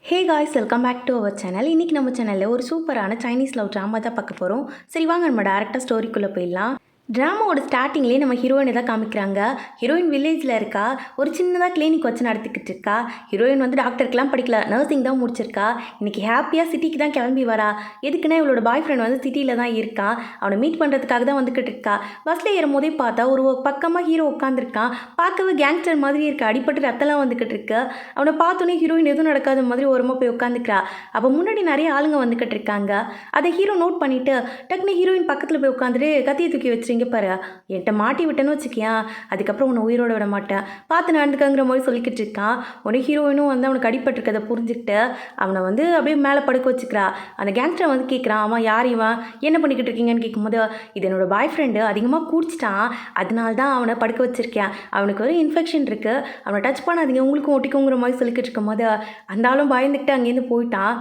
Hey guys, welcome back to our channel. இன்றைக்கி நம்ம சேனலில் ஒரு சூப்பரான சைனீஸ் லவ் ட்ராமா தான் பார்க்க போகிறோம். சரி வாங்க நம்ம டேரெக்டாக ஸ்டோரிக்குள்ளே போயிடலாம். ட்ராமாவோட ஸ்டார்டிங்லேயே நம்ம ஹீரோயினை தான் காமிக்கிறாங்க. ஹீரோயின் வில்லேஜில் இருக்கா, ஒரு சின்னதாக கிளினிக் வச்சு நடத்திக்கிட்டு இருக்கா. ஹீரோயின் வந்து டாக்டருக்கெலாம் படிக்கல, நர்சிங் தான் முடிச்சிருக்கா. இன்றைக்கி ஹாப்பியாக சிட்டிக்கு தான் கிளம்பி வரா. எதுக்குன்னா இவளோட பாய் ஃப்ரெண்ட் வந்து சிட்டியில் தான் இருக்கான். அவனை மீட் பண்ணுறதுக்காக தான் வந்துக்கிட்டு இருக்கா. பஸ்ஸில் ஏறும் போதே பார்த்தா ஒரு பக்கமாக ஹீரோ உட்காந்துருக்கான். பார்க்கவே கேங்ஸ்டர் மாதிரி இருக்க, அடிப்பட்டு ரத்தம்லாம் வந்துக்கிட்டு இருக்கு. அவனை பார்த்தோன்னே ஹீரோயின் எதுவும் நடக்காத மாதிரி ஓரமாக போய் உட்காந்துக்கிறா. அப்போ முன்னாடி நிறைய ஆளுங்க வந்துக்கிட்டு இருக்காங்க. அதை ஹீரோ நோட் பண்ணிவிட்டு டக்குனு ஹீரோயின் பக்கத்தில் போய் உட்காந்துட்டு கத்தியை தூக்கி வச்சு இங்கே பாரு, என்கிட்ட மாட்டி விட்டேன்னு வச்சுக்கியா, அதுக்கப்புறம் உன்னை உயிரோட விட மாட்டேன், பார்த்து நடந்துக்கங்கிற மாதிரி சொல்லிக்கிட்டு இருக்கான். உடனே ஹீரோயினும் வந்து அவனுக்கு அடிபட்டிருக்கதை புரிஞ்சுக்கிட்டு அவனை வந்து அப்படியே மேலே படுக்க வச்சுக்கிறா. அந்த கேங்ஸ்டர் வந்து கேட்குறான், அவன் யார் இவன், என்ன பண்ணிக்கிட்டு இருக்கீங்கன்னு கேட்கும்போது, இது என்னோடய பாய் ஃப்ரெண்டு அதிகமாக குடிச்சிட்டான், அதனால தான் அவனை படுக்க வச்சுருக்கேன், அவனுக்கு ஒரு இன்ஃபெக்ஷன் இருக்குது, அவனை டச் பண்ணாதீங்க உங்களுக்கும் ஒட்டிக்குங்கிற மாதிரி சொல்லிக்கிட்டு இருக்கும்போது அந்த ஆளும் பயந்துக்கிட்டு அங்கேருந்து போயிட்டான்.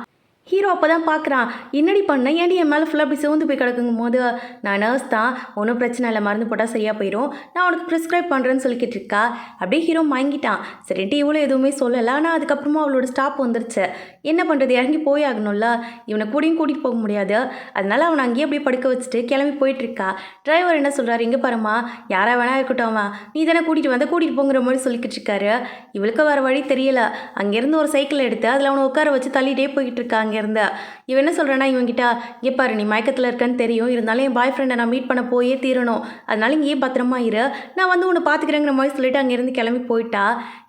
ஹீரோ அப்போ தான் பார்க்குறான், என்னடி பண்ண, ஏன்டி என் மேலே ஃபுல்லாக அப்படி சிவந்து போய் கிடக்குங்கும் போது, நான் நர்ஸ் தான், ஒன்றும் பிரச்சனை இல்லை, மருந்து போட்டால் சரியாக போயிடும், நான் உனக்கு ப்ரிஸ்கிரைப் பண்ணுறேன்னு சொல்லிக்கிட்டு இருக்கா. அப்படியே ஹீரோ வாங்கிட்டான். சரின்ட்டு இவ்வளோ எதுவுமே சொல்லலை. ஆனால் அதுக்கப்புறமா அவளோட ஸ்டாப் வந்துருச்சு. என்ன பண்ணுறது, இறங்கி போய் ஆகணும்ல, இவனை கூடயும் கூட்டிகிட்டு போக முடியாது, அதனால அவனை அங்கேயே அப்படியே படுக்க வச்சுட்டு கிளம்பி போயிட்டுருக்கா. டிரைவர் என்ன சொல்கிறார், இங்கே பாருமா, யாராக வேணா இருக்கட்டும், அவன் நீ தானே கூட்டிகிட்டு போங்கிற மாதிரி சொல்லிக்கிட்டு இருக்காரு. இவளுக்கு வேறு வழி தெரியலை. அங்கேருந்து ஒரு சைக்கிள் எடுத்து அதில் அவனை உட்கார வச்சு தள்ளிகிட்டே போய்கிட்டு இருக்காங்க. இருந்த இவன் என்ன சொல்கிறேன்னா, இவங்கிட்ட இங்கே பாரு, நீ மயக்கத்தில் இருக்கன்னு தெரியும், இருந்தாலும் என் பாய் ஃப்ரெண்டை நான் மீட் பண்ண போயே தீரணும், அதனால இங்கேயே பத்திரமா இரு, நான் வந்து உன்னை பார்த்துக்கிறேங்கிற மாதிரி சொல்லிட்டு அங்கேருந்து கிளம்பி போயிட்டா.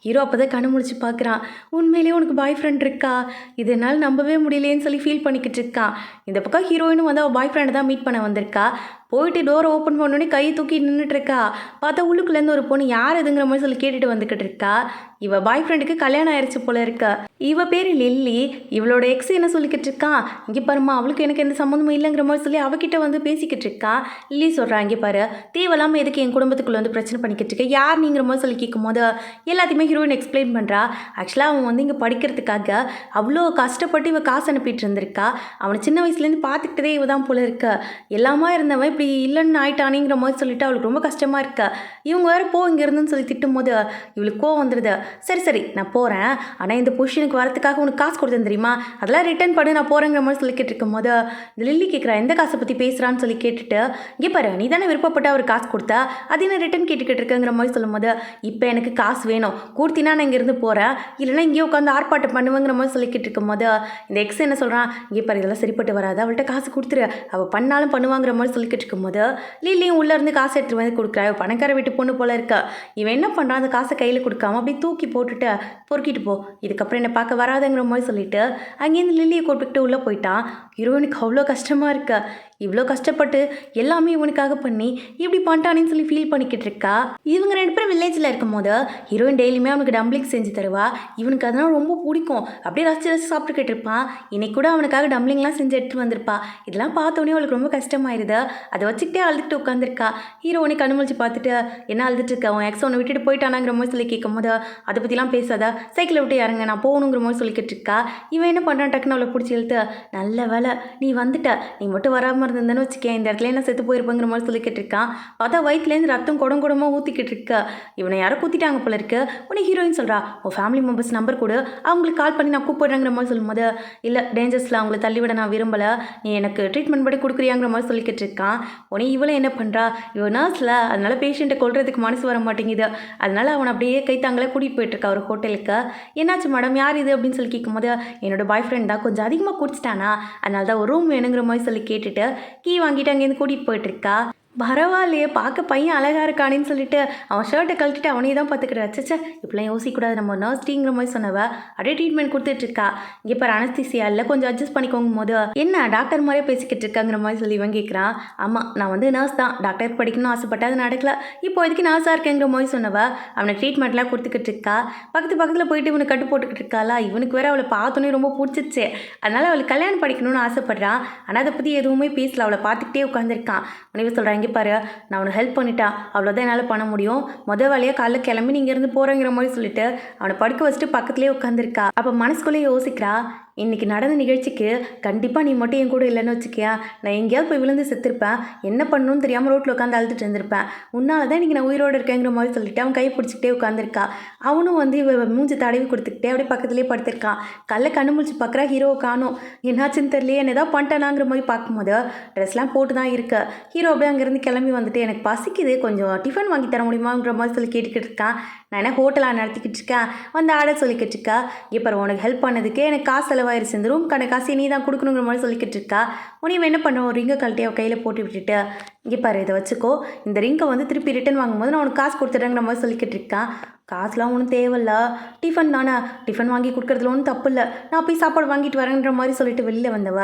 ஹீரோ அப்போ தான் கண்ணு முழிச்சு பார்க்குறான். உண்மையிலேயே உனக்கு பாய் ஃப்ரெண்ட் இருக்கா, இதனால் நம்பவே முடியலேன்னு சொல்லி ஃபீல் பண்ணிக்கிட்டு இருக்கான். இந்த பக்கம் ஹீரோயினும் வந்து அவள் பாய் ஃப்ரெண்டை தான் மீட் பண்ண வந்திருக்கா. போயிட்டு டோரை ஓப்பன் பண்ணோடனே கையை தூக்கி நின்றுட்டுருக்கா. பார்த்தா உள்ளுக்குள்ளேருந்து ஒரு பொண்ணு யார் எதுங்கிற மாதிரி சொல்லி கேட்டுட்டு வந்துக்கிட்டு இருக்கா. இவள் பாய் ஃப்ரெண்டுக்கு கல்யாணம் ஆயிடுச்சு போல இருக்கா. இவ பேர் லில்லி. இவளோட எக்ஸ் என்ன சொல்லிக்கிட்டு இருக்கான், இங்கே பாருமா, அவளுக்கு எனக்கு எந்த சம்மந்தமும் இல்லைங்கிற மாதிரி சொல்லி அவகிட்ட வந்து பேசிக்கிட்டு இருக்கான். லில்லி சொல்கிறான், இங்கே பாரு, தேவையில்லாமல் எதுக்கு என் குடும்பத்துக்குள்ளே வந்து பிரச்சனை பண்ணிக்கிட்டு இருக்க, யார் நீங்கிற மாதிரி சொல்லி கேட்கும் போது எல்லாத்தையுமே ஹீரோயின் எக்ஸ்பிளைன் பண்ணுறா. ஆக்சுவலாக அவன் வந்து இங்கே படிக்கிறதுக்காக அவ்வளோ கஷ்டப்பட்டு இவள் காசு அனுப்பிட்டு இருந்திருக்கா. அவனை சின்ன வயசுலேருந்து பார்த்துக்கிட்டதே இவ தான் போல இருக்க. எல்லாமே இருந்தவன் இப்படி இல்லைன்னு ஆயிட்டானிங்கிற மாதிரி சொல்லிட்டு அவளுக்கு ரொம்ப கஷ்டமாக இருக்கா. இவங்க வேறு போ இங்கேருந்துன்னு சொல்லி திட்டும் போது இவளுக்கு கோவம் வந்துடுது. சரி சரி நான் போகிறேன், ஆனால் இந்த பொசிஷனுக்கு வரத்துக்காக உனக்கு காசு கொடுத்தேன் தெரியுமா, அதெல்லாம் ரிட்டர்ன் பண்ணி நான் போகிறேங்கிற மாதிரி சொல்லி கேட்டிருக்கும் போது இந்த லில்லி கேட்குறா, எந்த காசை பற்றி பேசுகிறான்னு சொல்லி கேட்டுட்டு, இங்கே பாரு, நீ தானே விருப்பப்பட்டு அவர் காசு கொடுத்தா, அது என்ன ரிட்டர்ன் கேட்டுக்கிட்டு இருக்கேங்கிற மாதிரி சொல்லும் போது, இப்போ எனக்கு காசு வேணும், கொடுத்தினா நான் இங்கேருந்து போகிறேன், இல்லைனா இங்கேயே உட்காந்து ஆர்ப்பாட்டம் பண்ணுவேங்கிற மாதிரி சொல்லிக்கிட்டு இருக்கும் போது இந்த எக்ஸ் என்ன சொல்கிறான், இங்கே பாரு, இதெல்லாம் சரிப்பட்டு வராது, அவள்கிட்ட காசு கொடுத்துரு, அவள் பண்ணாலும் பண்ணுவாங்கிற மாதிரி சொல்லிக்கிட்டு இருக்கும் போது லில்லியும் உள்ளேருந்து காசு எடுத்துகிட்டு வந்து கொடுக்குறா. பணக்கார வீட்டு பொண்ணு போல இருக்கா. இவன் என்ன பண்ணுறான், அந்த காசை கையில் கொடுக்காம அப்படியே தூக்கி போட்டுட்டு பொறுக்கிட்டு போ, இதுக்கப்புறம் என்னை பார்க்க வராதுங்கிற மாதிரி சொல்லிட்டு அங்கேருந்து லில்லியை கூப்பிட்டு உள்ளே போயிட்டான். ஹீரோயினுக்கு அவ்வளோ கஷ்டமாக இருக்கா. இவ்வளோ கஷ்டப்பட்டு எல்லாமே இவனுக்காக பண்ணி இப்படி பண்ணிட்டானேன்னு சொல்லி ஃபீல் பண்ணிக்கிட்டு இருக்கா. இவங்க 2 பேரும் வில்லேஜில் இருக்கும் போது ஹீரோயின் டெய்லியுமே அவனுக்கு டம்ப்ளிங்ஸ் செஞ்சு தருவா. இவனுக்கு அதெல்லாம் ரொம்ப பிடிக்கும். அப்படியே ரசிச்சு சாப்பிட்டுக்கிட்டு இருப்பான். இன்னைக்கு கூட அவனுக்காக டம்ப்ளிங்லாம் செஞ்சு எடுத்துகிட்டு வந்திருப்பா. இதெல்லாம் பார்த்தோன்னே அவளுக்கு ரொம்ப கஷ்டமாயிருது. அதை வச்சுக்கிட்டே அழுதுட்டு உட்காந்துருக்கா. ஹீரோனை கண்ணு முழிச்சு பார்த்துட்டு, என்ன அழுதுட்டு இருக்க, அவன் எக்ஸ் ஒன்று விட்டுட்டு போயிட்டானாங்கிற மாதிரி சொல்லி கேட்கும் போது, அதை பற்றிலாம் பேசாதா, சைக்கிளை விட்டு இறங்க, நான் போகணுங்கிற மாதிரி சொல்லிக்கிட்டு இருக்கா. இவன் என்ன பண்ணுறான், டக்குன்னு அவளை பிடிச்சி இழுத்து, நல்ல வேலை நீ வந்துட்ட, நீ மட்டும் வராமல் இருந்தேன்னு வச்சுக்கேன், இந்த இடத்துல என்ன செத்து போயிருப்பேங்கிற மாதிரி சொல்லிக்கிட்டு இருக்கான். பார்த்தா வயிற்றுலேருந்து ரத்தம் குடமாக ஊற்றிக்கிட்டு இருக்கா. இவனை யாரோ குத்திட்டாங்க போல இருக்கு. உடனே ஹீரோயின் சொல்கிறா, உன் ஃபேமிலி மெம்பர்ஸ் நம்பர் கொடு, அவங்களுக்கு கால் பண்ணி நான் கூப்பிடுறேங்கிற மாதிரி சொல்லும்போது, இல்லை டேஞ்சர்ஸில் அவங்கள தள்ளிவிட நான் விரும்பலை, நீ எனக்கு ட்ரீட்மெண்ட் படி கொடுக்குறியாங்கிற மாதிரி சொல்லிக்கிட்டு இருக்கான். உடனே இவளை என்ன பண்ணுறா, இவன் நர்ஸில், அதனால பேஷண்ட்டை கொல்றதுக்கு மனசு வர மாட்டேங்குது, அதனால அவனை அப்படியே கைத்தாங்களே கூட்டிகிட்டு போயிட்டுருக்கா ஒரு ஹோட்டலுக்கு. என்னாச்சு மேடம், யார் இது அப்படின்னு சொல்லி கேட்கும்போது, என்னோடய பாய் ஃப்ரெண்ட் தான், கொஞ்சம் அதிகமாக குடிச்சிட்டானா, அதனால தான் ஒரு ரூம் வேணுங்கிற மாதிரி சொல்லி கேட்டுட்டு கீ வாங்கிட்டு அங்கேருந்து கூட்டிகிட்டு போயிட்டுருக்கா. பரவாயில்லையே, பார்க்க பையன் அழகாக இருக்கானேன்னு சொல்லிட்டு அவன் ஷர்ட்டை கழட்டிட்டு அவனே தான் பார்த்துக்கிட்டு வச்சச்சே, இப்படிலாம் யோசிக்கக்கூடாது, நம்ம நர்ஸ் டீங்கிற மாதிரி சொன்னவ அப்படியே ட்ரீட்மெண்ட் கொடுத்துட்ருக்கா. இங்கே இப்போ அனஸ்தீசியா இல்லை, கொஞ்சம் அட்ஜஸ்ட் பண்ணிக்கோங்கும் போது, என்ன டாக்டர் மாதிரியே பேசிக்கிட்டு இருக்காங்கிற மாதிரி சொல்லி இவன் கேட்குறான். ஆமாம், நான் வந்து நர்ஸ் தான், டாக்டர் படிக்கணும்னு ஆசைப்பட்டா அது நடக்கல, இப்போ இதுக்கு நர்ஸாக இருக்கேங்கிற மாதிரி சொன்னவ அவனுக்கு ட்ரீட்மெண்ட்லாம் கொடுத்துக்கிட்டு இருக்கா. பக்கத்தில் போயிட்டு இவனுக்கு கட்டு போட்டுக்கிட்டு இருக்காளா. இவனுக்கு வேறு அவளை பார்த்தோன்னே ரொம்ப பிடிச்சிச்சு, அதனால் அவளுக்கு கல்யாணம் படிக்கணும்னு ஆசைப்பட்றான். ஆனால் அதை பற்றி எதுவுமே பேசல, அவளை பார்த்துக்கிட்டே உட்காந்துருக்கான். உனவே சொல்கிறாங்க, பாரு, நான் உனக்கு ஹெல்ப் பண்ணிட்டா, அவ்வளோதான் என்னால் பண்ண முடியும், மொதல் வேலையாக காலைல கிளம்பி நீங்கள் இருந்து போகிறேங்கிற மாதிரி சொல்லிட்டு அவனை படுக்க வச்சுட்டு பக்கத்துலேயே உட்காந்துருக்கா. அப்போ மனசுக்குள்ளேயே யோசிக்கிறா, இன்றைக்கி நடந்த நிகழ்ச்சிக்கு கண்டிப்பாக நீ மட்டும் என் கூட இல்லைன்னு வச்சுக்கியா, நான் எங்கேயாவது போய் விழுந்து செத்துருப்பேன். என்ன பண்ணணும்னு தெரியாமல் ரோட்டில் உட்காந்து அழுதுட்டு இருந்திருப்பேன். உன்னால தான் இன்றைக்கி நான் உயிரோடு இருக்கேங்கிற மாதிரி சொல்லிட்டு அவன் கையை பிடிச்சிக்கிட்டே உட்காந்துருக்கா. அவனும் வந்து மூஞ்சி தடவி கொடுத்துக்கிட்டே அப்படியே பக்கத்துலேயே படுத்திருக்கான். கண்ணு முழிச்சு பார்க்குறா, ஹீரோவை காணும். என்னாச்சுன்னு தெரியலையே, என்ன ஏதாவது பண்ணிட்டானாங்கிற மாதிரி பார்க்கும்போது ட்ரெஸ்லாம் போட்டு தான் இருக்கு. ஹீரோ அப்படியே அங்கேருந்து கிளம்பி வந்துட்டு, எனக்கு பசிக்குது, கொஞ்சம் டிஃபன் வாங்கி தர முடியுமாங்கிற மாதிரி சொல்லி கேட்டுக்கிட்டு இருக்கான். நான் என்ன ஹோட்டலாக நடத்திக்கிட்டு இருக்கேன், வந்து ஆர்டர் சொல்லிக்கிட்டு இருக்கா. இப்போ உனக்கு ஹெல்ப் பண்ணதுக்கு எனக்கு காசு செலவாயிருச்சு, இந்த ரூம் கடை காசு நீ தான் கொடுக்கணுங்கிற மாதிரி சொல்லிக்கிட்டு இருக்கா. உனியும் என்ன பண்ண, ஒரு ரிங்கை கழட்டி அவள் கையில் போட்டு விட்டுட்டு, இங்கே பாரு இதை வச்சுக்கோ, இந்த ரிங்கை வந்து திருப்பி ரிட்டன் வாங்கும்போது நான் உனக்கு காசு கொடுத்துட்றேங்கிற மாதிரி சொல்லிக்கிட்டு இருக்கான். காசுலாம் ஒன்றும் தேவையில்ல, டிஃபன் தானே, டிஃபன் வாங்கி கொடுக்குறதுல ஒன்றும் தப்பு இல்லை, நான் போய் சாப்பாடு வாங்கிட்டு வரேன்ற மாதிரி சொல்லிட்டு வெளியில் வந்தவ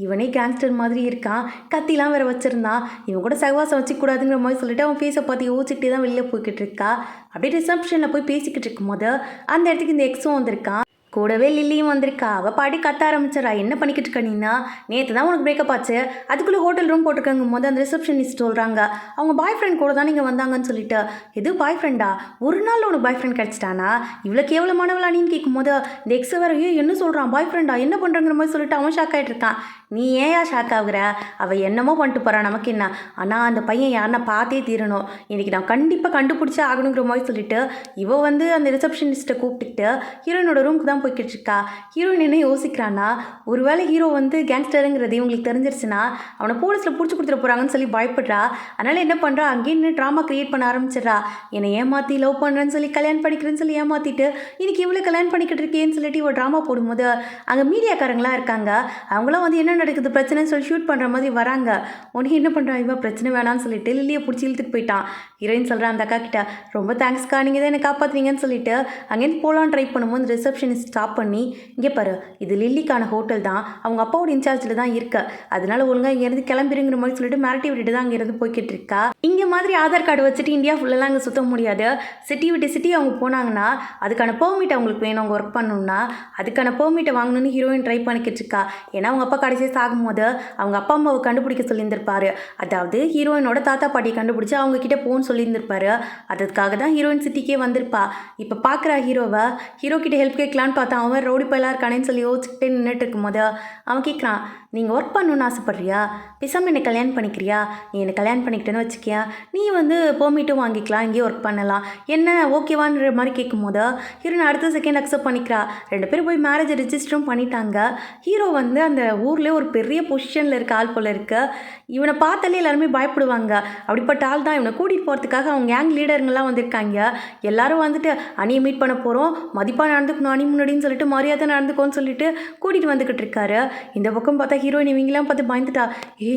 இவனே கேங்ஸ்டர் மாதிரி இருக்கான். கத்திலாம் வேற வச்சுருந்தான். இவன் கூட சகவாசம் வச்சுக்கூடாதுங்கிற மாதிரி சொல்லிட்டு அவன் ஃபேஸை பார்த்து யோசிச்சுக்கிட்டே தான் வெளியில் போய்கிட்டு இருக்கா. அப்படியே ரிசப்ஷனில் போய் பேசிக்கிட்டு இருக்கும்போது அந்த இடத்துக்கு இந்த எக்ஸும் வந்திருக்கான். கூடவே லில்லியும் வந்திருக்கா. அவள் பாடி கத்த ஆரம்பிச்சிடா, என்ன பண்ணிக்கிட்டு இருக்க நீனா, நேற்று தான் உனக்கு பிரேக்கப் ஆச்சு, அதுக்குள்ளே ஹோட்டல் ரூம் போட்டிருக்காங்க போது அந்த ரிசப்ஷனிஸ்ட் சொல்கிறாங்க அவங்க பாய் ஃப்ரெண்ட் கூட தான் நீங்கள் வந்தாங்கன்னு சொல்லிட்டு. எது பாய் ஃப்ரெண்டா, ஒரு நாள் உனக்கு பாய் ஃப்ரெண்ட் கிடச்சிட்டானா, இவ்வளோ கேவலமானவளானின்னு கேட்கும்போது இந்த எக்ஸ் வேற என்ன சொல்கிறான், பாய் ஃப்ரெண்டா என்ன பண்ணுறங்கிற மாதிரி சொல்லிட்டு அவன் ஷாக் ஆகிட்டு இருக்கான். நீ ஏயா ஷாக் ஆகுற, அவள் என்னமோ பண்ணிட்டு போகிறான், நமக்கு என்ன, ஆனால் அந்த பையன் யாருன்னா பார்த்தே தீரணும், இன்றைக்கி நான் கண்டிப்பாக கண்டுபிடிச்சே ஆகணுங்கிற மாதிரி சொல்லிட்டு இவள் வந்து அந்த ரிசப்ஷனிஸ்ட்டை கூப்பிட்டுக்கிட்டு ஹீரோயினோட ரூமுக்கு தான் போய்கிட்டு இருக்கா. ஹீரோயின் என்ன யோசிக்கிறான்னா, ஒருவேளை ஹீரோ வந்து கேங்ஸ்டருங்கிறது இவங்களுக்கு தெரிஞ்சிருச்சுன்னா அவனை போலீஸில் பிடிச்சி கொடுத்துட போகிறாங்கன்னு சொல்லி பயப்படுறா. அதனால் என்ன பண்ணுறா, அங்கேயே நின்று ட்ராமா க்ரியேட் பண்ண ஆரம்பிச்சிடறா. என்னை ஏமாற்றி லவ் பண்ணுறேன்னு சொல்லி கல்யாணம் பண்ணிக்கிறேன்னு சொல்லி ஏமாற்றிட்டு இன்றைக்கி இவ்வளோ கல்யாணம் பண்ணிக்கிட்டு இருக்கேன்னு சொல்லிட்டு இவள் ட்ராமா போடும்போது அங்கே மீடியாக்காரங்களாம் இருக்காங்க. அவங்களாம் வந்து என்ன நடக்குது பிரச்சனைன்னு சொல்லி ஷூட் பண்ணுற மாதிரி வராங்க. உனக்கு என்ன பண்ணுறான், இவன் பிரச்சனை வேணான்னு சொல்லிட்டு லில்லியை பிடிச்சி இழுத்துட்டு போயிட்டான். ஹீரோயின் சொல்கிறான் அந்த அக்கா கிட்ட, ரொம்ப தேங்க்ஸ்க்கா, நீங்கள் தான் என்னை காப்பாற்றுறீங்கன்னு சொல்லிட்டு அங்கேருந்து போகலான்னு ட்ரை பண்ணும்போது ரிசப்ஷனிஸ்ட் ஸ்டாப் பண்ணி, இங்கே பாரு இது லில்லிக்கான ஹோட்டல் தான், அவங்க அப்பாவோட இன்சார்ஜில் தான் இருக்கு, அதனால ஒழுங்காக இங்கேருந்து கிளம்பிடுங்கிற மாதிரி சொல்லிட்டு மிரட்டி விட்டுட்டு தான் அங்கேருந்து போய்கிட்டு இருக்கா. இங்கே மாதிரி ஆதார் கார்டு வச்சுட்டு இந்தியா ஃபுல்லெல்லாம் அங்கே சுற்ற முடியாது. சிட்டி விட்டு சிட்டி அவங்க போனாங்கன்னா அதுக்கான பெர்மிட் அவங்களுக்கு வேணும், அவங்க ஒர்க் பண்ணணும்னா அதுக்கான பெர்மிட்டை வாங்கணும்னு ஹீரோயின் ட்ரை பண்ணிக்கிட்டு இருக்கா. ஏன்னா அவங்க அப்பா கடைசியாக சாகும்போது அவங்க அப்பா அம்மாவை கண்டுபிடிக்க சொல்லியிருந்திருப்பாரு. அதாவது ஹீரோயினோட தாத்தா பாட்டியை கண்டுபிடிச்சி அவங்க கிட்டே போன்னு சொல்லியிருந்திருப்பாரு. அதுக்காக தான் ஹீரோயின் சிட்டிக்கே வந்திருப்பா. இப்போ பார்க்குறா ஹீரோவை, ஹீரோ கிட்டே ஹெல்ப் கேட்கலான்னு பார்த்தா அவன் ரவுடி பையலாக இருக்கானேன்னு சொல்லி யோசிச்சுக்கிட்டே நின்றுட்டு இருக்கும்போது அவன் கேட்குறான், நீங்கள் ஒர்க் பண்ணணுன்னு ஆசைப்பட்றியா, பேசாமல் என்னை கல்யாணம் பண்ணிக்கிறியா, நீ என்னை கல்யாணம் பண்ணிக்கிட்டேன்னு வச்சுக்கியா, நீ வந்து பெர்மிட்டும் வாங்கிக்கலாம், இங்கேயே ஒர்க் பண்ணலாம், என்ன ஓகேவான்ற மாதிரி கேட்கும்போது ஹீரோயின் அடுத்த செகண்ட் அக்செப்ட் பண்ணிக்கிறா. 2 பேரும் போய் மேரேஜ் ரிஜிஸ்டரும் பண்ணிட்டாங்க. ஹீரோ வந்து அந்த ஊர்லேயே ஒரு பெரிய பொசிஷனில் இருக்க ஆள் போல் இருக்கு. இவனை பார்த்தாலே எல்லாருமே பயப்படுவாங்க. அப்படிப்பட்ட ஆள் தான். இவனை கூட்டிகிட்டு போகிறதுக்காக அவங்க கேங் லீடருங்கெல்லாம் வந்திருக்காங்க. எல்லாரும் வந்துட்டு அணியை மீட் பண்ண போகிறோம், மதிப்பாக நடந்துக்கணும், அணி முன்னாடின்னு சொல்லிட்டு மரியாதை நடந்துக்கோன்னு சொல்லிட்டு கூட்டிகிட்டு வந்துக்கிட்டு இருக்காரு. இந்த பக்கம் பார்த்தா ஹீரோயின் இவங்களாம் பார்த்து பயந்துட்டா.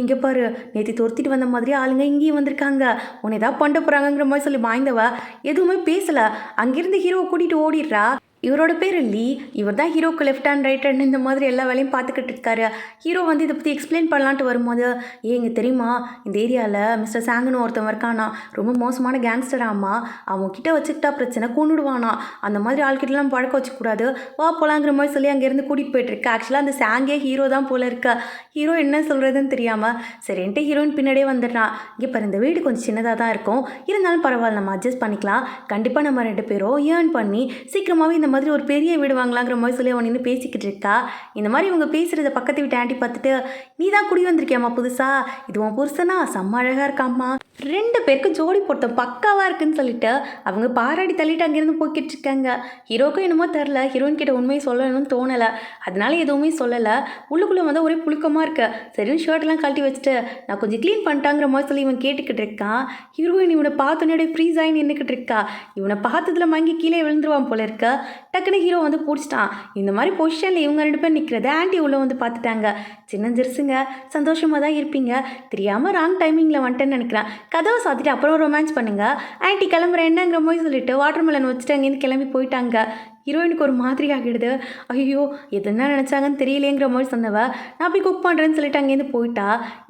இங்கே பாரு, நேற்று துரத்திட்டு வந்த மாதிரி ஆளுங்க இங்கேயும் வந்திருக்காங்க, உன்னை ஏதாவது பண்ண போகிறாங்கிற மாதிரி சொல்லி பயந்தவ எதுவுமே பேசலை. அங்கேருந்து ஹீரோவை கூட்டிகிட்டு ஓடிடுறா. இவரோட பேர் லீ. இவர் தான் ஹீரோக்கு லெஃப்ட் ஹேண்ட் ரைட் ஹேண்ட் இந்த மாதிரி எல்லா வேலையும் பார்த்துக்கிட்டு இருக்காரு. ஹீரோ வந்து இதை பற்றி எக்ஸ்பிளைன் பண்ணலான்ட்டு வரும்போது, ஏங்க தெரியுமா, இந்த ஏரியாவில் மிஸ்டர் சாங்குன்னு ஒருத்தன் இருக்கானா, ரொம்ப மோசமான கேங்ஸ்டராமா, அவன் கிட்ட வச்சுக்கிட்டா பிரச்சனை, கொண்டுடுவானா, அந்த மாதிரி ஆள்கிட்டலாம் பழக்க வச்சுக்கூடாது, வா போலாங்கிற மாதிரி சொல்லி அங்கேருந்து கூட்டிகிட்டு போயிட்டுருக்கு. ஆக்சுவலாக அந்த சாங்கே ஹீரோ தான் போல இருக்கா. ஹீரோ என்ன சொல்கிறதுன்னு தெரியாமல் சரின்ட்டு ஹீரோயின் பின்னாடியே வந்துடுறான். இங்கே பாரு, இந்த வீடு கொஞ்சம் சின்னதாக தான் இருக்கும், இருந்தாலும் பரவாயில்ல, நம்ம அட்ஜஸ்ட் பண்ணிக்கலாம், கண்டிப்பாக நம்ம 2 பேரும் ஏர்ன் பண்ணி சீக்கிரமாகவே இந்த மாதிரி ஒரு பெரிய வீடு வாங்கலாங்கிற மாதிரி சொல்லி அவன் நின்று பேசிக்கிட்டு இருக்கா. இந்த மாதிரி இவங்க பேசுகிறத பக்கத்து வீட்டு ஆண்டி பார்த்துட்டு, நீ தான் குடி வந்திருக்கியாம்மா புதுசா, இது உன் புருஷனா, செம்ம அழகாக இருக்காம்மா, 2 பேருக்கு ஜோடி பொருத்தம் பக்காவாக இருக்குன்னு சொல்லிட்டு அவங்க பாராடி தள்ளிட்டு அங்கேருந்து போய்கிட்டு இருக்காங்க. ஹீரோக்கும் என்னமோ தெரில, ஹீரோயின் கிட்ட உண்மையை சொல்லணும்னு தோணலை, அதனால எதுவுமே சொல்லலை. உள்ளுக்குள்ளே வந்து ஒரே புழுக்கமாக இருக்கு. சரின்னு ஷர்ட்லாம் கழட்டி வச்சுட்டு நான் கொஞ்சம் க்ளீன் பண்ணிட்டாங்கிற மாதிரி சொல்லி இவன் கேட்டுக்கிட்டு இருக்கான். ஹீரோயின் இவனை பார்த்தோன்னே ஃப்ரீஸ் ஆகி நின்றுக்கிட்டு இருக்கா. இவனை பார்த்ததில் மங்கி கீழே விழுந்துருவான் போல இருக்க. டக்குன்னு ஹீரோ வந்து பிடிச்சிட்டான். இந்த மாதிரி பொசிஷனில் இவங்க 2 பேர் நிற்கிறத ஆண்டி உள்ளே வந்து பார்த்துட்டாங்க. சின்னஞ்சிருசுங்க, சந்தோஷமாக தான் இருப்பீங்க, தெரியாமல் ராங் டைமிங்கில் வந்துட்டேன்னு நினைக்கிறேன், கதவை சாத்திட்டு அப்புறம் ரொமான்ஸ் பண்ணுங்கள், ஆண்டி கிளம்புறேன் என்னங்கிற மாதிரி சொல்லிட்டு வாட்டர் மெலன் வச்சுட்டு அங்கேருந்து கிளம்பி போயிட்டாங்க. ஹீரோயினுக்கு ஒரு மாதிரி ஆகிடுது. ஐயோ எதுனா நினச்சாங்கன்னு தெரியலேங்கிற மாதிரி சொன்னவ நான் போய் குக் பண்ணுறேன்னு சொல்லிட்டு அங்கேருந்து போயிட்டா.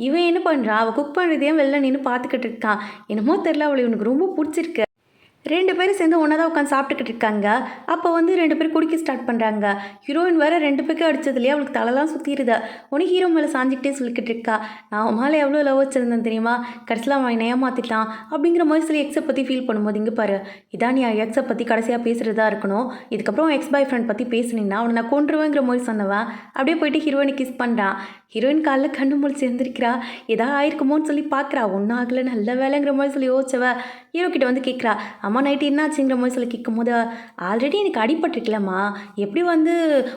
இவன் என்ன பண்ணுறான், அவள் குக் பண்ணுறதையும் வெளில நின்று பார்த்துக்கிட்டு இருக்கான். என்னமோ தெரில, அவளை இவனுக்கு ரொம்ப பிடிச்சிருக்கு. 2 பேரும் சேர்ந்து ஒன்றா தான் உட்காந்து சாப்பிட்டுக்கிட்டு இருக்காங்க. அப்போ வந்து 2 பேரும் குடிக்க ஸ்டார்ட் பண்ணுறாங்க. ஹீரோயின் வேறு 2 பேருக்கும் அடிச்சதுலேயே அவளுக்கு தலைலாம் சுற்றிடுது. உடனே ஹீரோ மேலே சாஞ்சிக்கிட்டே சொல்லிக்கிட்டு இருக்கா, நான் அவன் மேலே எவ்வளோ லவ் வச்சுருந்தேன் தெரியுமா, கடைசியில் அவன் என்னை ஏமாற்றிட்டான் அப்படிங்கிற மாதிரி சொல்லி எக்ஸை பற்றி ஃபீல் பண்ணும்போது, இங்கே பாரு, இதான் நீ எக்ஸை பற்றி கடைசியாக பேசுகிறதா இருக்கணும். இதுக்கப்புறம் எக்ஸ் பாய் ஃப்ரெண்ட் பற்றி பேசுனீங்கன்னா அவனை நான் கொண்டுருவேங்கிற மாதிரி சொன்னவன் அப்படியே போயிட்டு ஹீரோயினை கிஸ் பண்ணுறான். ஹீரோயின் காலைல கண்ணு முழிச்சு எழுந்திருக்கிறா. ஏதாவது ஆயிருக்குமோன்னு சொல்லி பார்க்குறா. ஒன்றும் ஆகலை, நல்ல வேலைங்கிற மாதிரி சொல்லி யோசிச்சவ ஹீரோ கிட்ட வந்து கேட்குறா, அம்மா நைட்டு என்னாச்சுங்கிற மாதிரி சொல்லி கேட்கும்போது, ஆல்ரெடி எனக்கு அடிபட்டுருக்கலம்மா, எப்படி வந்து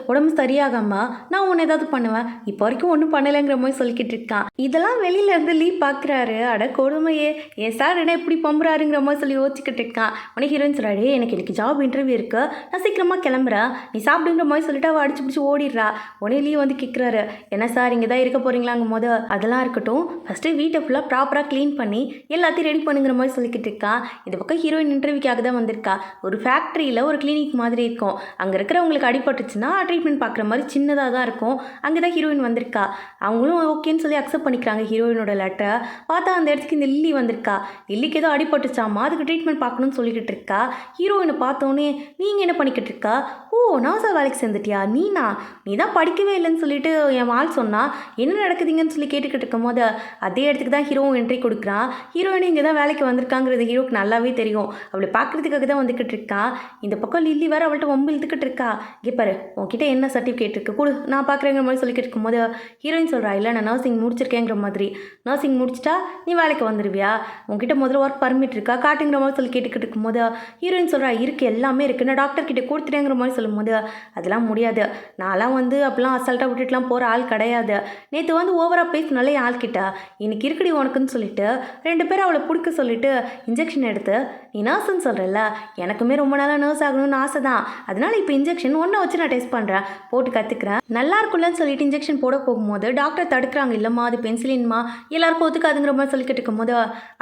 உடம்பு சரியாகாமா நான் உன்னை ஏதாவது பண்ணுவேன், இப்போ வரைக்கும் ஒன்றும் பண்ணலைங்கிற மாதிரி சொல்லிக்கிட்டு இருக்கான். இதெல்லாம் வெளியில இருந்து லீவ் பார்க்குறாரு. அட கொடுமையே, ஏன் சார் என்ன இப்படி பம்புறாருங்கிற மாதிரி சொல்லி யோசிச்சுக்கிட்டு இருக்கான். உடனே ஹீரோயின் சொல்கிறாரு, எனக்கு ஜாப் இன்டர்வியூ இருக்குது, நான் சீக்கிரமாக கிளம்புறேன், நீ சாப்பிடுங்கிற மாதிரி சொல்லிட்டு அவள் அடிச்சு பிடிச்சி ஓடிடுறா. உடனே லீவ் வந்து கேட்குறாரு, என்ன சார் இங்கே தான் இருக்க போகிறீங்களாங்கும் போது, அதெல்லாம் இருக்கட்டும், ஃபஸ்ட்டு வீட்டை ஃபுல்லாக ப்ராப்பராக க்ளீன் பண்ணி எல்லாத்தையும் ரெடி பண்ணுங்கிற மாதிரி சொல்லிக்கிட்டு இருக்கா. இந்த பக்கம் ஹீரோயின் இன்டர்வியூக்காக தான் வந்திருக்கா. ஒரு ஃபேக்ட்ரியில் ஒரு கிளினிக் மாதிரி இருக்கும். அங்கே இருக்கிறவங்களுக்கு அடிபட்டுச்சுன்னா ட்ரீட்மெண்ட் பார்க்குற மாதிரி சின்னதாக தான் இருக்கும். அங்கே தான் ஹீரோயின் வந்திருக்கா. அவங்களும் ஓகேன்னு சொல்லி அக்செப்ட் பண்ணிக்கிறாங்க ஹீரோயினோட லெட்டரை. பார்த்தா அந்த இடத்துக்கு இந்த லில்லி வந்திருக்கா. லில்லிக்கு ஏதோ அடிபட்டுச்சாமா, அதுக்கு ட்ரீட்மெண்ட் பார்க்கணும்னு சொல்லிக்கிட்டு இருக்கா. ஹீரோயினை பார்த்தோன்னே, நீங்கள் என்ன பண்ணிக்கிட்டு இருக்கா, ஓ நாசா வேலைக்கு சேர்ந்துட்டியா, நீ தான் படிக்கவே இல்லைன்னு சொல்லிட்டு என் ஆள் சொன்னா, என்ன நடக்குதுங்கன்னு சொல்லி கேட்டுக்கிட்டு இருக்கும் போது அதே இடத்துக்கு தான் ஹீரோவும் என்ட்ரி கொடுக்குறான். ஹீரோயின் இங்கே தான் வேலைக்கு வந்திருக்காங்கிறது ஹீரோக்கு நல்லாவே தெரியும். அவளை பார்க்குறதுக்காக தான் வந்துக்கிட்டு இருக்கா. இந்த பக்கம் லில்லி வேறு அவள்கிட்ட வம்பு இழுத்துக்கிட்டு இருக்கா. இங்கே பாரு, உன்கிட்ட என்ன சர்டிஃபிகேட் இருக்குது கொடு, நான் பார்க்குறேங்கிற மாதிரி சொல்லிக்கிட்டு இருக்கும்போது ஹீரோயின் சொல்கிறா, இல்லை நான் நர்சிங் முடிச்சிருக்கேங்கிற மாதிரி. நர்சிங் முடிச்சிட்டா நீ வேலைக்கு வந்துடுவியா, உன்கிட்ட முதல்ல ஒர்க் பர்மிட் இருக்கா காட்டுங்கிற மாதிரி சொல்லி கேட்டுக்கிட்டு இருக்கும்போது ஹீரோயின் சொல்கிறா, இருக்குது எல்லாமே இருக்குது, நான் டாக்டர் கிட்டே கொடுத்துட்டேங்கிற மாதிரி சொல்லும்போது, அதெல்லாம் முடியாது, நான்லாம் வந்து அப்படிலாம் அசால்ட்டாக விட்டுட்டுலாம் போகிற ஆள் கிடையாது, நேற்று வந்து ஓவராக பேசினாலே ஆள்கிட்ட இன்னைக்கு இருக்குடி உனக்குன்னு சொல்லிட்டு 2 பேரும் அவளை பிடிக்க சொல்லிட்டு இன்ஜெக்ஷன் எடுத்து, நீ நர்ஸ்ன்னு சொல்கிறல்ல, எனக்குமே ரொம்ப நாளாக நர்ஸ் ஆகணும்னு ஆசை தான், அதனால் இப்போ இன்ஜெக்ஷன் ஒன்றை வச்சு நான் டெஸ்ட் பண்ணுறேன், போட்டு கற்றுக்குறேன், நல்லா இருக்குல்லன்னு சொல்லிட்டு இன்ஜெக்ஷன் போட போகும்போது டாக்டர் தடுக்கிறாங்க, இல்லைம்மா அது பென்சிலின்மா எல்லாருக்கும் ஒத்துக்காதுங்கிற மாதிரி சொல்லிக்கிட்டு இருக்கும்போது,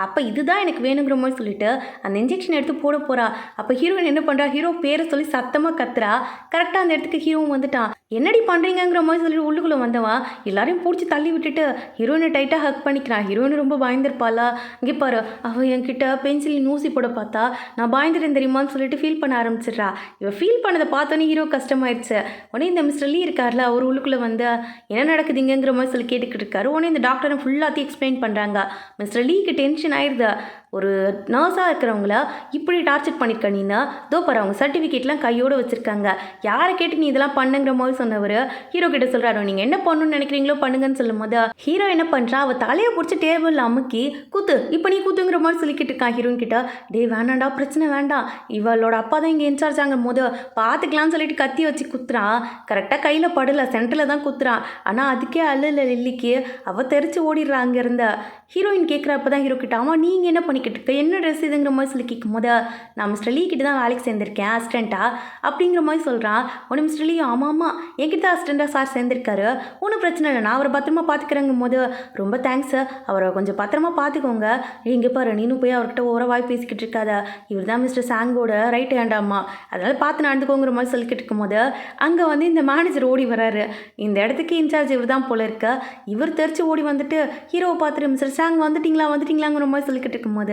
அப்போ இதுதான் எனக்கு வேணுங்கிற மாதிரி சொல்லிட்டு அந்த இன்ஜெக்ஷன் எடுத்து போட போகிறா. அப்போ ஹீரோயின் என்ன பண்ணுறா, ஹீரோ பேரை சொல்லி சத்தமாக கத்துறா. கரெக்டாக அந்த இடத்துக்கு ஹீரோவும் வந்துட்டான். என்னடி பண்ணுறீங்கிற மாதிரி சொல்லிட்டு உள்ளுக்குள்ளே வந்தவன் எல்லாரையும் பிடிச்சி தள்ளி விட்டுட்டு ஹீரோயினை டைட்டாக ஹக் பண்ணிக்கிறான். ஹீரோயின் ரொம்ப பயந்துருப்பாளா, இங்கே பாரு, அவள் என்கிட்ட பென்சில் ஊசி போட பார்த்தா நான் பயந்துட்டேன் தெரியுமான்னு சொல்லிட்டு ஃபீல் பண்ண ஆரம்பிச்சிடுறா. இவள் ஃபீல் பண்ணதை பார்த்தோன்னே ஹீரோ கஷ்டமாயிடுச்சு. உடனே இந்த மிஸ்டர் லீ இருக்கார்ல, அவர் உள்ளுக்குள்ளே வந்து என்ன நடக்குதுங்கிற மாதிரி சொல்லி கேட்டுக்கிட்டு இருக்காரு. உடனே இந்த டாக்டரை ஃபுல்லாத்தையும் எக்ஸ்பிளைன் பண்ணுறாங்க. மிஸ்டர் லீக்கு டென்ஷன் ஆயிடுது. ஒரு நர்ஸாக இருக்கிறவங்கள இப்படி டார்ச்சர் பண்ணியிருக்க நீனா, தோ பாரு அவங்க சர்டிஃபிகேட்லாம் கையோடு வச்சுருக்காங்க, யாரை கேட்டு நீ இதெல்லாம் பண்ணுங்கிற மாதிரி சொன்னவர் ஹீரோ கிட்ட சொல்கிறாரு, நீங்கள் என்ன பண்ணணும்னு நினைக்கிறீங்களோ பண்ணுங்கன்னு சொல்லும் போது ஹீரோ என்ன பண்ணுறா, அவள் தலையை பிடிச்சி டேபிளில் அமுக்கி குத்து, இப்போ நீ குத்துங்கிற மாதிரி சொல்லிக்கிட்டு இருக்கான் ஹீரோயின் கிட்ட. டே வேணாண்டா, பிரச்சனை வேண்டாம், இவளோட அப்பா தான் இங்கே இன்சார்ஜ் ஆகும் போது பார்த்துக்கலாம்னு சொல்லிட்டு கத்தி வச்சு குத்துறான். கரெக்டாக கையில் படலை, சென்டரில் தான் குத்துறான். ஆனால் அதுக்கே அல்ல லில்லிக்கு அவள் தெரிச்சு ஓடிடுறா அங்கேருந்த. ஹீரோயின் கேட்குறப்ப தான் ஹீரோ கிட்ட, ஆமாம் நீங்கள் என்ன பண்ணிக்கிட்டு இருக்க, என்ன ட்ரெஸ் இதுங்கிற மாதிரி சொல்லி கேட்கும் போது, நான் மிஸ்டர் லீ கிட்ட தான் வேலைக்கு சேர்ந்திருக்கேன் அசிஸ்டண்ட்டா அப்படிங்கிற மாதிரி சொல்கிறான். உடனே மிஸ்டர் லீ, ஆமாம் என்கிட்ட அசிஸ்டண்ட்டாக சார் சேர்ந்திருக்காரு, ஒன்றும் பிரச்சனை இல்லை, நான் அவரை பத்திரமா பார்த்துக்கிறேங்கும் போது, ரொம்ப தேங்க்ஸ் சார், அவரை கொஞ்சம் பத்திரமா பார்த்துக்கோங்க, இங்கே பாரு நீனும் போய் அவர்கிட்ட ஓர வாய் பேசிக்கிட்டு இருக்காத, இவர் தான் மிஸ்டர் சாங்கோட ரைட் ஹேண்டாம்மா, அதனால் பார்த்து நடந்துக்கோங்கிற மாதிரி சொல்லிக்கிட்டு இருக்கும்போது அங்கே வந்து இந்த மேனேஜர் ஓடி வராரு. இந்த இடத்துக்கு இன்சார்ஜ் இவர் தான் போல இருக்க. இவர் தெரிச்சு ஓடி வந்துட்டு ஹீரோவை பார்த்துட்டு, மிஸ்டர் சாங் வந்துட்டீங்களாங்கிற மாதிரி சொல்லிக்கிட்டு இருக்கும்போது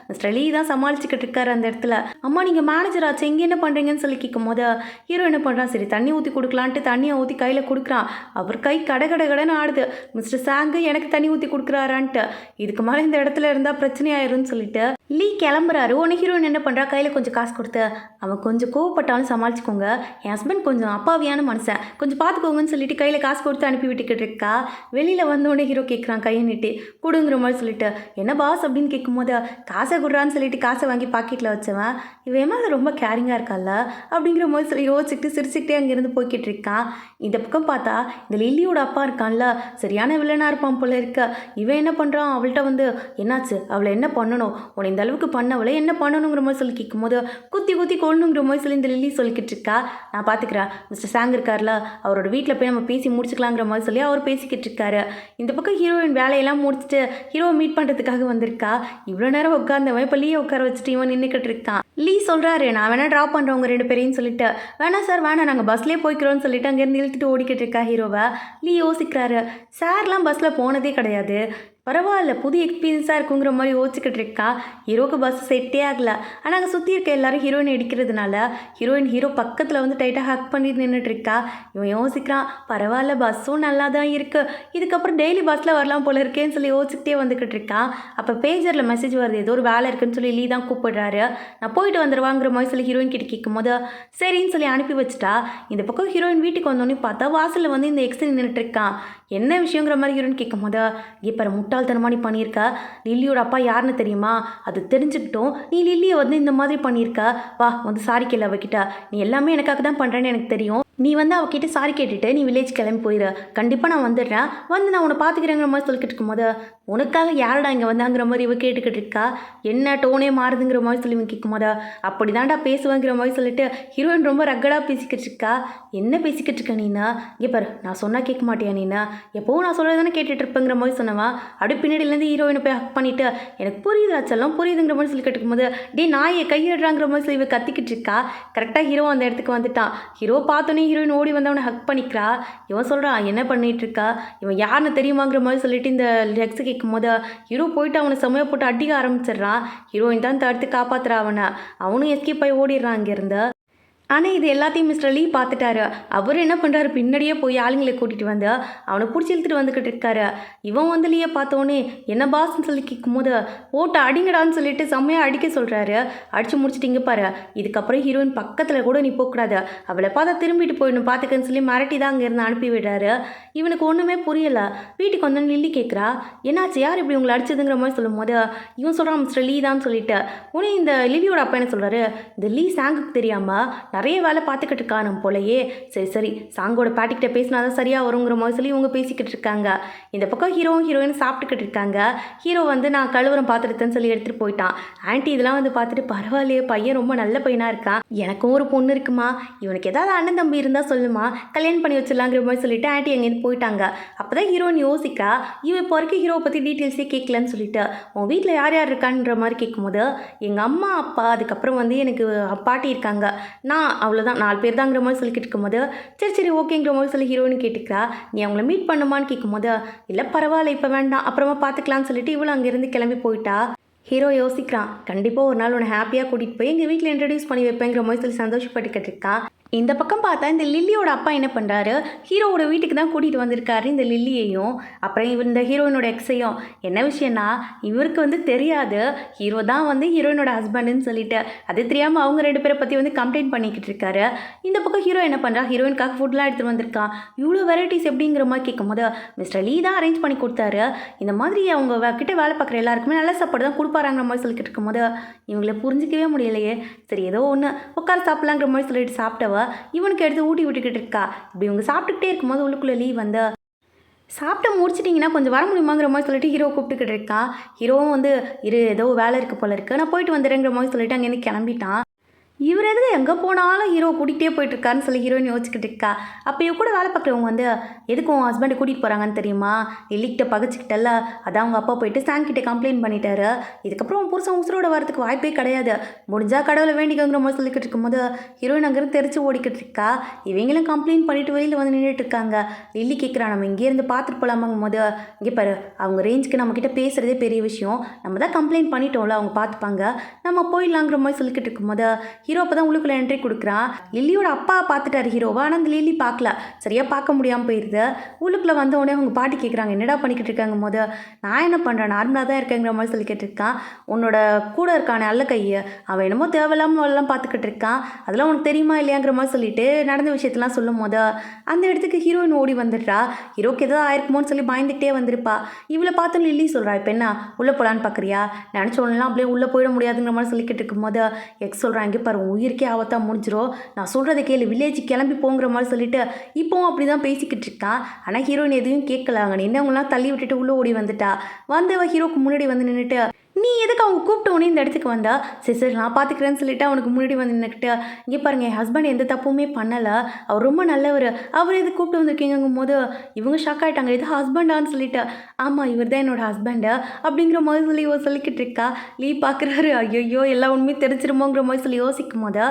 மிஸ்டர் லீ தான் சமாளிச்சுக்கிட்டு இருக்காரு அந்த இடத்துல. அம்மா நீங்கள் மேனேஜர் ஆச்சு, எங்கே என்ன பண்ணுறீங்கன்னு சொல்லி கேட்கும் போது ஹீரோ என்ன பண்ணுறான், சரி தண்ணி ஊற்றி கொடுக்கலான்ட்டு தண்ணியை ஊற்றி கையில் கொடுக்குறான். அவர் கை கடகடன்னு ஆடுது. மிஸ்டர் சாங்கு எனக்கு தண்ணி ஊற்றி கொடுக்குறாரான்ட்டு, இதுக்கு மேலே இந்த இடத்துல இருந்தால் பிரச்சனை ஆயிரும்னு சொல்லிட்டு லீ கிளம்புறாரு. உடனே ஹீரோயின் என்ன பண்ணுறா, கையில் கொஞ்சம் காசு கொடுத்து, அவன் கொஞ்சம் கோவப்பட்டாலும் சமாளிச்சுக்கோங்க, என் ஹஸ்பண்ட் கொஞ்சம் அப்பாவியான மனுஷன், கொஞ்சம் பார்த்துக்கோங்கன்னு சொல்லிட்டு கையில் காசு கொடுத்து அனுப்பி விட்டுக்கிட்டு இருக்கா. வெளியில் வந்தோடனே ஹீரோ கேட்குறான் கையை நீட்டி கொடுங்கிற மாதிரி சொல்லிட்டு, என்ன பாஸ் அப்படின்னு கேட்கும்போது, காசை கொடுறான்னு சொல்லிட்டு காசை வாங்கி பாக்கெட்டில் வச்சவன் இவன் மேலே ரொம்ப கேரிங்காக இருக்கால அப்படிங்கிற மாதிரி சொல்லி யோசிச்சுக்கிட்டு சிரிச்சுக்கிட்டே அங்கேருந்து போய்கிட்டு இருக்கான். இந்த பக்கம் பார்த்தா இந்த லில்லியோட அப்பா இருக்கான்ல, சரியான வில்லனாக இருப்பான் போல இருக்க. இவன் என்ன பண்ணுறான், அவள்கிட்ட வந்து என்னாச்சு, அவளை என்ன பண்ணணும், உன்னை இந்த அளவுக்கு பண்ணவளை என்ன பண்ணணுங்கிற மாதிரி சொல்லி கேட்கும்போது குத்தி குத்தி கொள்ளணுங்கிற மாதிரி சொல்லி இந்த லில்லி சொல்லிக்கிட்டு இருக்கா. நான் பார்த்துக்கிறேன், மிஸ்டர் சாங் இருக்கார்ல, அவரோட வீட்டில் போய் நம்ம பேசி முடிச்சுக்கலாங்கிற மாதிரி சொல்லி அவர் பேசிக்கிட்டு இருக்காரு. இந்த பக்கம் ஹீரோயின் வேலையெல்லாம் முடிச்சுட்டு ஹீரோவை மீட் பண்ணுறதுக்காக வந்திருக்கா. இவ்வளோ நேரம் உட்காந்தவன் இப்போ லீயை உட்கார வச்சுட்டு இவன் நின்றுக்கிட்டு இருக்கான். லீ சொல்கிறாரு, நான் வேணா ட்ராப் பண்ணுறேன் உங்கள் 2 பேரையும் சொல்லிட்டு. வேணாம் சார் வேணாம், நாங்கள் பஸ்லேயே போய்க்கிறோன்னு சொல்லிட்டு அங்கேருந்து இழுத்துட்டு ஓடிக்கிட்டு இருக்கா ஹீரோவை. லீ யோசிக்கிறாரு, சார்லாம் பஸ்ஸில் போனதே கிடையாது, பரவாயில்ல புது எக்ஸ்பீரியன்ஸாக இருக்குங்கிற மாதிரி யோசிச்சுக்கிட்டு இருக்கா. ஹீரோக்கு பஸ் செட்டே ஆகலை. ஆனால் அங்கே சுற்றி இருக்க எல்லாரும் ஹீரோயின் இடிக்கிறதுனால ஹீரோ பக்கத்தில் வந்து டைட்டாக ஹக் பண்ணிட்டு நின்றுட்டு இருக்கா. இவன் யோசிக்கிறான், பரவாயில்ல பஸ்ஸும் நல்லா தான் இருக்குது, இதுக்கப்புறம் டெய்லி பஸ்ஸில் வரலாம் போல இருக்கேன்னு சொல்லி யோசிச்சுட்டே வந்துக்கிட்டு இருக்கான். அப்போ பேஜரில் மெசேஜ் வருது, ஏதோ ஒரு வேலை இருக்குன்னு சொல்லி லீ தான் கூப்பிடுறாரு. நான் போயிட்டு வந்துடுவாங்கிற மாதிரி சொல்லி ஹீரோயின் கிட்ட கேட்கும் போது சரின்னு சொல்லி அனுப்பி வச்சுட்டா. இந்த பக்கம் ஹீரோயின் வீட்டுக்கு வந்தோடனே பார்த்தா வாசலில் வந்து இந்த எக்ஸ் நின்றுட்டு இருக்கான். என்ன விஷயங்கிற மாதிரி ஹீரோயின் கேட்கும் போது, இப்போ முட்டாள்தனமா நீ பண்ணியிருக்க, லில்லியோட அப்பா யாருன்னு தெரியுமா, அது தெரிஞ்சுக்கிட்டோம் நீ லில்லியை வந்து இந்த மாதிரி பண்ணியிருக்க, வா வந்து சாரி கேளு அவகிட்ட, நீ எல்லாமே எனக்காக தான் பண்ணுறேன்னு எனக்கு தெரியும், நீ வந்து அவகிட்ட சாரி கேட்டுட்டு நீ வில்லேஜ் கிளம்பி போயிடு, கண்டிப்பாக நான் வந்துடுறேன், வந்து நான் உன்னை பார்த்துக்கிறேங்கிற மாதிரி சொல்லிக்கிட்டு இருக்கும்போது உனக்காக யாரடா இங்கே வந்தாங்கிற மாதிரி இவ கேட்டுக்கிட்டு இருக்கா. என்ன டோனே மாறுதுங்கிற மாதிரி சொல்லி இவன் கேட்கும்போது அப்படி தான்டா பேசுவேங்கிற மாதிரி சொல்லிட்டு ஹீரோயின் ரொம்ப ரக்கடாக பேசிக்கிட்டு இருக்கா. என்ன பேசிக்கிட்டு இருக்க நீனா, இங்கே பாரு நான் சொன்னால் கேட்க மாட்டியா நீனா, எப்போவும் நான் சொல்கிறது தானே கேட்டுட்டு இருப்பேங்கிற மாதிரி சொன்னவா அப்படி பின்னாடியிலேருந்து ஹீரோயினை போய் ஹக் பண்ணிவிட்டு எனக்கு புரியுது அச்செல்லாம் புரியுதுங்கிற மாதிரி சொல்லி கேட்டுக்கும்போது டே நாயை கையிடுறாங்கிற மாதிரி சொல்லி இவ கத்திக்கிட்டு இருக்கா. கரெக்டாக ஹீரோ அந்த இடத்துக்கு வந்துட்டான். ஹீரோ பார்த்தோன்னே ஹீரோயின் ஓடி வந்து அவனை ஹக் பண்ணிக்கிறா. இவன் சொல்கிறான் என்ன பண்ணிகிட்டு இருக்கா, இவன் யாருன்னு தெரியுமாங்கிற மாதிரி சொல்லிட்டு இந்த லெக்ஸு கேட்கும் போது ஹீரோ போயிட்டு அவனை செமையை போட்டு அடிக்க ஆரம்பிச்சிடுறான். ஹீரோயின் தான் தடுத்து காப்பாற்றுறா அவனை. அவனும் எஸ்கேப் ஆகி ஓடிடுறான் அங்கேருந்து. ஆனால் இது எல்லாத்தையும் மிஸ்டர் லீ பார்த்துட்டாரு. அவர் என்ன பண்ணுறாரு, பின்னாடியே போய் ஆளுங்களை கூட்டிகிட்டு வந்து அவனை பிடிச்சி இழுத்துட்டு வந்துக்கிட்டு இருக்காரு. இவன் வந்து லீயை பார்த்தோன்னே என்ன பாஸ்ன்னு சொல்லி கேட்கும்போது ஓட்ட அடிங்கடான்னு சொல்லிட்டு செம்மையாக அடிக்க சொல்கிறாரு. அடித்து முடிச்சுட்டு இங்கே பாரு, இதுக்கப்புறம் ஹீரோயின் பக்கத்தில் கூட நீ போகக்கூடாது, அவளை பார்த்தா திரும்பிட்டு போயிடணும் பார்த்துக்கன்னு சொல்லி மிரட்டி தான் அங்கேருந்து அனுப்பி விடுறாரு. இவனுக்கு ஒன்றுமே புரியலை. வீட்டுக்கு வந்தோன்னு லில்லி கேட்குறா, என்னாச்சு யார் இப்படி உங்களை அடிச்சதுங்கிற மாதிரி சொல்லும் போது இவன் சொல்கிறான் மிஸ்டர் லீ தான் சொல்லிட்டு. உடனே இந்த லில்லியோட அப்பா என்ன சொல்கிறாரு, இந்த லீ சாங்குக்கு தெரியாமல் நிறைய வேலை பார்த்துக்கிட்டு இருக்கானும் போலையே, சரி சாங்கோட பாட்டிக்கிட்ட பேசினா தான் சரியாக வருங்கிற மாதிரி சொல்லி இவங்க பேசிக்கிட்டு இருக்காங்க. இந்த பக்கம் ஹீரோயின் சாப்பிட்டுக்கிட்டு இருக்காங்க. ஹீரோ வந்து நான் கழுவுறம் பாத்திரத்தேன்னு சொல்லி எடுத்துகிட்டு போயிட்டான். ஆன்ட்டி இதெல்லாம் வந்து பார்த்துட்டு பரவாயில்லையே பையன் ரொம்ப நல்ல பையனாக இருக்கான், எனக்கும் ஒரு பொண்ணு இருக்குமா, இவனுக்கு ஏதாவது அண்ணன் தம்பி இருந்தால் சொல்லுமா, கல்யாணம் பண்ணி வச்சிடலாங்கிற மாதிரி சொல்லிட்டு ஆன்ட்டி அங்கேருந்து போயிட்டாங்க. அப்போ தான் ஹீரோயின் யோசிக்கா, இவன் இப்போ வரைக்கும் ஹீரோவை பற்றி டீட்டெயில்ஸே கேட்கலன்னு சொல்லிட்டு உன் வீட்டில் யார் யார் இருக்கான்ற மாதிரி கேட்கும்போது எங்கள் அம்மா அப்பா அதுக்கப்புறம் வந்து எனக்கு பாட்டி இருக்காங்க, நான் அவ்வளோதான் 4 பேர் தாங்கிற மாதிரி சொல்லிக்கிட்டு இருக்கும்போது சரி ஓகேங்கிற மாதிரி சொல்லி ஹீரோயின் கேட்டுக்கிறா. நீ அவங்கள மீட் பண்ணுமான்னு கேட்கும்போது இல்லை பரவாயில்ல இப்போ வேண்டாம் அப்புறமா பார்த்துக்கலான்னு சொல்லிட்டு இவ்வளோ அங்கேருந்து கிளம்பி போயிட்டா. ஹீரோ யோசிக்கிறான், கண்டிப்பாக ஒரு நாள் உன்னை ஹாப்பியாக கூட்டிகிட்டு போய் எங்கள் வீட்டில் இன்ட்ரடியூஸ் பண்ணி வைப்பேங்கிற மாதிரி சொல்லி சந்தோஷப்பட்டுக்கிட்டு இருக்கான். இந்த பக்கம் பார்த்தா இந்த லில்லியோட அப்பா என்ன பண்ணுறாரு, ஹீரோவோட வீட்டுக்கு தான் கூட்டிகிட்டு வந்திருக்காரு இந்த லில்லியையும் அப்புறம் இந்த ஹீரோயினோட எக்ஸையும். என்ன விஷயம்னா இவருக்கு வந்து தெரியாது ஹீரோ தான் வந்து ஹீரோயினோட ஹஸ்பண்டுன்னு சொல்லிட்டு, அது தெரியாமல் அவங்க 2 பேரை பற்றி வந்து கம்ப்ளைண்ட் பண்ணிக்கிட்டு இருக்காரு. இந்த பக்கம் ஹீரோ என்ன பண்ணுறா, ஹீரோயினுக்காக ஃபுட்லாம் எடுத்துகிட்டு வந்திருக்கான். இவ்வளோ வெரைட்டிஸ் எப்படிங்கிற மாதிரி கேட்கும்போது மிஸ்டர் லீ தான் அரேஞ்ச் பண்ணி கொடுத்தாரு, இந்த மாதிரி அவங்க கிட்ட வேலை பார்க்குற எல்லாருக்குமே நல்ல சாப்பாடு தான் கொடுப்பாராங்கிற மாதிரி சொல்லிக்கிட்டு இருக்கும்போது இவங்களை புரிஞ்சிக்கவே முடியலையே. சரி ஏதோ ஒன்று உட்கார சாப்பிட்லாங்கிற மாதிரி சொல்லிட்டு சாப்பிட்டவ இவனுக்கு எடுத்து ஊட்டி விட்டுக்கிட்டு இருக்கா. இப்படி இவங்க சாப்பிட்டுக்கிட்டே இருக்கும்போது உள்ளுக்குள்ளே லீ வந்து சாப்பிட்டு முடிச்சிட்டிங்கன்னா கொஞ்சம் வர முடியுமாங்கிற மாதிரி சொல்லிட்டு ஹீரோ கூப்பிட்டுக்கிட்டு இருக்கான். ஹீரோவும் வந்து ஏதோ வேலை இருக்குது போல இருக்குது, நான் போயிட்டு வந்துடுறேங்கிற மாதிரி சொல்லிட்டு அங்கேருந்து கிளம்பிட்டான். இவர் எதுக்கு எங்கே போனாலும் ஹீரோ கூட்டிகிட்டே போயிட்டுருக்காருன்னு சொல்லி ஹீரோயின் யோசிச்சுக்கிட்டு இருக்கா. அப்போ இவ கூட வேலை பார்க்குறவங்க வந்து எதுக்கும் உன் ஹஸ்பண்டை கூட்டிகிட்டு போகிறாங்கன்னு தெரியுமா, லில்லிக்கிட்ட பகச்சிக்கிட்டல, அதான் அவங்க அப்பா போயிட்டு சாங்கிட்ட கம்ப்ளைண்ட் பண்ணிட்டாரு, இதுக்கப்புறம் புருஷன் உசுரோட வரதுக்கு வாய்ப்பே கிடையாது, முடிஞ்சால் கடவுளை வேண்டிக்கங்கிற மாதிரி சொல்லிக்கிட்டு இருக்கும்போது ஹீரோயின் அங்கேருந்து தெரிச்சு ஓடிக்கிட்டு இருக்கா. இவங்களும் கம்ப்ளைண்ட் பண்ணிட்டு வெளியில் வந்து நின்றுட்டு இருக்காங்க. லில்லி கேட்குறா, நம்ம இங்கேருந்து பார்த்துட்டு போகலாமாங்கும் போது இங்கே பாரு அவங்க ரேஞ்சுக்கு நம்மக்கிட்ட பேசுகிறதே பெரிய விஷயம், நம்ம தான் கம்ப்ளைண்ட் பண்ணிட்டோம்ல அவங்க பார்த்துப்பாங்க, நம்ம போயிடலாங்கிற மாதிரி சொல்லிக்கிட்டு இருக்கும்போது ஹீரோ அப்போ தான் உள்ளுக்குள்ளே என்ட்ரி கொடுக்குறான். லில்லியோட அப்பா பார்த்துட்டாரு ஹீரோவை, ஆனால் அந்த லில்லி பார்க்கல, சரியாக பார்க்க முடியாமல் போயிடுது. உள்ளுக்குள்ளே வந்த உடனே அவங்க பாட்டி கேட்குறாங்க என்னடா பண்ணிக்கிட்டு இருக்காங்க போது நான் என்ன பண்ணுறேன் நார்மலாக தான் இருக்கேங்கிற மாதிரி சொல்லி கேட்டிருக்கான். உன்னோட கூட இருக்கானே அல்ல கையை அவன் என்னமோ தேவையில்லாமல் எல்லாம் பார்த்துக்கிட்டு இருக்கான், அதெல்லாம் உனக்கு தெரியுமா இல்லையாங்கிற மாதிரி சொல்லிட்டு நடந்த விஷயத்தெல்லாம் சொல்லும் போது அந்த இடத்துக்கு ஹீரோயின் ஓடி வந்துடுறா. ஹீரோக்கு எதாவது ஆயிருக்குமோன்னு சொல்லி பயந்துக்கிட்டே வந்திருப்பா. இவளை பார்த்து லில்லி சொல்கிறா, இப்போ என்ன உள்ளே போகலான்னு பார்க்குறியா, நினச்சோன்னா அப்படியே உள்ளே போயிட முடியாதுங்கிற மாதிரி சொல்லிக்கிட்டு இருக்கும்போது எக்ஸ் சொல்கிறான், இங்கே பாரு உயிருக்கே ஆபத்தாக முடிஞ்சிடும், நான் சொல்கிறத கேளு, வில்லேஜ் கிளம்பி போங்கிற மாதிரி சொல்லிட்டு இப்போவும் அப்படி தான் பேசிக்கிட்டு இருக்கான். ஆனால் ஹீரோயின் எதுவும் கேட்கலாங்க, நின்னவங்களாம் தள்ளி விட்டுட்டு உள்ளே ஓடி வந்துட்டா. வந்தவ ஹீரோக்கு முன்னாடி வந்து நின்றுட்டு நீ எதுக்கு அவங்க கூப்பிட்ட உடனே இந்த இடத்துக்கு வந்தா? சரி சரி நான் பார்த்துக்கிறேன்னு சொல்லிட்டு அவனுக்கு முன்னாடி வந்து நின்னுக்கிட்டு, இங்கே பாருங்க என் ஹஸ்பண்ட் எந்த தப்புமே பண்ணலை, அவர் ரொம்ப நல்லவர், அவர் எதுக்கு கூப்பிட்டு வந்திருக்கீங்கும்போது இவங்க ஷாக் ஆகிட்டாங்க. இது ஹஸ்பண்டான்னு சொல்லிட்டு, ஆமாம் இவர் தான் என்னோட ஹஸ்பண்டு அப்படிங்கிற மாதிரி சொல்லி சொல்லிக்கிட்டு இருக்கா. லீ பார்க்குறாரு, ஐயோ எல்லா உண்மையும் தெரிஞ்சிருமோங்கிற மாதிரி சொல்லி யோசிக்கும் போது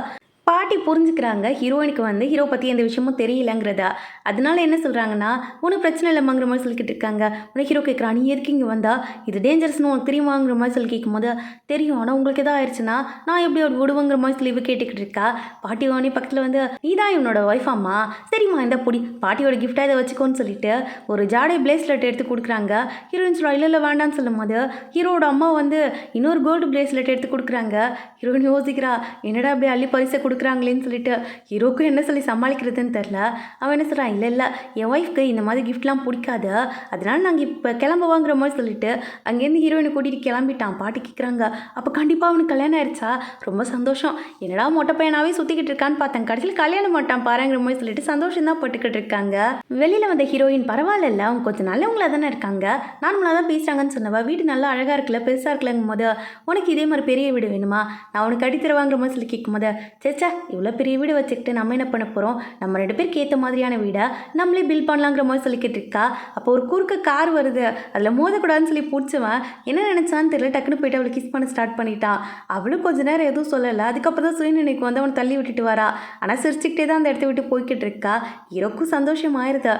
பாட்டி புரிஞ்சுக்கிறாங்க ஹீரோயினுக்கு வந்து ஹீரோ பற்றி எந்த விஷயமும் தெரியலங்கிறத. அதனால என்ன சொல்கிறாங்கன்னா, ஒன்றும் பிரச்சனை இல்லைம்மாங்கிற மாதிரி சொல்லிக்கிட்டு இருக்காங்க. உடனே ஹீரோ கேட்குறான், நீ எதுக்கு இங்கே வந்தா, இது டேஞ்சரஸ்னு உனக்கு தெரியுமாங்கிற மாதிரி சொல்லி கேட்கும்போது, தெரியும் ஆனால் உங்களுக்கு எதாவது ஆயிடுச்சுன்னா நான் எப்படி அவர் விடுவேங்கிற மாதிரி சொல்லி இவ கேட்டுக்கிட்டு இருக்கா. பாட்டி உடனே பக்கத்தில் வந்து, நீ தான் இவனோட ஒய்ஃபாம்மா, சரிம்மா இந்த பொடி பாட்டியோட கிஃப்டாக இதை வச்சுக்கோன்னு சொல்லிட்டு ஒரு ஜாடை பிரேஸ்லெட் எடுத்து கொடுக்குறாங்க. ஹீரோயின் சொல்கிறா, இல்லை இல்லை வேண்டான்னு சொல்லும் போது ஹீரோட அம்மா வந்து இன்னொரு கோல்டு பிரேஸ்லெட் எடுத்து கொடுக்குறாங்க. ஹீரோயின் யோசிக்கிறா, என்னடா அப்படி அள்ளி பரிசை கொடுக்குறாங்களேன்னு சொல்லிட்டு ஹீரோக்கும் என்ன சொல்லி சமாளிக்கிறதுன்னு தெரில. அவன் என்ன சொல்கிறான், இல்லை இல்லை என் ஒய்ஃப்க்கு இந்த மாதிரி கிஃப்ட்லாம் பிடிக்காது, அதனால நாங்கள் இப்போ கிளம்புவாங்கிற மாதிரி சொல்லிட்டு அங்கேருந்து ஹீரோயினை கூட்டிகிட்டு கிளம்பிட்டான். பாட்டி கேட்குறாங்க, அப்போ கண்டிப்பாக அவனுக்கு கல்யாணம் ஆயிடுச்சா, ரொம்ப சந்தோஷம், என்னடா மொட்டை பையனாகவே சுற்றிக்கிட்டு இருக்கான்னு பார்த்தேன், கடைசியில் கல்யாணம் மாட்டான் பாருங்கிற மாதிரி சொல்லிட்டு சந்தோஷம் தான் பட்டுக்கிட்டு இருக்காங்க. வெளியில் வந்த ஹீரோயின், பரவாயில்ல அவங்க கொஞ்சம் நல்லவங்களாக தானே இருக்காங்க, நார்மலாக தான் பேசுகிறாங்கன்னு சொன்னவா, வீடு நல்லா அழகாக இருக்குல்ல பெருசாக இருக்கலங்கும் போது உனக்கு இதே மாதிரி பெரிய வீடு வேணுமா, நான் உனக்கு அடித்தருவாங்கிற மாதிரி சொல்லி கேட்கும்போது, சேச்சா இவ்வளோ பெரிய வீடு வச்சுக்கிட்டு நம்ம என்ன பண்ண போகிறோம், நம்ம 2 பேருக்கு ஏற்ற மாதிரியான வீடை நம்மளே பில் பண்ணலாங்கிற மாதிரி சொல்லிக்கிட்டு இருக்கா. அப்போ ஒரு குறுக்க கார் வருது, அதில் மோதக்கூடாதுன்னு சொல்லி பிடிச்சவன் என்ன நினச்சான்னு தெரியல, டக்குன்னு போயிட்டு அவளை கிஸ் பண்ண ஸ்டார்ட் பண்ணிட்டான். அவளும் கொஞ்ச நேரம் எதுவும் சொல்லலை. அதுக்கப்புறம் தான் சுயநினைக்கு வந்து அவனை தள்ளி விட்டுட்டு வரா. ஆனால் சிரிச்சுக்கிட்டே தான் அந்த இடத்த விட்டு போய்கிட்டு இருக்கா. ஹீரோக்கும் சந்தோஷமாயிருது.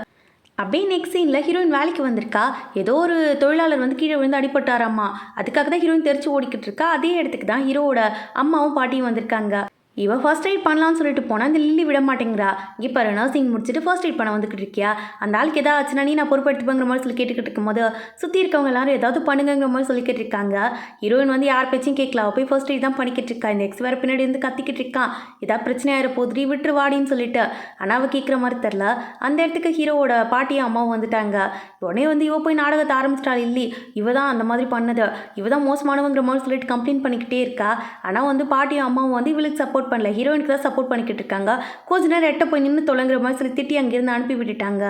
அப்படியே நெக்ஸ்ட் சீனில் ஹீரோயின் வேலைக்கு வந்திருக்கா. ஏதோ ஒரு தொழிலாளர் வந்து கீழே விழுந்து அடிபட்டாராம்மா. அதுக்காக தான் ஹீரோயின் தெரிச்சு ஓடிக்கிட்டு இருக்கா. அதே இடத்துக்கு தான் ஹீரோவோட அம்மாவும் பாட்டியும் வந்திருக்காங்க. இவன் ஃபர்ஸ்ட் எய்ட் பண்ணலான்னு சொல்லிட்டு போனால் அந்த லில்லி விட மாட்டேங்கிறா. இங்கே பாரு நர்சிங் முடிச்சுட்டு ஃபர்ஸ்ட் எய்ட் பண்ண வந்துக்கிட்டு இருக்கியா, அந்த ஆளுக்கு எதாவது ஆச்சுன்னா நீ நான் பொறுப்பெடுத்துப்பேங்கிற மாதிரி சொல்லி கேட்டுக்கிட்டு இருக்கும்போது சுற்றி இருக்கவங்க எல்லாரும் ஏதாவது பண்ணுங்கிற மாதிரி சொல்லி கேட்டிருக்காங்க. ஹீரோயின் வந்து யார் பேச்சும் கேட்கல, போய் ஃபர்ஸ்ட் எய்ட் தான் பண்ணிக்கிட்டு இருக்கா. இந்த எக்ஸ் வேறு பின்னாடி இருந்து கத்திக்கிட்டு இருக்கான், ஏதாவது பிரச்சனையாயிர போதுரி விட்டுரு வாடின்னு சொல்லிட்டு. ஆனால் அவள் கேட்குற மாதிரி தெரில. அந்த இடத்துக்கு ஹீரோவோட பாட்டியும் அம்மாவும் வந்துட்டாங்க. உடனே வந்து இவ போய் நாடகத்தை ஆரம்பிச்சிட்டாள். இல்லை இவ தான் அந்த மாதிரி பண்ணது, இவ தான் மோசமானவங்கிற மாதிரி சொல்லிட்டு கம்ப்ளைண்ட் பண்ணிக்கிட்டே இருக்கா. ஆனால் வந்து பாட்டியும் அம்மாவும் வந்து இவளுக்கு சப்போர்ட் பண்ணல, ஹீரோயினுக்கு தான் சப்போர்ட் பண்ணிக்கிட்டு இருக்காங்க. கொஞ்ச நேரம் எட்ட போய் நின்று தொலைங்கிற மாதிரி சொல்லி திட்டி அங்கேருந்து அனுப்பி விட்டுட்டாங்க.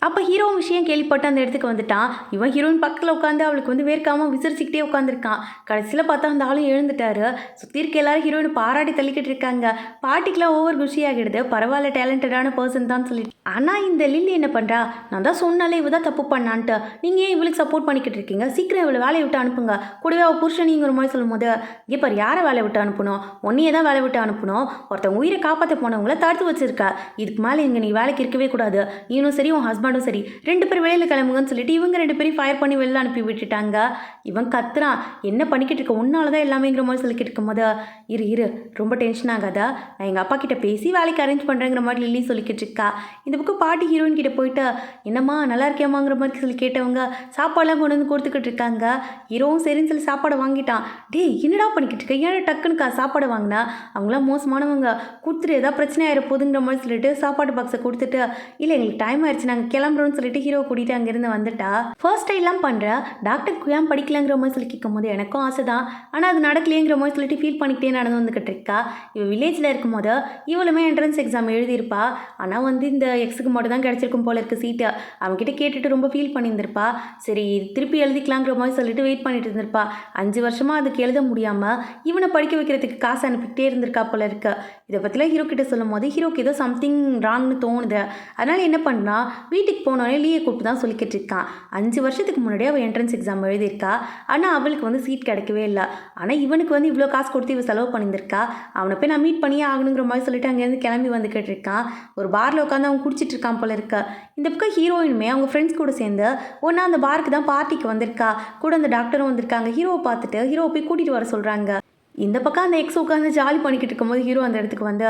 அப்போ ஹீரோ விஷயம் கேள்விப்பட்டு அந்த இடத்துக்கு வந்துட்டான். இவன் ஹீரோயின் பக்கத்தில் உட்காந்து அவளுக்கு வந்து வேர்க்காமல் விசிரிச்சுக்கிட்டே உட்காந்துருக்கான். கடைசியில் பார்த்தா அந்த ஆளும் எழுந்துட்டாரு. சுற்றி இருக்க எல்லாரும் ஹீரோயின் பாராட்டி தள்ளிக்கிட்டு இருக்காங்க. பாட்டிக்கெலாம் ஓவர் குஷியாகிடுது, பரவாயில்ல டேலண்டடான பர்சன் தான் சொல்லிட்டு. ஆனால் இந்த லில்லி என்ன பண்ணுறா, நான் தான் சொன்னாலே இவ தான் தப்பு பண்ணான்ட்டு, நீங்கள் ஏன் இவளுக்கு சப்போர்ட் பண்ணிக்கிட்டு இருக்கீங்க, சீக்கிரம் இவளை வேலையை விட்டு அனுப்புங்க, கூடவே அவள் புருஷனிங்கிற மாதிரி சொல்லும் போது, இப்போ யாரை வேலை விட்டு அனுப்பணும், ஒன்றையே தான் வேலை விட்டு அனுப்பணும், ஒருத்தவங்க உயிரை காப்பாற்ற போனவங்கள தடுத்து வச்சிருக்கா, இதுக்கு மேலே இங்கே நீ வேலைக்கு இருக்கவே கூடாது, நீனும் சரி உன் ஹஸ்பண்டும் சரி 2 பேர் வெளியில் கிளம்புங்கன்னு சொல்லிட்டு இவங்க 2 பேரையும் ஃபயர் பண்ணி வெளில அனுப்பி விட்டுட்டாங்க. இவன் கத்துறான், என்ன பண்ணிக்கிட்டு இருக்க, உன்னால தான் எல்லாமேங்கிற மாதிரி சொல்லிக்கிட்டு இருக்கும்போது, இரு ரொம்ப டென்ஷன் ஆகாதா, நான் எங்கள் அப்பா கிட்ட பேசி வேலைக்கு அரேஞ்ச் பண்ணுறேங்கிற மாதிரி லில்லி சொல்லிக்கிட்டு இருக்கா. இந்த பக்கம் பாட்டி ஹீரோயின் கிட்ட போயிட்டு, என்னம்மா நல்லா இருக்கியாமாங்கிற மாதிரி சொல்லி கேட்டவங்க சாப்பாடெல்லாம் கொண்டு வந்து கொடுத்துக்கிட்டு இருக்காங்க. ஹீரோவும் சரின்னு சொல்லி சாப்பாடை வாங்கிட்டான். டேய் என்னடா பண்ணிக்கிட்டு இருக்க, ஏன்னா டக்குன்னு சாப்பாடு வாங்கினா, அவங்களாம் மோசமானவங்க, கொடுத்துட்டு ஏதாவது பிரச்சனை ஆயிர போதுங்கிற மாதிரி சொல்லிட்டு சாப்பாடு பாக்ஸை கொடுத்துட்டு, இல்லை எங்களுக்கு டைம் ஆயிடுச்சு நாங்கள் கிளம்புறோம்னு சொல்லிட்டு ஹீரோ கூட்டிகிட்டு அங்கேருந்து வந்துட்டா. ஃபர்ஸ்ட் எல்லாம் பண்ணுற டாக்டருக்கு ஏன் படிக்கலங்கிற மாதிரி சொல்லி கேட்கும் போது எனக்கும் ஆசை தான், ஆனால் அது நடக்கலையேங்கிற மாதிரி சொல்லிட்டு ஃபீல் பண்ணிக்கிட்டே நடந்து வந்துக்கிட்டு இருக்கா. இவள் வில்லேஜில் இருக்கும்போது இவளுமே என்ட்ரன்ஸ் எக்ஸாம் எழுதியிருப்பா. ஆனால் வந்து இந்த எக்ஸுக்கு மட்டும் தான் கிடச்சிருக்கும் போல இருக்குது சீட்டு. அவன்கிட்ட கேட்டுட்டு ரொம்ப ஃபீல் பண்ணியிருந்திருப்பா. சரி திருப்பி எழுதிக்கலாங்கிற மாதிரி சொல்லிட்டு வெயிட் பண்ணிட்டு இருந்திருப்பா. 5 வருஷமாக அதுக்கு எழுத முடியாமல் இவனை படிக்க வைக்கிறதுக்கு காசு அனுப்பிக்கிட்டே இருந்திருக்கா போல இருக்கு. இதை பற்றிலாம் ஹீரோ கிட்ட சொல்லும் போது ஹீரோக்கு ஏதோ சம்திங் ராங்னு தோணுது. அதனால் என்ன பண்ணா, வீட்டுக்கு போனோடனே லீயை கூப்பிட்டு தான் சொல்லிக்கிட்டு இருக்கான். 5 வருஷத்துக்கு முன்னாடியே அவள் என்ட்ரன்ஸ் எக்ஸாம் எழுதியிருக்கா. ஆனால் அவளுக்கு வந்து சீட் கிடைக்கவே இல்லை. ஆனால் இவனுக்கு வந்து இவ்வளோ காசு கொடுத்து இவ செலவு பண்ணியிருந்திருக்கா. அவனை போய் நான் மீட் பண்ணியே ஆகணுங்கிற மாதிரி சொல்லிட்டு அங்கேருந்து கிளம்பி வந்துக்கிட்டு இருக்கான். ஒரு பாரில் உட்காந்து அவன் குடிச்சிட்டு இருக்கான் போல இருக்க. இந்த பக்கம் ஹீரோயினுமே அவங்க ஃப்ரெண்ட்ஸ் கூட சேர்ந்து ஒன்றா அந்த பாருக்கு தான் பார்ட்டிக்கு வந்திருக்கா. கூட அந்த டாக்டரும் வந்திருக்காங்க. ஹீரோவை பார்த்துட்டு ஹீரோவை போய் கூட்டிகிட்டு வர சொல்கிறாங்க. இந்த பக்கம் அந்த எக்ஸ் உட்காந்து ஜாலி பண்ணிக்கிட்டு இருக்கும்போது ஹீரோ அந்த இடத்துக்கு வந்து,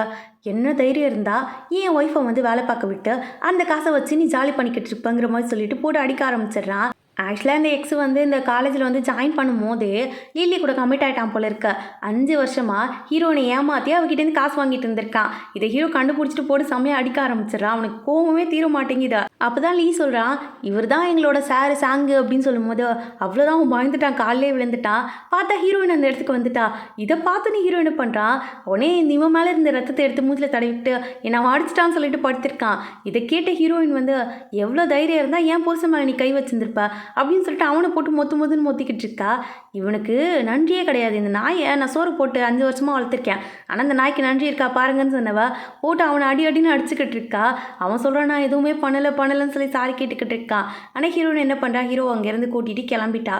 என்ன தைரியம் இருந்தால் என் ஒய்ஃபை வந்து வேலை பார்க்க விட்டு அந்த காசை வச்சு நீ ஜாலி பண்ணிக்கிட்டு இருப்பங்கிற மாதிரி சொல்லிட்டு போட்டு அடிக்க ஆரம்பிச்சிடுறான். ஆக்சுவலாக இந்த எக்ஸ் வந்து இந்த காலேஜில் வந்து ஜாயின் பண்ணும் போதே லில்லி கூட கமிட் ஆகிட்டான் போல இருக்க. 5 வருஷமாக ஹீரோனை ஏமாற்றி அவகிட்டேருந்து காசு வாங்கிட்டு இருந்திருக்கான். இதை ஹீரோ கண்டுபிடிச்சிட்டு போட்டு செம்மையாக அடிக்க ஆரம்பிச்சிடறான். அவனுக்கு கோவமே தீர மாட்டேங்குது. அப்போ தான் லீ சொல்கிறான், இவர் தான் எங்களோட சாங்கு அப்படின்னு சொல்லும் போது அவ்வளோதான் அவன் பயந்துட்டான், காலையிலே விழுந்துட்டான். பார்த்தா ஹீரோயின் அந்த இடத்துக்கு வந்துட்டா. இதை பார்த்து நீ ஹீரோயின் பண்ணுறான், உடனே இவன் மேலே இருந்த ரத்தத்தை எடுத்து மூஞ்சில் தடவிட்டு என்னை அடிச்சிட்டான்னு சொல்லிட்டு படுத்திருக்கான். இதை கேட்ட ஹீரோயின் வந்து, எவ்வளோ தைரியம் இருந்தால் ஏன் புருஷன் மேலே நீ கை வச்சிருந்திருப்ப, அப்படின்னு சொல்லிட்டு அவனை போட்டு மொத்துன்னு மொத்திக்கிட்டு இருக்கா. இவனுக்கு நன்றியே கிடையாது. இந்த நாயை நான் சோறு போட்டு 5 வருஷமாக வளர்த்துருக்கேன், ஆனால் அந்த நாய்க்கு நன்றி இருக்கா பாருங்கன்னு சொன்னவ போட்டு அவனை அடின்னு அடிச்சுக்கிட்டு இருக்கா. அவன் சொல்கிறான் நான் எதுவுமே பண்ணலைன்னு சொல்லி சாரி கேட்டுக்கிட்டு இருக்கான். ஆனால் ஹீரோயின் என்ன பண்ணுறா, ஹீரோ அங்கேருந்து கூட்டிகிட்டு கிளம்பிட்டா.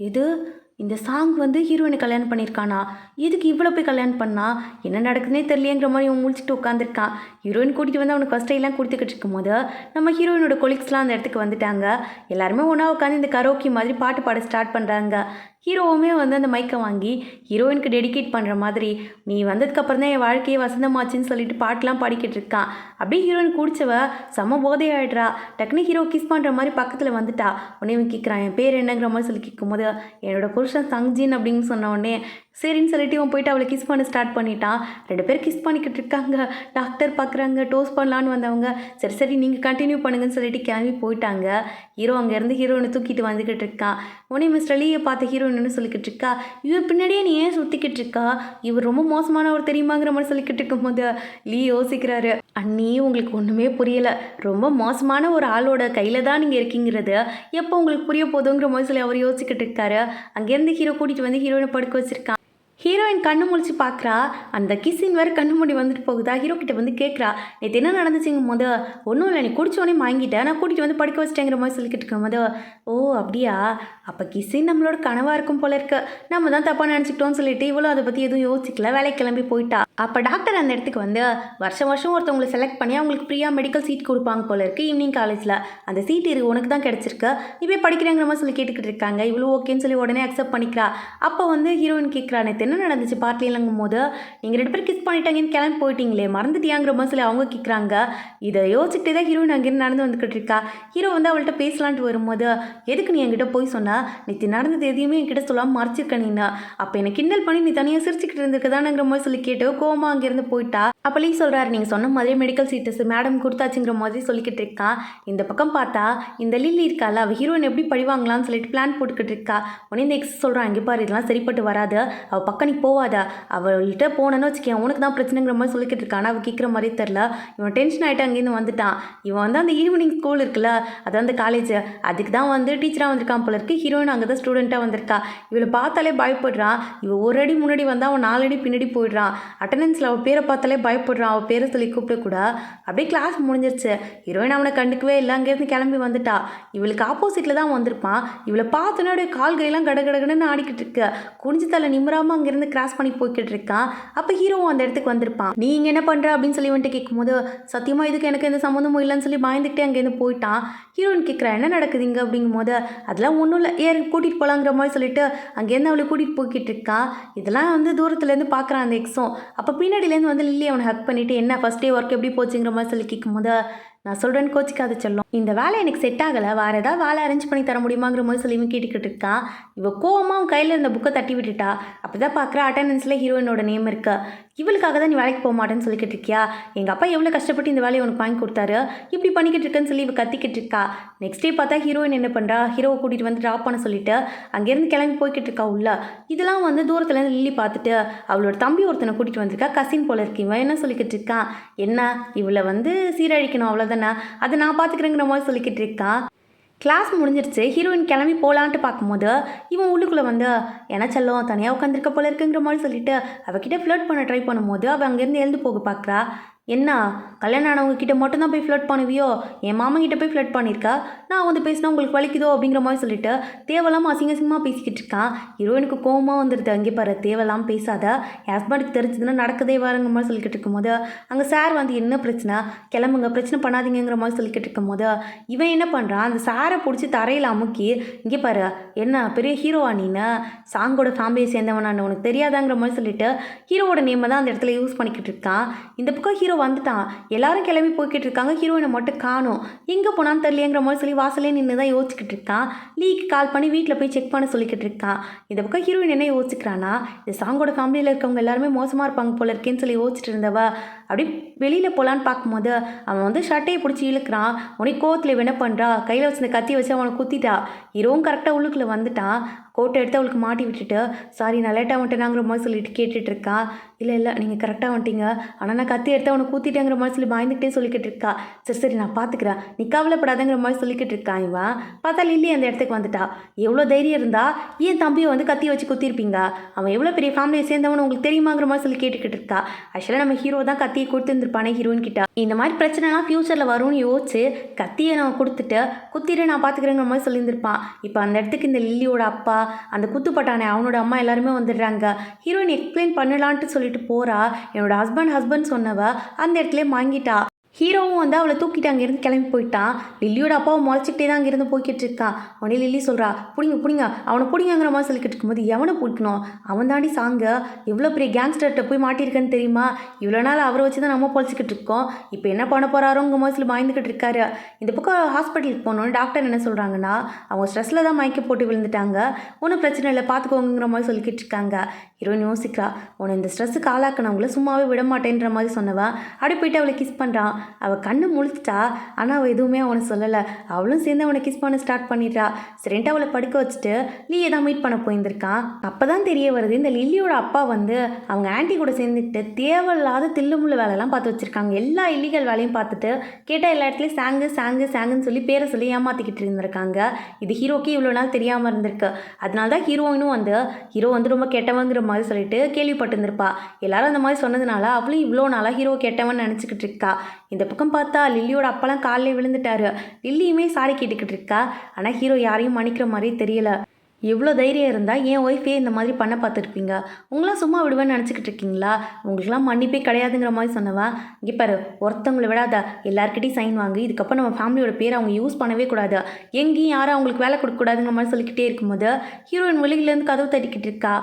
இது இந்த சாங் வந்து ஹீரோயினை கல்யாணம் பண்ணியிருக்கானா, இதுக்கு இவ்வளோ போய் கல்யாணம் பண்ணா, என்ன நடக்குதுன்னே தெரியலேங்கிற மாதிரி அவன் முழிச்சிட்டு உட்காந்துருக்கான். ஹீரோயின் கூட்டிகிட்டு வந்து அவனுக்கு ஃபஸ்ட் எல்லாம் கொடுத்துக்கிட்டு இருக்கும்போது நம்ம ஹீரோயினோட கொலீக்ஸ்லாம் அந்த இடத்துக்கு வந்துட்டாங்க. எல்லாருமே ஒன்றா உட்காந்து இந்த கரோக்கி மாதிரி பாட்டு பாட ஸ்டார்ட் பண்ணுறாங்க. ஹீரோவுமே வந்து அந்த மைக்கை வாங்கி ஹீரோயினுக்கு டெடிகேட் பண்ணுற மாதிரி நீ வந்ததுக்கப்புறம் தான் என் வாழ்க்கையே வசந்தமாச்சுன்னு சொல்லிட்டு பாட்டெலாம் பாடிக்கிட்டு இருக்கான். அப்படியே ஹீரோயின் குடிச்சவ செம்ம போதையாயிடுறா. டக்குனு ஹீரோ கிஸ் பண்ணுற மாதிரி பக்கத்தில் வந்துட்டா. உடனே இவன் கேட்குறான் என் பேர் என்னங்கிற மாதிரி சொல்லி கேட்கும்போது என்னோட புருஷன் சங்ஜின் அப்படின்னு சொன்ன உடனே சரின்னு சொல்லிட்டு இவன் போயிட்டு அவளை கிஸ் பண்ண ஸ்டார்ட் பண்ணிட்டான். 2 பேர் கிஸ் பண்ணிக்கிட்டு இருக்காங்க. டாக்டர் பார்க்குறாங்க, டோஸ் பண்ணலான்னு வந்தவங்க சரி நீங்கள் கண்டினியூ பண்ணுங்கன்னு சொல்லிட்டு கிளம்பி போயிட்டாங்க. ஹீரோ அங்கேருந்து ஹீரோயினை தூக்கிட்டு வந்துக்கிட்டு இருக்கான். உடனே மிஸ்டர் லீயை பார்த்த ஹீரோயின்னு சொல்லிக்கிட்டு இருக்கா, இவர் பின்னாடியே நீ ஏன் சுற்றிக்கிட்டு இருக்கா, இவர் ரொம்ப மோசமானவர் தெரியுமாங்கிற மாதிரி சொல்லிக்கிட்டு இருக்கும்போது லீ யோசிக்கிறாரு. அண்ணி உங்களுக்கு ஒன்றுமே புரியலை, ரொம்ப மோசமான ஒரு ஆளோட கையில் தான் நீங்கள் இருக்கீங்கிறது எப்போ உங்களுக்கு புரிய போதுங்கிற மாதிரி சொல்லி அவர் யோசிச்சுக்கிட்டு இருக்காரு. அங்கேருந்து ஹீரோ கூட்டிகிட்டு வந்து ஹீரோயினை படுக்க வச்சிருக்கான். ஹீரோயின் கண்ணு முழிச்சு பார்க்குறா. அந்த கிஸ்ஸின் வேறு கண்ணு மூடி வந்துட்டு போகுதா. ஹீரோ கிட்ட வந்து கேட்குறா நேற்று என்ன நடந்துச்சுங்கும் போது ஒன்றும் இல்லை நீ குடிச்சோடனே வாங்கிட்டேன், நான் கூட்டிகிட்டு வந்து படுக்க வச்சிட்டேங்கிற மாதிரி சொல்லிக்கிட்டு இருக்கும் போது ஓ அப்படியா, அப்போ கிஸ்ஸின் நம்மளோட கனவாக இருக்கும் போல இருக்கு, நம்ம தான் தப்பாக நினச்சிக்கிட்டோன்னு சொல்லிட்டு இவ்வளோ அதை பற்றி எதுவும் யோசிக்கல, வேலைக்கு கிளம்பி போயிட்டா. அப்போ டாக்டர் அந்த இடத்துக்கு வந்து வருஷம் ஒருத்தவங்களை செலக்ட் பண்ணி அவங்களுக்கு ஃப்ரீயாக மெடிக்கல் சீட் கொடுப்பாங்க போல இருக்குது ஈவினிங் காலேஜில், அந்த சீட் இருக்கு உனக்கு தான் கிடச்சிருக்கு, நீ போய் படிக்கிறேங்கிற மாதிரி சொல்லி கேட்டுக்கிட்டு இருக்காங்க. இவ்வளோ ஓகேன்னு சொல்லி உடனே அக்செப்ட் பண்ணிக்கிறா. அப்போ வந்து ஹீரோயின் கேட்குறா நேற்று என்ன நடந்துச்சு பார்ட்டிலங்கும் போது நீங்கள் 2 பேர் கிஸ் பண்ணிட்டாங்கன்னு கிளம்பி போயிட்டீங்களே மறந்துட்டியாங்கிற மாதிரி சொல்லி அவங்க கேட்குறாங்க. இதை யோசிச்சுட்டே தான் ஹீரோயின் அங்கேருந்து நடந்து வந்துக்கிட்டு இருக்கா. ஹீரோ வந்து அவள்கிட்ட பேசலான்ட்டு வரும்போது எதுக்கு நீ என்கிட்ட போய் சொன்னா, நேற்று நடந்தது எதையுமே என்கிட்ட சொல்லாமல் மறைச்சிருக்க நீனா, அப்போ என்னை கிண்டல் பண்ணி நீ தனியாக சிரிச்சுக்கிட்டு இருந்திருக்கதானுங்கிற மாதிரி சொல்லி கேட்டு கோமா அங்கேருந்து போயிட்டா. அப்போ லீ சொல்கிறாரு நீங்கள் சொன்ன மாதிரியே மெடிக்கல் சீட்டஸ் மேடம் கொடுத்தாச்சுங்கிற மாதிரி சொல்லிக்கிட்டு இருக்கான். இந்த பக்கம் பார்த்தா இந்த லில்லி இருக்கால அவள் ஹீரோயின் எப்படி பழிவாங்களான்னு சொல்லிட்டு பிளான் போட்டுக்கிட்டு இருக்கா. உடனே இந்த எக்ஸ் சொல்கிறான் இங்கே பாரு இதெல்லாம் சரிப்பட்டு வராது, அவள் பக்கம் நீ போவாத, அவள்கிட்ட போனேன்னு வச்சுக்கேன் உனக்கு தான் பிரச்சனைங்கிற மாதிரி சொல்லிக்கிட்டு இருக்கான். அவள் கேட்குற மாதிரி தெரில. இவன் டென்ஷன் ஆகிட்டு அங்கேருந்து வந்துட்டான். இவன் வந்து அந்த ஈவினிங் ஸ்கூல் இருக்குல்ல அது அந்த காலேஜ் அதுக்கு தான் வந்து டீச்சராக வந்திருக்கான் போல இருக்குது. ஹீரோயின் அங்கே தான் ஸ்டூடெண்ட்டாக வந்திருக்கா. இவளை பார்த்தாலே பயப்படுறான். இவள் ஒரு அடி முன்னாடி வந்தால் அவன் 4 அடி பின்னாடி போயிடுறான். அட்டண்டன்ஸில் அவள் பேரை பார்த்தாலே பயப்படுறான். அவள் பேரை சொல்லி கூப்பிடக்கூட. அப்படியே கிளாஸ் முடிஞ்சிருச்சு. ஹீரோயின் அவனை கண்டுக்கவே இல்லை. அங்கேருந்து கிளம்பி வந்துட்டா. இவளுக்கு ஆப்போசிட்டில் தான் வந்திருப்பான். இவளை பார்த்தோன்னே அப்படியே கால் கையெல்லாம் கடகடன்னு ஆடிக்கிட்டு இருக்கு. குனிஞ்சு தலை நிம்மராமல் அங்கேருந்து கிராஸ் பண்ணி போய்கிட்டு இருக்கான். அப்போ ஹீரோவும் அந்த இடத்துக்கு வந்திருப்பான். நீ இங்கே என்ன பண்ணுற அப்படின்னு சொல்லி வந்துட்டு கேட்கும்போது சத்தியமாக இதுக்கு எனக்கு எந்த சம்மந்தமும் இல்லைன்னு சொல்லி பயந்துக்கிட்டே அங்கேருந்து போயிட்டான். ஹீரோயின் கேட்குறா என்ன நடக்குதுங்க அப்படிங்கும்போது அதெல்லாம் ஒன்றும் இல்லை ஏறு கூட்டிகிட்டு போகலாங்கிற மாதிரி சொல்லிட்டு அங்கேருந்து அவளை கூட்டிகிட்டு போய்கிட்டு இருக்கான். இதெல்லாம் வந்து தூரத்துலேருந்து பார்க்குறான் அந்த எக்ஸும். அப்போ பின்னாடியிலேருந்து வந்து லில்லி அவனை ஹக் பண்ணிவிட்டு என்ன ஃபஸ்ட் டே ஒர்க் எப்படி போச்சுங்கிற மாதிரி சொல்லி கேட்கும்போது நான் சொல்கிறேன்னு கோச்சிக்காத செல்லும், இந்த வேலை எனக்கு செட் ஆகலை, வேறு ஏதாவது வேலை அரேஞ்ச் பண்ணி தர முடியுமாங்கிற மாதிரி சொல்லி கேட்டுக்கிட்டு இருக்கான். இவள் கோவமாக அவன் கையில் இருந்த புக்கை தட்டி விட்டுட்டா. அப்போ தான் பார்க்குற அட்டண்டன்ஸில் ஹீரோயினோட நேம் இருக்கு. இவளுக்காக தான் நீ வேலைக்கு போக மாட்டேன்னு சொல்லிக்கிட்டு இருக்கியா, எங்கள் அப்பா எவ்வளோ கஷ்டப்பட்டு இந்த வேலையை உனக்கு வாங்கி கொடுத்தாரு, இப்படி பண்ணிக்கிட்டு இருக்கேன்னு சொல்லி இவள் கத்திக்கிட்டு இருக்கா. நெக்ஸ்ட் டே பார்த்தா ஹீரோயின் என்ன பண்ணுறா, ஹீரோவை கூட்டிகிட்டு வந்து ட்ராப் பண்ண சொல்லிட்டு அங்கேருந்து கிளம்பி போய்கிட்டு இருக்கா உள்ள. இதெல்லாம் வந்து தூரத்துலேருந்து லில்லி பார்த்துட்டு அவளோட தம்பி ஒருத்தனை கூட்டிகிட்டு வந்திருக்கா, கசின் போல இருக்கு. இவன் என்ன சொல்லிக்கிட்டு இருக்கான், என்ன இவளை வந்து சீரழிக்கணும் அவ்வளோதானே, அதை நான் பார்த்துக்கிறேங்கிற மாதிரி சொல்லிக்கிட்டு இருக்கான். கிளாஸ் முடிஞ்சிருச்சு. ஹீரோயின் கிளம்பி போகலான்ட்டு பார்க்கும்போது இவன் உள்ளுக்குள்ளே வந்து என்ன செல்லம் தனியாக உட்காந்துருக்க போல இருக்குங்கிற மாதிரி சொல்லிட்டு அவகிட்ட ஃப்ளர்ட் பண்ண ட்ரை பண்ணும்போது அவள் அங்கேருந்து எழுந்து போக பார்க்குறா. என்ன கல்யாணம் ஆனவங்க கிட்ட மட்டும்தான் போய் ஃப்ளர்ட் பண்ணுவியோ, என் மாமா கிட்ட போய் ஃப்ளர்ட் பண்ணியிருக்கா, நான் வந்து பேசினா உங்களுக்கு வலிக்குதோ அப்படிங்கிற மாதிரி சொல்லிட்டு தேவையில்லாமல் அசிங்கமாக பேசிக்கிட்டு இருக்கான். ஹீரோயினுக்கு கோவமாக வந்துடுது. அங்கே பாரு தேவையில்லாமல் பேசாத, என் ஹஸ்பண்டுக்கு தெரிஞ்சதுன்னா நடக்கதே வாருங்கிற மாதிரி சொல்லிக்கிட்டு இருக்கும்போது அங்கே சார் வந்து என்ன பிரச்சனை கிளம்புங்க பிரச்சனை பண்ணாதீங்கிற மாதிரி சொல்லிக்கிட்டு இருக்கும்போது இவன் என்ன பண்ணுறான், அந்த சாரை பிடிச்சி தரையில் அமுக்கி இங்கே பாரு என்ன பெரிய ஹீரோவா நீன்னு, சாங்கோட ஃபேமிலியை சேர்ந்தவனான்னு உனக்கு தெரியாதாங்கிற மாதிரி சொல்லிட்டு ஹீரோவோட நேமை தான் அந்த இடத்துல யூஸ் பண்ணிக்கிட்டு இருக்கான். இந்த பக்கம் ஹீரோ வந்துட்டான். எல்லாரும் கிளம்பி போய்கிட்டு இருக்காங்க. ஹீரோயினை மட்டும் காணும். எங்கே போனான்னு தெரியலங்கிற மாதிரி சொல்லி வாசலே நின்று தான் யோசிச்சுக்கிட்டு இருக்கான். லீக்கு கால் பண்ணி வீட்டில் போய் செக் பண்ண சொல்லிக்கிட்டு இருக்கான். இந்த பக்கம் ஹீரோயின் என்ன யோசிக்கிறான்னா, இந்த சாங்கோட ஃபேமிலியில் இருக்கவங்க எல்லாருமே மோசமாக இருப்பாங்க போல இருக்கேன்னு சொல்லி யோசிச்சுட்டு இருந்தவ அப்படி வெளியில் போகலான்னு பார்க்கும்போது அவன் வந்து ஷர்ட்டையை பிடிச்சி இழுக்கிறான். உனக்கு கோவத்தில் என்ன பண்ணுறா, கையில் வச்சு கத்தி வச்சு அவனை குத்திட்டா. ஹீரோவும் கரெக்டாக உள்ளுக்குள்ளே வந்துட்டான். கோட்டை எடுத்து அவளுக்கு மாட்டி விட்டுட்டு சாரி நான் லேட்டாக வந்துட்டேனாங்கிற மாதிரி சொல்லிட்டு கேட்டுட்டு இருக்கான். இல்லை நீங்கள் கரெக்டாக வந்துட்டீங்க. ஆனால் நான் கத்தி எடுத்து அவனை கூத்திட்டேங்கிற மாதிரி சொல்லி பயந்துக்கிட்டே சொல்லிக்கிட்டு இருக்கா. சரி சரி நான் பார்த்துக்கிறேன், நீ கவலைப்படாதங்கிற மாதிரி சொல்லிக்கிட்டு இருக்கான். இவன் பார்த்தா லில்லி அந்த இடத்துக்கு வந்துட்டா. எவ்வளோ தைரியம் இருந்தா ஏன் தம்பியை வந்து கத்தி வச்சு குத்திருப்பீங்க? அவன் எவ்வளோ பெரிய ஃபேமிலியை சேர்ந்தவனு உங்களுக்கு தெரியுமாங்கிற மாதிரி சொல்லி கேட்டுக்கிட்டு இருக்கா. ஆக்சுவலாக நம்ம ஹீரோ தான் கத்தியை கொடுத்துருந்துருப்பானே ஹீரோயின் கிட்ட. இந்த மாதிரி பிரச்சனைலாம் ஃப்யூச்சரில் வரும்னு யோசிச்சு கத்தியை நான் கொடுத்துட்டு குத்திட்டு நான் பார்த்துக்கிறேங்கிற மாதிரி சொல்லியிருந்திருப்பான். இப்போ அந்த இடத்துக்கு இந்த லில்லியோட அப்பா, அந்த குத்துப்பட்டானே அவனோட அம்மா எல்லாருமே வந்துடுறாங்க. ஹீரோயின் எக்ஸ்பிளைன் பண்ணலான்ட்டு சொல்லிட்டு போகிறா. என்னோட ஹஸ்பண்ட் சொன்னவ அந்த இடத்துல வாங்கிட்டா. ஹீரோவும் வந்து அவளை தூக்கிட்டு அங்கேருந்து கிளம்பி போயிட்டான். லில்லியோட அப்பாவை முளைச்சிக்கிட்டே தான் அங்கேருந்து போய்கிட்டு இருக்கான். உடனே லில்லி சொல்கிறா, பிடிங்க அவனை பிடிங்கிற மாதிரி சொல்லிக்கிட்டு இருக்கும்போது, எவனை பிடிக்கணும்? அவன் தாண்டி சாங்க எவ்வளோ பெரிய கேங்ஸ்டர்கிட்ட போய் மாட்டியிருக்கேன்னு தெரியுமா? இவ்வளோ நாள் அவரை வச்சு தான் நம்ம பொழைச்சிக்கிட்டு இருக்கோம். இப்போ என்ன பண்ண போகிறாரோங்க மாதிரி சொல்லி பயந்துக்கிட்டு இருக்காரு. இந்த பக்கம் ஹாஸ்பிட்டலுக்கு போனோன்னு டாக்டர் என்ன சொல்கிறாங்கன்னா, அவங்க ஸ்ட்ரெஸ்ஸில் தான் மயக்க போட்டு விழுந்துட்டாங்க, ஒன்றும் பிரச்சனை இல்லை பார்த்துக்கோங்கிற மாதிரி சொல்லிக்கிட்டு இருக்காங்க. ஹீரோயின் யோசிக்கிறா, உன்னை இந்த ஸ்ட்ரெஸ்ஸுக்கு ஆளாக்கினவங்கள சும்மாவே விட மாட்டேன்ற மாதிரி சொன்னவன் அப்படி போயிட்டு அவளை கிஸ் பண்ணுறான். அவள் கண்ணு முழிச்சிட்டா. ஆனால் அவள் எதுவுமே அவனை சொல்லலை. அவளும் சேர்ந்து அவனை கிஸ் பண்ண ஸ்டார்ட் பண்ணிடுறா. சரின்ட்டு அவளை படுக்க வச்சுட்டு லில்லியை தான் மீட் பண்ண போயிருந்திருக்கான். அப்போ தான் தெரிய வருது, இந்த லில்லியோட அப்பா வந்து அவங்க ஆன்ட்டி கூட சேர்ந்துட்டு தேவையில்லாத தில்லுமுள்ள வேலைலாம் பார்த்து வச்சுருக்காங்க. எல்லா இல்லீகல் வேலையும் பார்த்துட்டு கேட்டால் எல்லா இடத்துலையும் சாங்குன்னு சொல்லி பேரை சொல்லி ஏமாற்றிக்கிட்டு இருந்திருக்காங்க. இது ஹீரோக்கே இவ்வளோ நாள் தெரியாமல் இருந்திருக்கு. அதனால தான் ஹீரோயினும் வந்து ஹீரோ வந்து ரொம்ப கெட்டவங்கிற மாதிரி சொல்லிட்டு கேள்விப்பட்டிருந்திருப்பா. எல்லாரும் அந்த மாதிரி சொன்னதுனால அவளும் இவ்வளோ நாளாக ஹீரோ கெட்டவன் நினச்சிக்கிட்டு இருக்கா. இந்த பக்கம் பார்த்தா லில்லியோட அப்பெல்லாம் காலில் விழுந்துட்டாரு. லில்லியுமே சாரி கேட்டுக்கிட்டு இருக்கா. ஆனால் ஹீரோ யாரையும் மன்னிக்கிற மாதிரி தெரியல. எவ்வளோ தைரியம் இருந்தால் என் ஒய்ஃபே இந்த மாதிரி பண்ண பார்த்துருப்பீங்க, உங்களாம் சும்மா விடுவேன்னு நினச்சிக்கிட்டு இருக்கீங்களா? உங்களுக்குலாம் மன்னிப்பே கிடையாதுங்கிற மாதிரி சொன்னவன், இங்கே பாரு, ஒருத்தவங்களை விடாத எல்லாருக்கிட்டையும் சைன் வாங்கி இதுக்கப்புறம் நம்ம ஃபேமிலியோட பேரை அவங்க யூஸ் பண்ணவே கூடாது, எங்கேயும் யாரும் அவங்களுக்கு வேலை கொடுக்கக்கூடாதுங்கிற மாதிரி சொல்லிக்கிட்டே இருக்கும்போது ஹீரோயின் வெளியிலேருந்து கதவு தட்டிக்கிட்டு இருக்கா.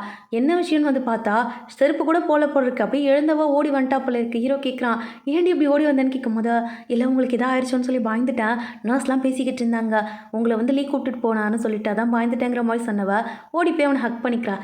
என்ன விஷயம்னு வந்து பார்த்தா செருப்பு கூட போட்டிருக்கு. அப்படியே எழுந்தவா ஓடி வந்துட்டா போல இருக்குது. ஹீரோ கேட்குறான், ஏன்டி இப்படி ஓடி வந்தேன்னு கேட்கும்போது, இல்லை உங்களுக்கு எதாவது ஆயிடுச்சோன்னு சொல்லி பயந்துட்டேன், நர்ஸ்லாம் பேசிக்கிட்டு இருந்தாங்க, உங்களை வந்து லீக் கூப்பிட்டுட்டு போனான்னு சொல்லிட்டு அதான் பயந்துட்டேங்கிற மாதிரி சொன்னவ ஓடி போய் அவனை ஹக் பண்ணிக்கிறா.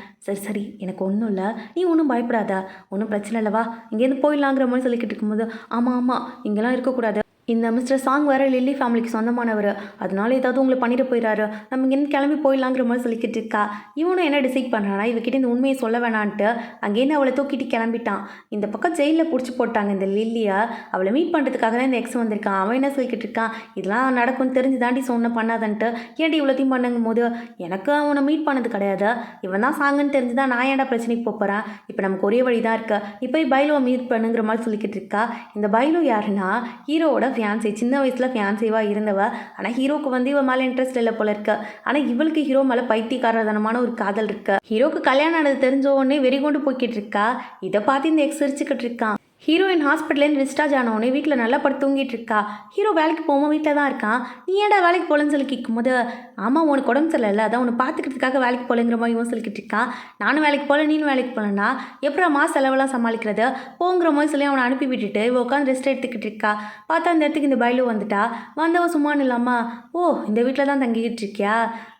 சரி எனக்கு ஒன்றும் இல்லை, நீ ஒன்றும் பயப்படாத, ஒன்றும் பிரச்சனை இல்லைவா, இங்கேருந்து போயிடலாங்கிற மாதிரி சொல்லிக்கிட்டு இருக்கும்போது, ஆமாம் இங்கெல்லாம் இருக்கக்கூடாது, இந்த மிஸ்டர் சாங் வேறு லில்லி ஃபேமிலிக்கு சொந்தமானவர், அதனால ஏதாவது உங்களை பண்ணிட்டு போயிடாரு, நம்ம இங்கேருந்து கிளம்பி போயிடலாங்கிற மாதிரி சொல்லிக்கிட்டு இருக்கா. இவனும் என்ன டிசைட் பண்ணுறானா, இவகிட்ட இந்த உண்மையை சொல்ல வேணான்ட்டு அங்கேருந்து அவளை தூக்கிட்டு கிளம்பிட்டான். இந்த பக்கம் ஜெயிலில் பிடிச்சி போட்டாங்க இந்த லில்லியை. அவளை மீட் பண்ணுறதுக்காக தான் இந்த எக்ஸ் வந்திருக்கான். அவன் என்ன சொல்லிக்கிட்டு இருக்கான், இதெல்லாம் நடக்கும்னு தெரிஞ்சு தாண்டி சொன்ன பண்ணாதன்ட்டு, ஏன்டி இவ்வளோத்தையும் பண்ணுங்கும் போது, எனக்கு அவனை மீட் பண்ணது கிடையாது, இவன் தான் சாங்குன்னு தெரிஞ்சு தான் நான் ஏன்டா பிரச்சனைக்கு போகிறேன், இப்போ நமக்கு ஒரே வழி தான் இருக்குது, இப்போ போய் பைலுவை மீட் பண்ணுங்கிற மாதிரி சொல்லிக்கிட்டு இருக்கா. இந்த பைலு யாருன்னா ஹீரோவோட ஃபியான்சே, சின்ன வயசில் ஃபியான்சேவாக இருந்தவ. ஆனால் ஹீரோக்கு வந்து இவன் மேலே இன்ட்ரெஸ்ட் இல்லை போல இருக்கு. ஆனால் இவளுக்கு ஹீரோ மேலே பைத்தியக்காரதனமான ஒரு காதல் இருக்கு. ஹீரோக்கு கல்யாணம் ஆனது தெரிஞ்ச உடனே வெறி கொண்டு போய்கிட்டு இருக்கா. இதை பார்த்து இந்த எக்ஸ் சிரிச்சுக்கிட்டு இருக்கான். ஹீரோயின் ஹாஸ்பிட்டலேருந்து டிஸ்சார்ஜ் ஆனவொடனே வீட்டில் நல்லா படுத்து தூங்கிட்டு இருக்கா. ஹீரோ வேலைக்கு போகாமல் வீட்டில் தான் இருக்கான். நீ ஏன்டா வேலைக்கு போகலன்னு சொல்லி கேட்கும்போது, ஆமாம் உனக்கு உடம்பு சரியில்லை, அதான் உன்னை பார்த்துக்கிறதுக்காக வேலைக்கு போகலங்கிற மாதிரி இவன் சொல்லிக்கிட்டு இருக்கான். நானும் வேலைக்கு போகல நீனும் வேலைக்கு போகலன்னா எப்பறம் மாச செலவெல்லாம் சமாளிக்கிறது போங்கிற மாதிரி சொல்லி அவனை அனுப்பி விட்டுட்டு இவ உட்காந்து ரெஸ்ட் எடுத்துக்கிட்டு இருக்கா. பார்த்தா அந்த இடத்துக்கு இந்த பைலு வந்துட்டா. வந்தவன் சும்மானு இல்லாமா, ஓ இந்த வீட்டில் தான் தங்கிக்கிட்டு இருக்கியா,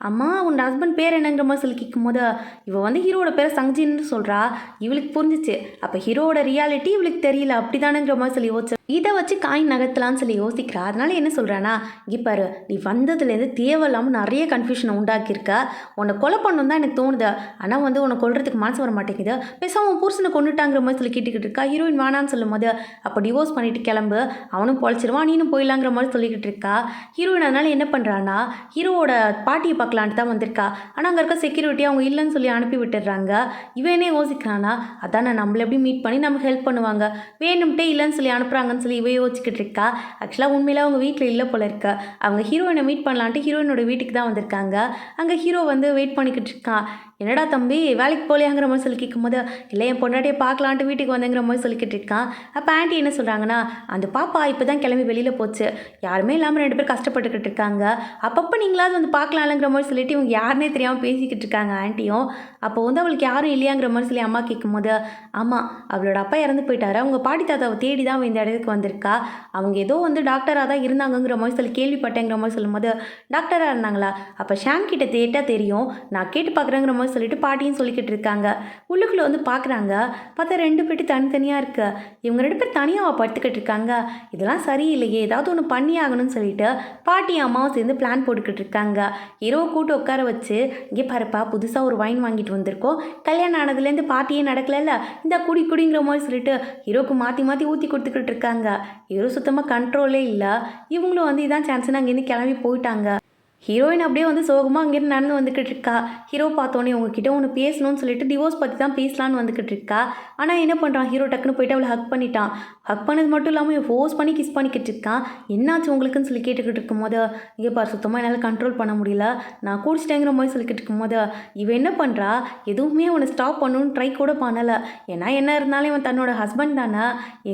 அம்மா உன் ஹஸ்பண்ட் பேர் என்னங்கிற மாதிரி சொல்லி கேட்கும்போது, இவள் வந்து ஹீரோட பேரை சங்ஜின்னு சொல்கிறா. இவளுக்கு புரிஞ்சிச்சு, அப்போ ஹீரோட ரியாலிட்டி இவளுக்கு தெரியல அப்படிதானுங்கிற மாதிரி சொல்லி யோசிச்சு இதை வச்சு காயின் நகர்த்தலான்னு சொல்லி யோசிக்கிறா. அதனால என்ன சொல்கிறானா, இப்பாரு நீ வந்ததுலேருந்து தேவையில்லாமல் நிறைய கன்ஃபியூஷனை உண்டாக்கியிருக்க, உன்னை கொலை பண்ணணும் தான் எனக்கு தோணுது, ஆனால் வந்து உன்னை கொல்றதுக்கு மனசு வர மாட்டேங்குது, பேசாம உன் புருஷனை கொண்டுட்டாங்கிற மாதிரி சொல்லி கேட்டுக்கிட்டு இருக்கா. ஹீரோயின் வேணான்னு சொல்லும் போது, அப்போ டிவோர்ஸ் பண்ணிட்டு கிளம்பு, அவனும் பொழைச்சிருவான் நீனும் போயிடலாங்கிற மாதிரி சொல்லிக்கிட்டு இருக்கா. ஹீரோயின் அதனால என்ன பண்ணுறான்னா, ஹீரோவோட பாட்டியை பார்க்கலான்ட்டு தான் வந்திருக்கா. ஆனால் அங்கே இருக்க செக்யூரிட்டி அவங்க இல்லைன்னு சொல்லி அனுப்பி விட்டுடுறாங்க. இவனே யோசிக்கிறானா, அதான் நம்மளை எப்படி மீட் பண்ணி நமக்கு ஹெல்ப் பண்ணுவாங்க, வேணும்ட்டே இல்லைன்னு சொல்லி அனுப்புகிறாங்கன்னு சொல்லி இவ யோசிச்சுக்கிட்டு இருக்கா. ஆக்சுவலாக உண்மையில அவங்க வீட்டில் இல்லை போல இருக்க. அவங்க ஹீரோயினை மீட் பண்ணலான்ட்டு ஹீரோயினோட வீட்டுக்கு தான் வந்திருக்காங்க. அங்கே ஹீரோ வந்து வெயிட் பண்ணிக்கிட்டு இருக்கான். என்னடா தம்பி வேலைக்கு போகலையாங்கிற மாதிரி சொல்லி கேட்கும்போது, இல்லை என் பொண்டாட்டியை பார்க்கலான்ட்டு வீட்டுக்கு வந்தேங்கிற மாதிரி சொல்லிக்கிட்டு இருக்கான். அப்போ ஆண்டி என்ன சொல்கிறாங்கன்னா, அந்த பாப்பா இப்போ தான் கிளம்பி வெளியில் போச்சு, யாருமே இல்லாமல் 2 பேர் கஷ்டப்பட்டுக்கிட்டு இருக்காங்க, அப்பப்போ நீங்களாவது வந்து பார்க்கலாம்ங்கிற மாதிரி சொல்லிட்டு இவங்க யாருனே தெரியாமல் பேசிக்கிட்டு இருக்காங்க ஆண்டியும். அப்போ வந்து அவளுக்கு யாரும் இல்லையாங்கிற மாதிரி சொல்லி அம்மா கேட்கும்போது, ஆமாம் அவளோட அப்பா இறந்து போயிட்டாரு, அவங்க பாட்டி தாத்தாவை தேடி தான் இந்த இடத்துக்கு வந்திருக்கா, அவங்க ஏதோ வந்து டாக்டராக தான் இருந்தாங்கங்கிற மாதிரி சொல்லி கேள்விப்பட்டேங்கிற மாதிரி சொல்லும்போது, டாக்டராக இருந்தாங்களா, அப்போ ஷாம் கிட்ட கேட்டால் தெரியும், நான் கேட்டு பார்க்குறேங்கிற மாதிரி மாதிரி சொல்லிட்டு பாட்டியும் சொல்லிக்கிட்டு இருக்காங்க. உள்ளுக்குள்ளே வந்து பார்க்குறாங்க. பார்த்தா 2 பெட்டி தனித்தனியாக இருக்கு. இவங்க 2 பேர் தனியாக படுத்துக்கிட்டு இருக்காங்க. இதெல்லாம் சரியில்லையே, ஏதாவது ஒன்று பண்ணி ஆகணும்னு சொல்லிட்டு பாட்டியும் அம்மாவும் சேர்ந்து பிளான் போட்டுக்கிட்டு இருக்காங்க. ஹீரோவை கூட்டு உட்கார வச்சு, இங்கே பாருப்பா புதுசாக ஒரு வைன் வாங்கிட்டு வந்திருக்கோம், கல்யாணம் ஆனதுலேருந்து பார்ட்டியே நடக்கலைல்ல, இந்த குடிங்கிற மாதிரி சொல்லிட்டு ஹீரோக்கு மாற்றி மாற்றி ஊற்றி கொடுத்துக்கிட்டு இருக்காங்க. ஹீரோ சுத்தமாக கண்ட்ரோலே இல்லை. இவங்களும் வந்து இதான் சான்ஸ்னு அங்கேருந்து கிளம்பி போயிட்டாங்க. ஹீரோயின் அப்படியே வந்து சோகமாக அங்கேருந்து நடந்து வந்துக்கிட்டு இருக்கா. ஹீரோ பார்த்தோன்னே உங்ககிட்ட ஒன்று பேசணும்னு சொல்லிட்டு டிவோர்ஸ் பற்றி தான் பேசலான்னு வந்துக்கிட்டு இருக்கா. ஆனால் என்ன பண்ணுறான், ஹீரோ டக்குன்னு போயிட்டு அவளை ஹக் பண்ணிட்டான். ஹக் பண்ணது மட்டும் இல்லாமல் ஃபோர்ஸ் பண்ணி கிஸ் பண்ணிக்கிட்டு இருக்கான். என்னாச்சு உங்களுக்குன்னு சொல்லி கேட்டுக்கிட்டு இருக்கும்போது, இங்கே பாரு சுத்தமாக என்னால் கண்ட்ரோல் பண்ண முடியல, நான் குடிச்சிட்டேங்கிற மாதிரி சொல்லிக்கிட்டு இருக்கும்போது, இவன் என்ன பண்ணுறா, எதுவுமே அவனை ஸ்டாப் பண்ணணும்னு ட்ரை கூட பண்ணலை. ஏன்னா என்ன இருந்தாலும் இவன் தன்னோட ஹஸ்பண்ட் தானே,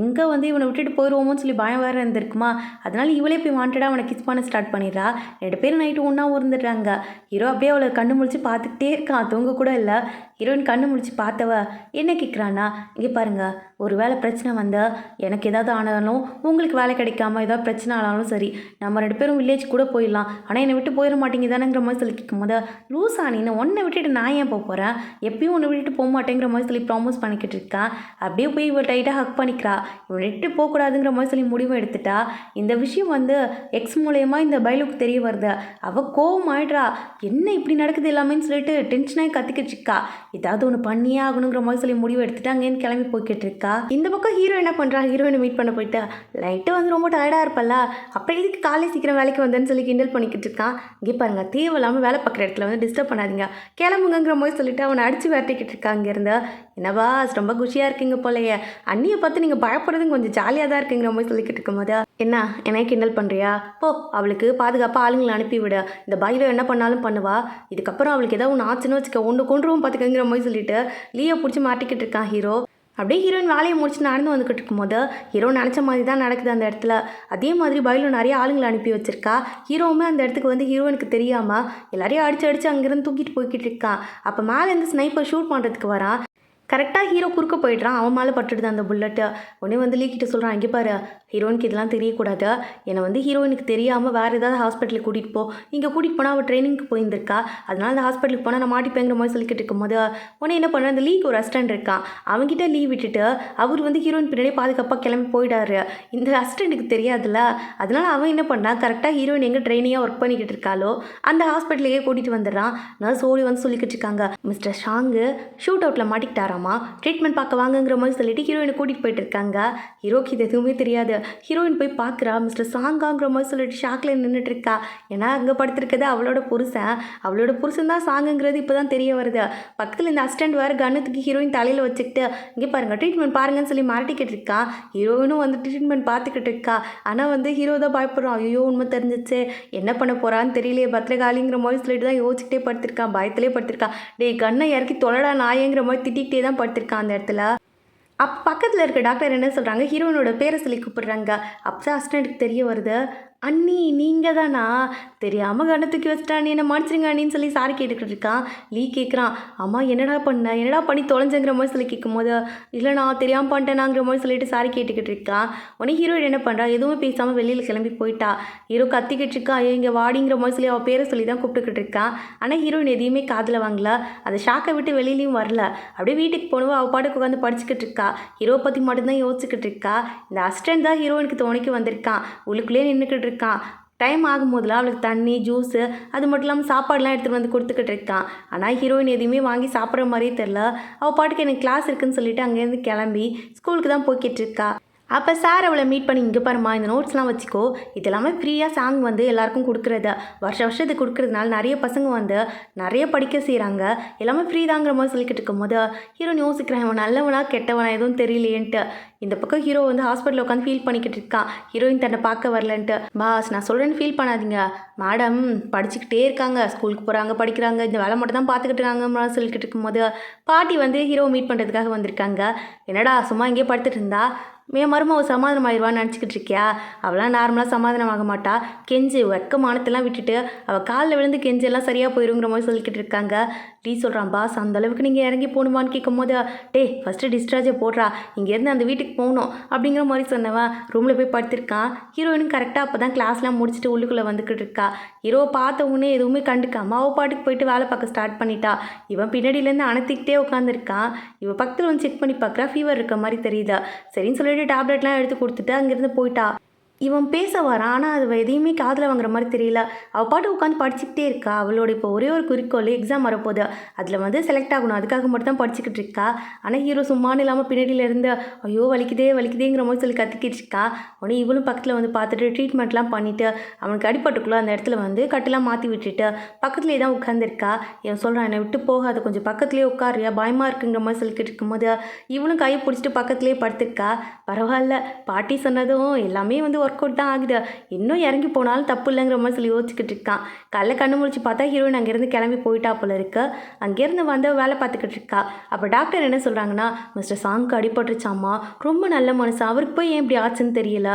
எங்கே வந்து இவனை விட்டுட்டு போயிடுவோமோன்னு சொல்லி பயம் வேறு இருந்திருக்குமா. அதனால இவளே போய் வாண்டடாக அவனை கிஸ் பண்ண ஸ்டார்ட் பண்ணிடுறா. 2 பேரும் நைட்டு ஒன்றா இருந்துடுறாங்க. ஹீரோ அப்படியே அவளை கண்ணு முழிச்சு பார்த்துக்கிட்டே இருக்கான், தூங்க கூட இல்லை. ஹீரோயின் கண்ணு முழிச்சு பார்த்தவ என்ன கேட்குறான்னா, இங்கே பாருங்கள், ஒரு வேளை பிரச்சனை வந்தால் எனக்கு ஏதாவது ஆனாலும் உங்களுக்கு வேலை கிடைக்காம ஏதாவது பிரச்சனை ஆனாலும் சரி, நம்ம 2 பேரும் வில்லேஜ் கூட போயிடலாம், ஆனால் என்னை விட்டு போயிட மாட்டேங்க தானேங்கிற மாதிரி சொல்லி கேட்கும்போது, லூஸா நீ உன்னை விட்டுட்டு நான் ஏன் போக போகிறேன், எப்பயும் உன்னை விட்டுட்டு போக மாட்டேங்கிற மாதிரி சொல்லி ப்ராமிஸ் பண்ணிக்கிட்டு இருக்கான். அப்படியே போய் இவள் டைட்டாக ஹக் பண்ணிக்கிறா. இவன் விட்டு போகக்கூடாதுங்கிற மாதிரி சொல்லி முடிவு எடுத்துட்டா. இந்த விஷயம் வந்து எக்ஸ் மூலயமா இந்த பைலுக்கு தெரிய வருது. அவள் கோவம் ஆயிடுறா. என்ன இப்படி நடக்குது எல்லாமேன்னு சொல்லிட்டு டென்ஷனாகி கத்திக்கிட்டு இருக்கா. ஏதாவது ஒன்று பண்ணியே ஆகணுங்கிற மாதிரி சொல்லி முடிவு எடுத்துட்டு அங்கேருந்து கிளம்பி போய்கிட்டு இருக்கா. இந்த பக்கம் ஹீரோ என்ன பண்ணுறா, ஹீரோயினை மீட் பண்ண போயிட்டா. லைட்டு வந்து ரொம்ப டயர்டாக இருப்பல்ல, அப்புறம் இதுக்கு காலை சீக்கிரம் வேலைக்கு வந்தேன்னு சொல்லி கிண்டல் பண்ணிக்கிட்டு இருக்கான். இங்கே பாருங்க, தேவையில்லாமல் வேலை பார்க்குற இடத்துல வந்து டிஸ்டர்ப் பண்ணாதீங்க, கிளம்புங்கிற மாதிரி சொல்லிட்டு அவனை அடித்து விரட்டிக்கிட்டு இருக்கா. அங்கேருந்து என்னவா ரொம்ப குஷியாக இருக்கீங்க போலையே, அண்ணியை பார்த்து நீங்கள் பயப்படுறது கொஞ்சம் ஜாலியாக தான் இருக்குங்கிற மாதிரி சொல்லிக்கிட்டு இருக்கும்போது, என்ன என்னை கிண்டல் பண்ணுறியா, போ அவளுக்கு பாதுகாப்பாக ஆளுங்களை அனுப்பிவிட, இந்த பைரோ என்ன பண்ணாலும் பண்ணுவா, இதுக்கப்புறம் அவளுக்கு ஏதாவது ஒன்று ஆச்சுன்னு வச்சுக்க ஒன்று கொண்டுருவோம் பார்த்துக்கங்கிற மாதிரி சொல்லிட்டு லீயை பிடிச்சி மாட்டிக்கிட்டு இருக்கான் ஹீரோ. அப்படியே ஹீரோயின் வேலையை முடிச்சு நடந்து வந்துக்கிட்டு இருக்கும்போது, ஹீரோ நினச்ச மாதிரி தான் நடக்குது அந்த இடத்துல. அதே மாதிரி பைலோ நிறைய ஆளுங்களை அனுப்பி வச்சிருக்கா. ஹீரோவுமே அந்த இடத்துக்கு வந்து ஹீரோயினுக்கு தெரியாமல் எல்லாரையும் அடித்து அங்கேருந்து தூக்கிட்டு போய்கிட்டு இருக்கான். அப்போ மேலேருந்து ஸ்னைப்பர் ஷூட் பண்ணுறதுக்கு வரான். கரெக்டாக ஹீரோ குறுக்க போயிடுறான். அவன் மேலே பட்டுடுது அந்த புல்லட்டு. உடனே வந்து லீக்கிட்ட சொல்கிறான், இங்கே பாரு ஹீரோயினுக்கு இதெல்லாம் தெரியக்கூடாது, என்னை வந்து ஹீரோயினுக்கு தெரியாமல் வேறு ஏதாவது ஹாஸ்பிட்டலுக்கு கூட்டிகிட்டு போ, இங்கே கூட்டிகிட்டு போனால் அவள் ட்ரைனிங்க்கு போயிருந்திருக்கா, அதனால அந்த ஹாஸ்பிட்டலுக்கு போனால் நான் மாட்டிப்பேங்கிற மாதிரி சொல்லிக்கிட்டு இருக்கும்போது, உடனே என்ன பண்ணுறேன், அந்த லீக் ஒரு அசிஸ்டன்ட் இருக்கான், அவங்ககிட்ட லீவ் விட்டுட்டு அவர் வந்து ஹீரோயின் பின்னாடியே பாதுகாப்பாக கிளம்பி போயிடாரு. இந்த அசிஸ்டண்ட்டுக்கு தெரியாதுல்ல, அதனால அவன் என்ன பண்ணான், கரெக்டாக ஹீரோயின் எங்கே ட்ரைனிங்காக ஒர்க் பண்ணிக்கிட்டு இருக்காளோ அந்த ஹாஸ்பிட்டலையே கூட்டிகிட்டு வந்துடுறான். நர்ஸ் ஓடி வந்து சொல்லிக்கிட்டு இருக்காங்க, மிஸ்டர் ஷாங்கு ஷூட் அவுட்டில் மாட்டிக்கிட்டாரா, ட்ரீட்மெண்ட் பார்க்க வாங்குங்கிற மாதிரி சொல்லிட்டு ஹீரோயினை கூட்டிகிட்டு போயிட்டு இருக்காங்க. ஹீரோக்கு இது எதுவுமே தெரியாது. ஹீரோயின் போய் பார்க்குறா, மிஸ்டர் சாங்காங்கிற மாதிரி சொல்லிட்டு ஷாக்கில் நின்றுட்டு இருக்கா. ஏன்னா அங்கே படுத்துருக்கிறது அவளோட புருஷன் தான் சாங்குங்கிறது இப்போ தான் தெரிய வருது. பக்கத்தில் இந்த அசிஸ்டன்ட் வேறு கன்னத்துக்கு ஹீரோயின் தலையில் வச்சுக்கிட்டு, இங்கே பாருங்கள் ட்ரீட்மெண்ட் பாருங்கன்னு சொல்லி மாட்டிக்கிட்டு இருக்கா. ஹீரோயினும் வந்து ட்ரீட்மெண்ட் பார்த்துக்கிட்டு இருக்கா. ஆனால் வந்து ஹீரோ தான் பயப்படுறான், ஐயோ உண்மை தெரிஞ்சிச்சு, என்ன பண்ண போகிறான்னு தெரியலையே பத்திரகாளிங்கிற மாதிரி சொல்லிட்டு தான் யோசிச்சுட்டே படுத்திருக்கான், பயத்திலே படுத்திருக்கான். டேய் கண்ணை இறக்கி தொலைடா நாயங்கிற மாதிரி திட்டிகிட்டே தான் படுத்திருக்கான் அந்த இடத்துல. அப்போ பக்கத்தில் இருக்க டாக்டர் என்ன சொல்கிறாங்க, ஹீரோயினோட பேரை சொல்லி கூப்பிடுறாங்க. அப்போ தான் அசிஸ்டண்ட்டுக்கு தெரிய வருது, அண்ணி நீங்கள் தானா, தெரியாமல் கண்ணை தூக்கி வச்சுட்டா, நீ என்ன மன்னிச்சிருங்க அண்ணின்னு சொல்லி சாரி கேட்டுக்கிட்டு இருக்கான். லீ கேட்குறான், அம்மா என்னடா பண்ணி தொலைஞ்சங்கிற மாதிரி சொல்லி கேட்கும்போது, இல்லை நான் தெரியாமல் பண்ணிட்டேனாங்கிற மாதிரி சொல்லிட்டு சாரி கேட்டுக்கிட்டு இருக்கான். உடனே ஹீரோயின் என்ன பண்ணுறா, எதுவுமே பேசாமல் வெளியில் கிளம்பி போயிட்டா. ஹீரோ கத்திக்கிட்டு இருக்கா, இங்கே வாடிங்கிற மாதிரி சொல்லி அவள் பேரை சொல்லி தான் கூப்பிட்டுக்கிட்டு இருக்கான். ஆனால் ஹீரோயின் எதையுமே காதில் வாங்கல, அந்த ஷாக்கை விட்டு வெளியிலையும் வரல. அப்படியே வீட்டுக்கு போனவோ அவள் பாட்டுக்கு உட்காந்து படிச்சுக்கிட்டு இருக்கா. ஹீரோ பற்றி மட்டும்தான் யோசிச்சுக்கிட்டு இருக்கா. இந்த அசிஸ்டன்ட் தான் ஹீரோயினுக்கு துணைக்கு வந்திருக்கான், உள்ளுக்குள்ளேயே நின்றுக்கிட்டு இருக்கான். டைம் ஆகும்போதெல்லாம் அவளுக்கு தண்ணி ஜூஸு அது மட்டும் இல்லாமல் சாப்பாடுலாம் எடுத்துகிட்டு வந்து கொடுத்துக்கிட்டு இருக்கான். ஆனால் ஹீரோயின் எதையுமே வாங்கி சாப்பிட்ற மாதிரியே தெரில. அவள் பாட்டுக்கு எனக்கு கிளாஸ் இருக்குன்னு சொல்லிட்டு அங்கேருந்து கிளம்பி ஸ்கூலுக்கு தான் போய்கிட்டு இருக்கா. அப்போ சார் அவளை மீட் பண்ணி, இங்கே பாருமா இந்த நோட்ஸ்லாம் வச்சுக்கோ, இது எல்லாமே ஃப்ரீயாக சாங் வந்து எல்லாருக்கும் கொடுக்குறது, வருஷம் இது கொடுக்குறதுனால நிறைய பசங்க வந்து நிறைய படிக்க செய்கிறாங்க, எல்லாமே ஃப்ரீ தாங்கிற மாதிரி சொல்லிக்கிட்டு இருக்கும்போது ஹீரோயின் யோசிக்கிறான், இவன் நல்லவனா கெட்டவனா எதுவும் தெரியலையேன்ட்டு. இந்த பக்கம் ஹீரோ வந்து ஹாஸ்பிட்டலில் உட்காந்து ஃபீல் பண்ணிக்கிட்டு இருக்கான், ஹீரோயின் தன்னை பார்க்க வரலன்ட்டு. பாஸ் நான் சொல்கிறேன்னு ஃபீல் பண்ணாதீங்க, மேடம் படிச்சுக்கிட்டே இருக்காங்க, ஸ்கூலுக்கு போகிறாங்க படிக்கிறாங்க, இந்த வேலை மட்டும் தான் பார்த்துக்கிட்டு இருக்காங்க சொல்லிக்கிட்டு இருக்கும்போது பாட்டி வந்து ஹீரோ மீட் பண்ணுறதுக்காக வந்திருக்காங்க. என்னடா சும்மா இங்கேயே படுத்துட்டு இருந்தா, என் மருமவ சமாதானம் ஆயிடுவான்னு நினச்சிக்கிட்டு இருக்கியா? அவளாம் நார்மலாக சமாதானம் ஆக மாட்டா. கெஞ்சு வெக்கமானத்தெல்லாம் விட்டுட்டு அவள் காலில் விழுந்து கெஞ்சு எல்லாம் சரியாக போயிருங்கிற மாதிரி சொல்லிக்கிட்டு இருக்காங்க. டீ சொல்கிறான், பாஸ் அந்த அளவுக்கு நீங்கள் இறங்கி போகணுமான்னு கேட்கும் போது, ஃபஸ்ட்டு டிஸ்சார்ஜை போடுறா, இங்கேருந்து அந்த வீட்டுக்கு போகணும் அப்படிங்கிற மாதிரி சொன்னவன் ரூமில் போய் படுத்திருக்கான். ஹீரோயினும் கரெக்டாக அப்போ தான் கிளாஸ்லாம் முடிச்சுட்டு உள்ளுக்குள்ளே வந்துக்கிட்டு இருக்கா. ஹீரோவை பார்த்த உடனே எதுவுமே கண்டுக்காம அவள் பாட்டுக்கு போயிட்டு வேலை பார்க்க ஸ்டார்ட் பண்ணிட்டா. இவன் பின்னாடியிலேருந்து அணைத்திக்கிட்டே உட்காந்துருக்கான். இவன் பக்கத்தில் வந்து செக் பண்ணி பார்க்குறா, ஃபீவர் இருக்க மாதிரி தெரியுது. சரின்னு சொல்லிட்டு டேப்லெட்லாம் எடுத்து கொடுத்துட்டு அங்கேருந்து போயிட்டா. இவன் பேச வரான், ஆனால் அது எதையுமே காதில் வாங்குற மாதிரி தெரியல. அவள் பாட்டு உட்காந்து படிச்சுக்கிட்டே இருக்கா. அவளோட இப்போ ஒரே ஒரு குறிக்கோள், எக்ஸாம் வரப்போகுது, அதில் வந்து செலக்ட் ஆகணும், அதுக்காக மட்டும் தான் படிச்சுக்கிட்டு இருக்கா. ஆனால் ஹீரோ சும்மானு இல்லாமல் பின்னாடியிலேருந்து ஐயோ வலிக்குதே வலிக்குதேங்கிற மாதிரி சொல்லி கத்திக்கிட்டு இருக்கா. உடனே இவளும் பக்கத்தில் வந்து பார்த்துட்டு ட்ரீட்மெண்ட்லாம் பண்ணிவிட்டு அவனுக்கு அடிப்பட்டுக்குள்ளே அந்த இடத்துல வந்து கட்டெல்லாம் மாற்றி விட்டுட்டு பக்கத்துலேயே தான் உட்காந்துருக்கா. இவன் சொல்கிறான், என்னை விட்டு போகாத, கொஞ்சம் பக்கத்துலேயே உட்காரியா, பயமாக இருக்குங்கிற மாதிரி சொல்லிக்கிட்டு இருக்கும்போது இவளும் கையை பிடிச்சிட்டு பக்கத்துலேயே படுத்திருக்கா. பரவாயில்ல, பாட்டி சொன்னதும் எல்லாமே வந்து ஒர்க் அவுட் தான் ஆகுது, இன்னும் இறங்கி போனாலும் தப்பு இல்லைங்கிற மாதிரி சொல்லி யோசிச்சுக்கிட்டு இருக்கான். காலைல கண்ணு முழிச்சு பார்த்தா ஹீரோயின் அங்கேருந்து கிளம்பி போயிட்டா போல இருக்கு. அங்கேருந்து வந்து வேலை பார்த்துக்கிட்டு இருக்கா. அப்போ டாக்டர் என்ன சொல்கிறாங்கன்னா, மிஸ்டர் சாங்க்கு அடிபட்டுருச்சாமா, ரொம்ப நல்ல மனுஷன், அவருக்கு போய் ஏன் இப்படி ஆச்சுன்னு தெரியல.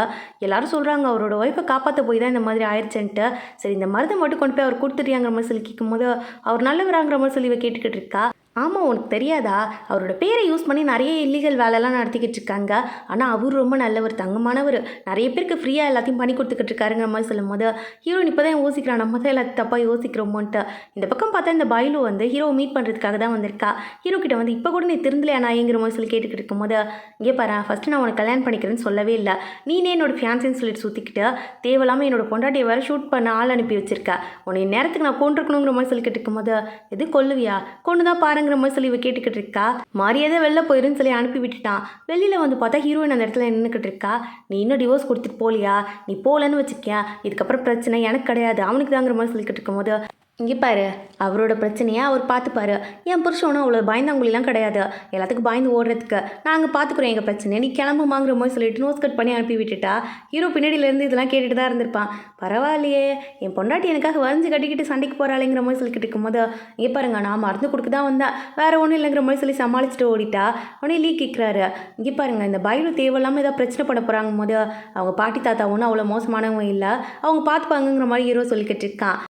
எல்லாரும் சொல்கிறாங்க அவரோட ஒய்ஃபை காப்பாற்ற போய் தான் இந்த மாதிரி ஆயிடுச்சுன்ட்டு. சரி இந்த மருந்தை மட்டும் கொண்டு போய் அவர் கொடுத்துட்டியாங்கிற மாதிரி சொல்லி கேட்கும்போது அவர் நல்லவராங்கிற மாதிரி சொல்லி இவ கேட்டுக்கிட்டு இருக்கா. ஆமாம், உனக்கு தெரியாதா, அவரோட பேரை யூஸ் பண்ணி நிறைய இல்லீகல் வேலைலாம் நடத்திக்கிட்டு இருக்காங்க. ஆனால் அவர் ரொம்ப நல்லவர், தங்கமானவர், நிறைய பேருக்கு ஃப்ரீயாக எல்லாத்தையும் பண்ணி கொடுத்துக்கிட்டு இருக்காருங்கிற மாதிரி சொல்லும் போது ஹீரோயின் இப்போ தான் யோசிக்கிறான், நம்ம தான் எல்லாத்தையும் தப்பாக யோசிக்கிறோமோன்ட்டு. இந்த பக்கம் பார்த்தா இந்த பைலு வந்து ஹீரோவை மீட் பண்ணுறதுக்காக தான் வந்திருக்கா. ஹீரோ கிட்ட வந்து இப்போ கூட நீ திருந்தலையா நாயங்கிற மாதிரி சொல்லி கேட்டுக்கிட்டு இருக்கும்போது, இங்கே பாரு, ஃபஸ்ட்டு நான் உனக்கு கல்யாணம் பண்ணிக்கிறேன்னு சொல்லவே இல்லை, நீனே என்னோட ஃபியான்சின்னு சொல்லிட்டு சுற்றிக்கிட்டு தேவையில்லாமல் என்னோட பொண்டாட்டியை வேறு ஷூட் பண்ண ஆள் அனுப்பி வச்சிருக்கா. உன்னை நேரத்துக்கு நான் கொண்டிருக்கணுங்கிற மாதிரி சொல்லி கேட்டுக்கும்போது, எது கொல்லுவியா, கொண்டு தான் பாருங்கிற மாதிரி சொல்லி இவ கேட்டுக்கிட்டு இருக்கா. மரியாதை வெளில போயிருன்னு சொல்லி அனுப்பி விட்டுட்டான். வெளியில் வந்து பார்த்தா ஹீரோயின் அந்த இடத்துல நின்றுக்கிட்டு இருக்கா. நீ இன்னும் டிவோர்ஸ் கொடுத்துட்டு போலியா, நீ போகலன்னு வச்சுக்கியா, இதுக்கப்புறம் பிரச்சனை எனக்கு கிடையாது, அவனுக்கு தாங்கிற மாதிரி சொல்லிக்கிட்டு இருக்கும்போது, இங்கே பாரு, அவரோட பிரச்சனையை அவர் பார்த்துப்பாரு, என் புருஷனும் அவ்வளோ பயந்தாங்குழிலாம் கிடையாது, எல்லாத்துக்கும் பயந்து ஓடுறதுக்கு நாங்கள் பார்த்துக்குறோம் எங்கள் பிரச்சனை, நீ கிளம்புமாங்கிற மாதிரி சொல்லிட்டு நோஸ் கட் பண்ணி அனுப்பி விட்டுட்டா. ஹீரோ பின்னாடியிலேருந்து இதெல்லாம் கேட்டுட்டு தான் இருந்திருப்பான். பரவாயில்லையே, என் பொண்டாட்டி எனக்காக வரைஞ்சி கட்டிக்கிட்டு சண்டைக்கு போகிறாளேங்கிற மாதிரி சொல்லிக்கிட்டு இருக்கும்போது, இங்கே பாருங்க, நான் மருந்து கொடுக்க தான் வந்தேன், வேறு ஒன்றும் இல்லைங்கிற மாதிரி சொல்லி சமாளிச்சுட்டு ஓடிட்டா. உடனே லீ கேட்குறாரு, இங்கே பாருங்க, இந்த பைலு தேவையில்லாமல் ஏதாவது பிரச்சனை பண்ண போகிறாங்கும் போது அவங்க பாட்டி தாத்தா ஒன்றும் அவ்வளோ மோசமானவங்க இல்லை, அவங்க பார்த்துப்பாங்கிற மாதிரி ஹீரோ சொல்லிக்கிட்டு இருக்கான்.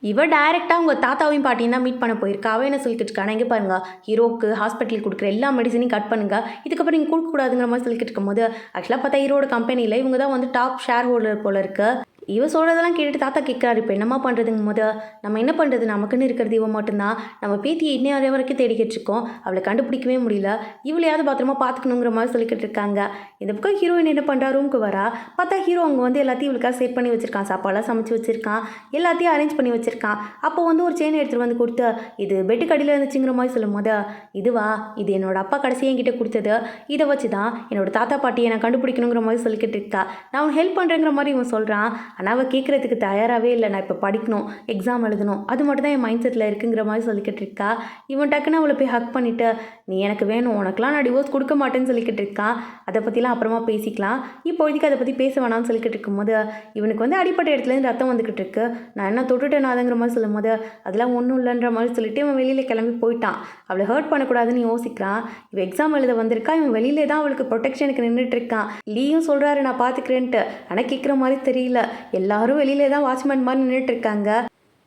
இவ டைரெக்டாக அவங்க தாத்தாவையும் பாட்டியும் தான் மீட் பண்ண போயிருக்கா. அவள் என்ன சொல்லிக்கிட்டு இருக்கா, இங்கே பாருங்க, ஹீரோக்கு ஹாஸ்பிட்டலுக்கு கொடுக்குற எல்லா மெடிசனையும் கட் பண்ணுங்க, இதுக்கப்புறம் நீங்கள் கொடுக்கக்கூடாதுங்கிற மாதிரி சொல்லிக்கிட்டு இருக்கும்போது, ஆக்சுவலாக பார்த்தா ஹீரோட கம்பெனியில் இவங்க தான் வந்து டாப் ஷேர் ஹோல்டர் போல இருக்கு. இவ சொல்கிறதெல்லாம் கேட்டுட்டு தாத்தா கேட்குறாரு, இப்போ என்னம்மா பண்ணுறதுங்கும் போது, நம்ம என்ன பண்ணுறது, நமக்குன்னு இருக்கிறது இவன் மட்டும்தான், நம்ம பேத்தியை இன்னும் வரைக்கும் தேடிக்கிட்டு இருக்கோம், அவளை கண்டுபிடிக்கவே முடியல, இவளையாவது பத்திரமா பார்த்துக்கணுங்கிற மாதிரி சொல்லிக்கிட்டு இருக்காங்க. இந்த பக்கம் ஹீரோயின் என்ன பண்ணுறா, ரூமுக்கு வரா. பார்த்தா ஹீரோ அவங்க வந்து எல்லாத்தையும் இவளுக்காக செட் பண்ணி வச்சிருக்கான், சாப்பாடெல்லாம் சமைச்சு வச்சிருக்கான், எல்லாத்தையும் அரேஞ்ச் பண்ணி வச்சிருக்கான். அப்போ வந்து ஒரு செயின் எடுத்துகிட்டு வந்து கொடுத்து, இது பெட்டு கடியில் இருந்துச்சுங்கிற மாதிரி சொல்லும் போது, இதுவா, இது என்னோட அப்பா கடைசியாக என்கிட்ட கொடுத்தது, இதை வச்சு தான் என்னோட தாத்தா பாட்டியை நான் கண்டுபிடிக்கணுங்கிற மாதிரி சொல்லிக்கிட்டு இருக்கா. நான் அவன் ஹெல்ப் பண்ணுறேங்கிற மாதிரி இவன் சொல்கிறான். ஆனால் அவள் கேட்குறதுக்கு தயாராகவே இல்லை. நான் இப்போ படிக்கணும், எக்ஸாம் எழுதணும், அது மட்டும் தான் என் மைண்ட் செட்டில் இருக்குங்கிற மாதிரி சொல்லிக்கிட்டு இருக்கா. இவன் டக்குன்னு அவளை போய் ஹக் பண்ணிவிட்டு, நீ எனக்கு வேணும், உனக்குலாம் நான் டிவோர்ஸ் கொடுக்க மாட்டேன்னு சொல்லிக்கிட்டு இருக்கான். அதை பற்றிலாம் அப்புறமா பேசிக்கலாம், இப்போதைக்கு அதை பற்றி பேச வேணாம்னு சொல்லிக்கிட்டு இருக்கும்போது, இவனுக்கு வந்து அடிப்பட்ட இடத்துலேருந்து ரத்தம் வந்துக்கிட்டு இருக்கு, நான் என்ன தொட்டுட்டேனாதுங்கிற மாதிரி சொல்லும் போது, அதெல்லாம் ஒன்றும் இல்லைன்ற மாதிரி சொல்லிட்டு இவன் வெளியில் கிளம்பி போயிட்டான். அவளை ஹர்ட் பண்ணக்கூடாதுன்னு யோசிக்கிறான். இவன் எக்ஸாம் எழுத வந்திருக்கா, இவன் வெளியிலே தான் அவளுக்கு ப்ரொடெக்ஷனுக்கு நின்றுட்டு இருக்கான். லீயும் சொல்கிறாரு நான் பார்த்துக்கிறேன்ட்டு, ஆனால் கேட்குற மாதிரி தெரியல. எல்லாரும் வெளியிலே தான் வாட்ச்மேன் மாதிரி நின்றுட்டு இருக்காங்க.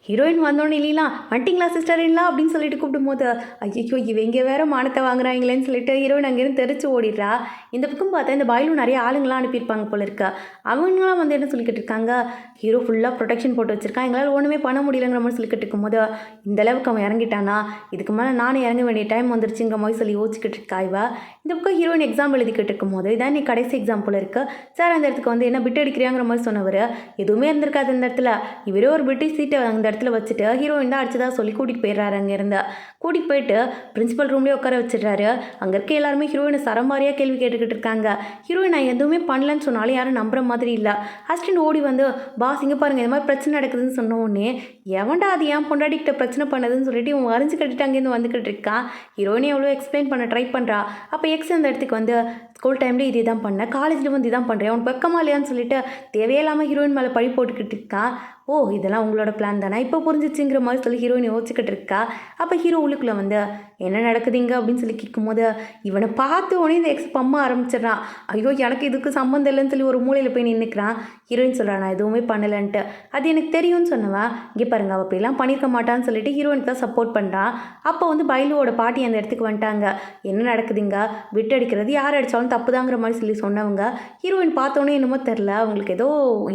ஹீரோயின் வந்தோடனே இல்லைலாம் வந்துட்டிங்களா சிஸ்டர்லாம் அப்படின்னு சொல்லிட்டு கூப்பிடும்போது, ஐயோ இவங்க வேற மானத்தை வாங்குறாங்களேன்னு சொல்லிட்டு ஹீரோயின் அங்கேருந்து தெரிச்சு ஓடிடுறா. இந்த பக்கம் பார்த்தா இந்த பாயிலும் நிறைய ஆளுங்களாம் அனுப்பியிருப்பாங்க போல இருக்கா. அவங்களாம் வந்து என்ன சொல்லிக்கிட்டு இருக்காங்க, ஹீரோ ஃபுல்லாக ப்ரொடெக்ஷன் போட்டு வச்சிருக்கான், எங்களால் ஒன்றுமே பண்ண முடியலங்கிற மாதிரி சொல்லிக்கிட்டு இருக்கும்போது, இந்த அளவுக்கு அவன் இறங்கிட்டானா, இதுக்கு மேலே நானும் இறங்க வேண்டிய டைம் வந்துருச்சுங்கிற மாதிரி சொல்லி யோசிச்சுக்கிட்டு இருக்கா இவ. இந்த பக்கம் ஹீரோயின் எக்ஸாம் எழுதிக்கிட்டு இருக்கும்போது, இதான் நீ கடைசி எக்ஸாம் போல இருக்கு சார், அந்த இடத்துக்கு வந்து என்ன பிட் அடிக்கிறியாங்கிற மாதிரி சொன்னவர், எதுவுமே இருந்திருக்காது அந்த இடத்துல. இவரே ஒரு பிரிட்டிஷ் சீட்டை அந்த இடத்துல வச்சுட்டு ஹீரோயின் தான் அடிச்சதாக சொல்லி கூட்டிகிட்டு போயிடுறாரு. அங்கேருந்து கூட்டிகிட்டு போயிட்டு பிரின்சிபல் ரூம்லேயே உட்கார வச்சிடுறாரு. அங்கே இருக்க எல்லாருமே ஹீரோயினை சரமாரியாக கேள்வி கேட்டுக்கிட்டு இருக்காங்க. ஹீரோயின் நான் எதுவுமே பண்ணலன்னு சொன்னாலும் யாரும் நம்புற மாதிரி இல்லை. அசிஸ்டன்ட் ஓடி வந்து, பாஸ் இங்கே பாருங்கள் இந்த மாதிரி பிரச்சனை நடக்குதுன்னு சொன்ன உடனே, எவன்டா அது ஏன் பொண்டாட்டிக்கிட்ட பிரச்சனை பண்ணதுன்னு சொல்லிட்டு இவன் வரைஞ்சு கட்டிட்டு அங்கேருந்து வந்துக்கிட்டு இருக்கான். ஹீரோயினை எவ்வளோ எக்ஸ்பிளைன் பண்ண ட்ரை பண்ணுறா. அப்போ எக்ஸ் அந்த இடத்துக்கு வந்து, ஸ்கூல் டைம்லேயும் இதே தான் பண்ணேன், காலேஜில் வந்து இதான் பண்ணுறேன், உனக்கு வெக்கமா இல்லையான்னு சொல்லிட்டு தேவையில்லாமல் ஹீரோயின் மேலே பழி போட்டுக்கிட்டு இருக்கான். ஓ இதெல்லாம் உங்களோட பிளான் தானே, இப்போ புரிஞ்சிச்சுங்கிற மாதிரி சொல்லி ஹீரோயின் யோசிச்சுக்கிட்டு இருக்கா. அப்போ ஹீரோ உள்ளுக்குள்ளே வந்து என்ன நடக்குதுங்க அப்படின்னு சொல்லி கேட்கும்போது இவனை பார்த்து உடனே இந்த எக்ஸ் பம்மா ஆரம்பிச்சிடறான். ஐயோ எனக்கு இதுக்கு சம்மந்தம் இல்லைன்னு சொல்லி ஒரு மூலையில் போய் நின்றுக்கிறான். ஹீரோயின் சொல்கிறான் நான் எதுவுமே பண்ணலைன்ட்டு. அது எனக்கு தெரியும்னு சொன்னவன் இங்கே பாருங்க அவள் அப்படிலாம் பண்ணியிருக்க மாட்டான்னு சொல்லிட்டு ஹீரோயினுக்கு தான் சப்போர்ட் பண்ணுறான். அப்போ வந்து பைலுவோட பாட்டி அந்த இடத்துக்கு வந்துட்டாங்க. என்ன நடக்குதுங்க, விட்டு அடிக்கிறது யார் அடித்தாலும் தப்பு தாங்கிற மாதிரி சொல்லி சொன்னவங்க ஹீரோயின் பார்த்தோன்னே என்னமோ தெரில, அவங்களுக்கு ஏதோ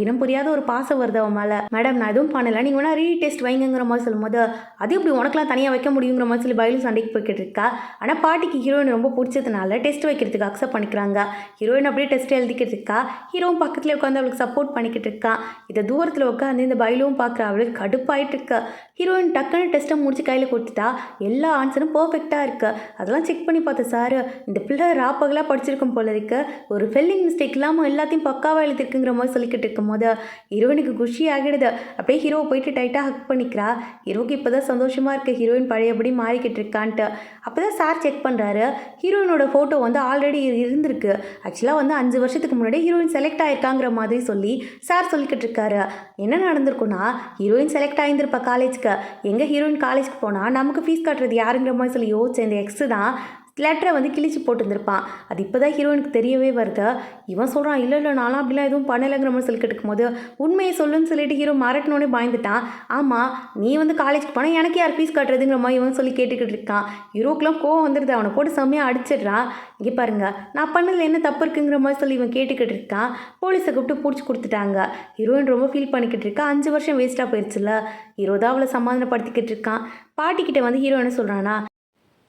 இனம் புரியாத ஒரு பாசம் வருது அவன் மேலே. மேடம் நான் எதுவும் பண்ணலை, நீங்கள் வேணா ரீடெஸ்ட் வைங்கிற மாதிரி சொல்லும்போது அது இப்படி உனக்குலாம் தனியாக வைக்க முடியுங்கிற மாதிரி சொல்லி பைலும் சண்டைக்கு போய்கிட்டு இருக்கா. ஆனால் பாட்டிக்கு ஹீரோயின் ரொம்ப பிடிச்சதுனால டெஸ்ட் வைக்கிறதுக்கு அக்செப்ட் பண்ணிக்கிறாங்க. ஹீரோயின் அப்படியே டெஸ்ட் எழுதிக்கிட்டு இருக்கா. ஹீரோவும் பக்கத்தில் உட்காந்து அவளுக்கு சப்போர்ட் பண்ணிக்கிட்டு இருக்கான். இதை தூரத்தில் உட்காந்து இந்த பைலுவும் பார்க்குற அவளுக்கு கடுப்பாயிட்டு இருக்கா. ஹீரோயின் டக்குன்னு டெஸ்ட்டை முடிச்சு கையில் கொடுத்துட்டா. எல்லா ஆன்சரும் பர்ஃபெக்டாக இருக்கு. அதெல்லாம் செக் பண்ணி பார்த்த சார் இந்த பிள்ளை ராப்பகலாக படிச்சிருக்கும் போல இருக்கு, ஒரு ஃபெல்லிங் மிஸ்டேக் இல்லாமல் எல்லாத்தையும் பக்காவாக எழுதிருக்குங்கிற மாதிரி சொல்லிக்கிட்டு இருக்கும்போது ஹீரோயினுக்கு குஷி ஆகிடுது. அப்படியே ஹீரோவை போயிட்டு டைட்டாக ஹக் பண்ணிக்கிறா. ஹீரோக்கு இப்போ தான் சந்தோஷமாக இருக்குது, ஹீரோயின் பழையபடி மாறிக்கிட்டு இருக்கான்ட்டு. அப்போ தான் சார் செக் பண்ணுறாரு. ஹீரோயினோட ஃபோட்டோ வந்து ஆல்ரெடி இருந்திருக்கு. ஆக்சுவலாக வந்து 5 வருஷத்துக்கு முன்னாடி ஹீரோயின் செலக்ட் ஆகிருக்காங்கிற மாதிரி சொல்லி சார் சொல்லிக்கிட்டு இருக்காரு. என்ன நடந்திருக்குன்னா ஹீரோயின் செலக்ட் ஆகியிருந்திருப்பா காலேஜ்க்கு. எங்கே ஹீரோயின் காலேஜ்க்கு போனால் நமக்கு ஃபீஸ் கட்டுறது யாருங்கிற மாதிரி சொல்லி யோசிச்ச இந்த எக்ஸு தான் லெட்டரை வந்து கிழிச்சு போட்டுருந்துருப்பான். அது இப்போ தான் ஹீரோயினுக்கு தெரியவே வருது. இவன் சொல்கிறான் இல்லை நானும் அப்படிலாம் எதுவும் பண்ணலைங்கிற மாதிரி சொல்லிக்கிட்டு இருக்கும்போது உண்மையை சொல்லுன்னு சொல்லிட்டு ஹீரோ மறக்கணுன்னே பயந்துட்டான். ஆமாம் நீ வந்து காலேஜுக்கு போனால் எனக்கு யார் ஃபீஸ் கட்டுறதுங்கிற மாதிரி இவன் சொல்லி கேட்டுக்கிட்டு இருக்கான். ஹீரோக்கெலாம் கோவம் வந்துடுது, அவனை போட்டு செம்மையாக அடிச்சிடுறான். இங்கே பாருங்க நான் பண்ணதில் என்ன தப்பு இருக்குங்கிற மாதிரி சொல்லி இவன் கேட்டுக்கிட்டு இருக்கான். போலீஸை கூப்பிட்டு பிடிச்சி கொடுத்துட்டாங்க. ஹீரோயின் ரொம்ப ஃபீல் பண்ணிக்கிட்டு இருக்கா. 5 வருஷம் வேஸ்ட்டாக போயிடுச்சுல. ஹீரோ தான் அவளை சமாதானப்படுத்திக்கிட்டு இருக்கான். பாட்டிக்கிட்ட வந்து ஹீரோ என்ன சொல்கிறானா,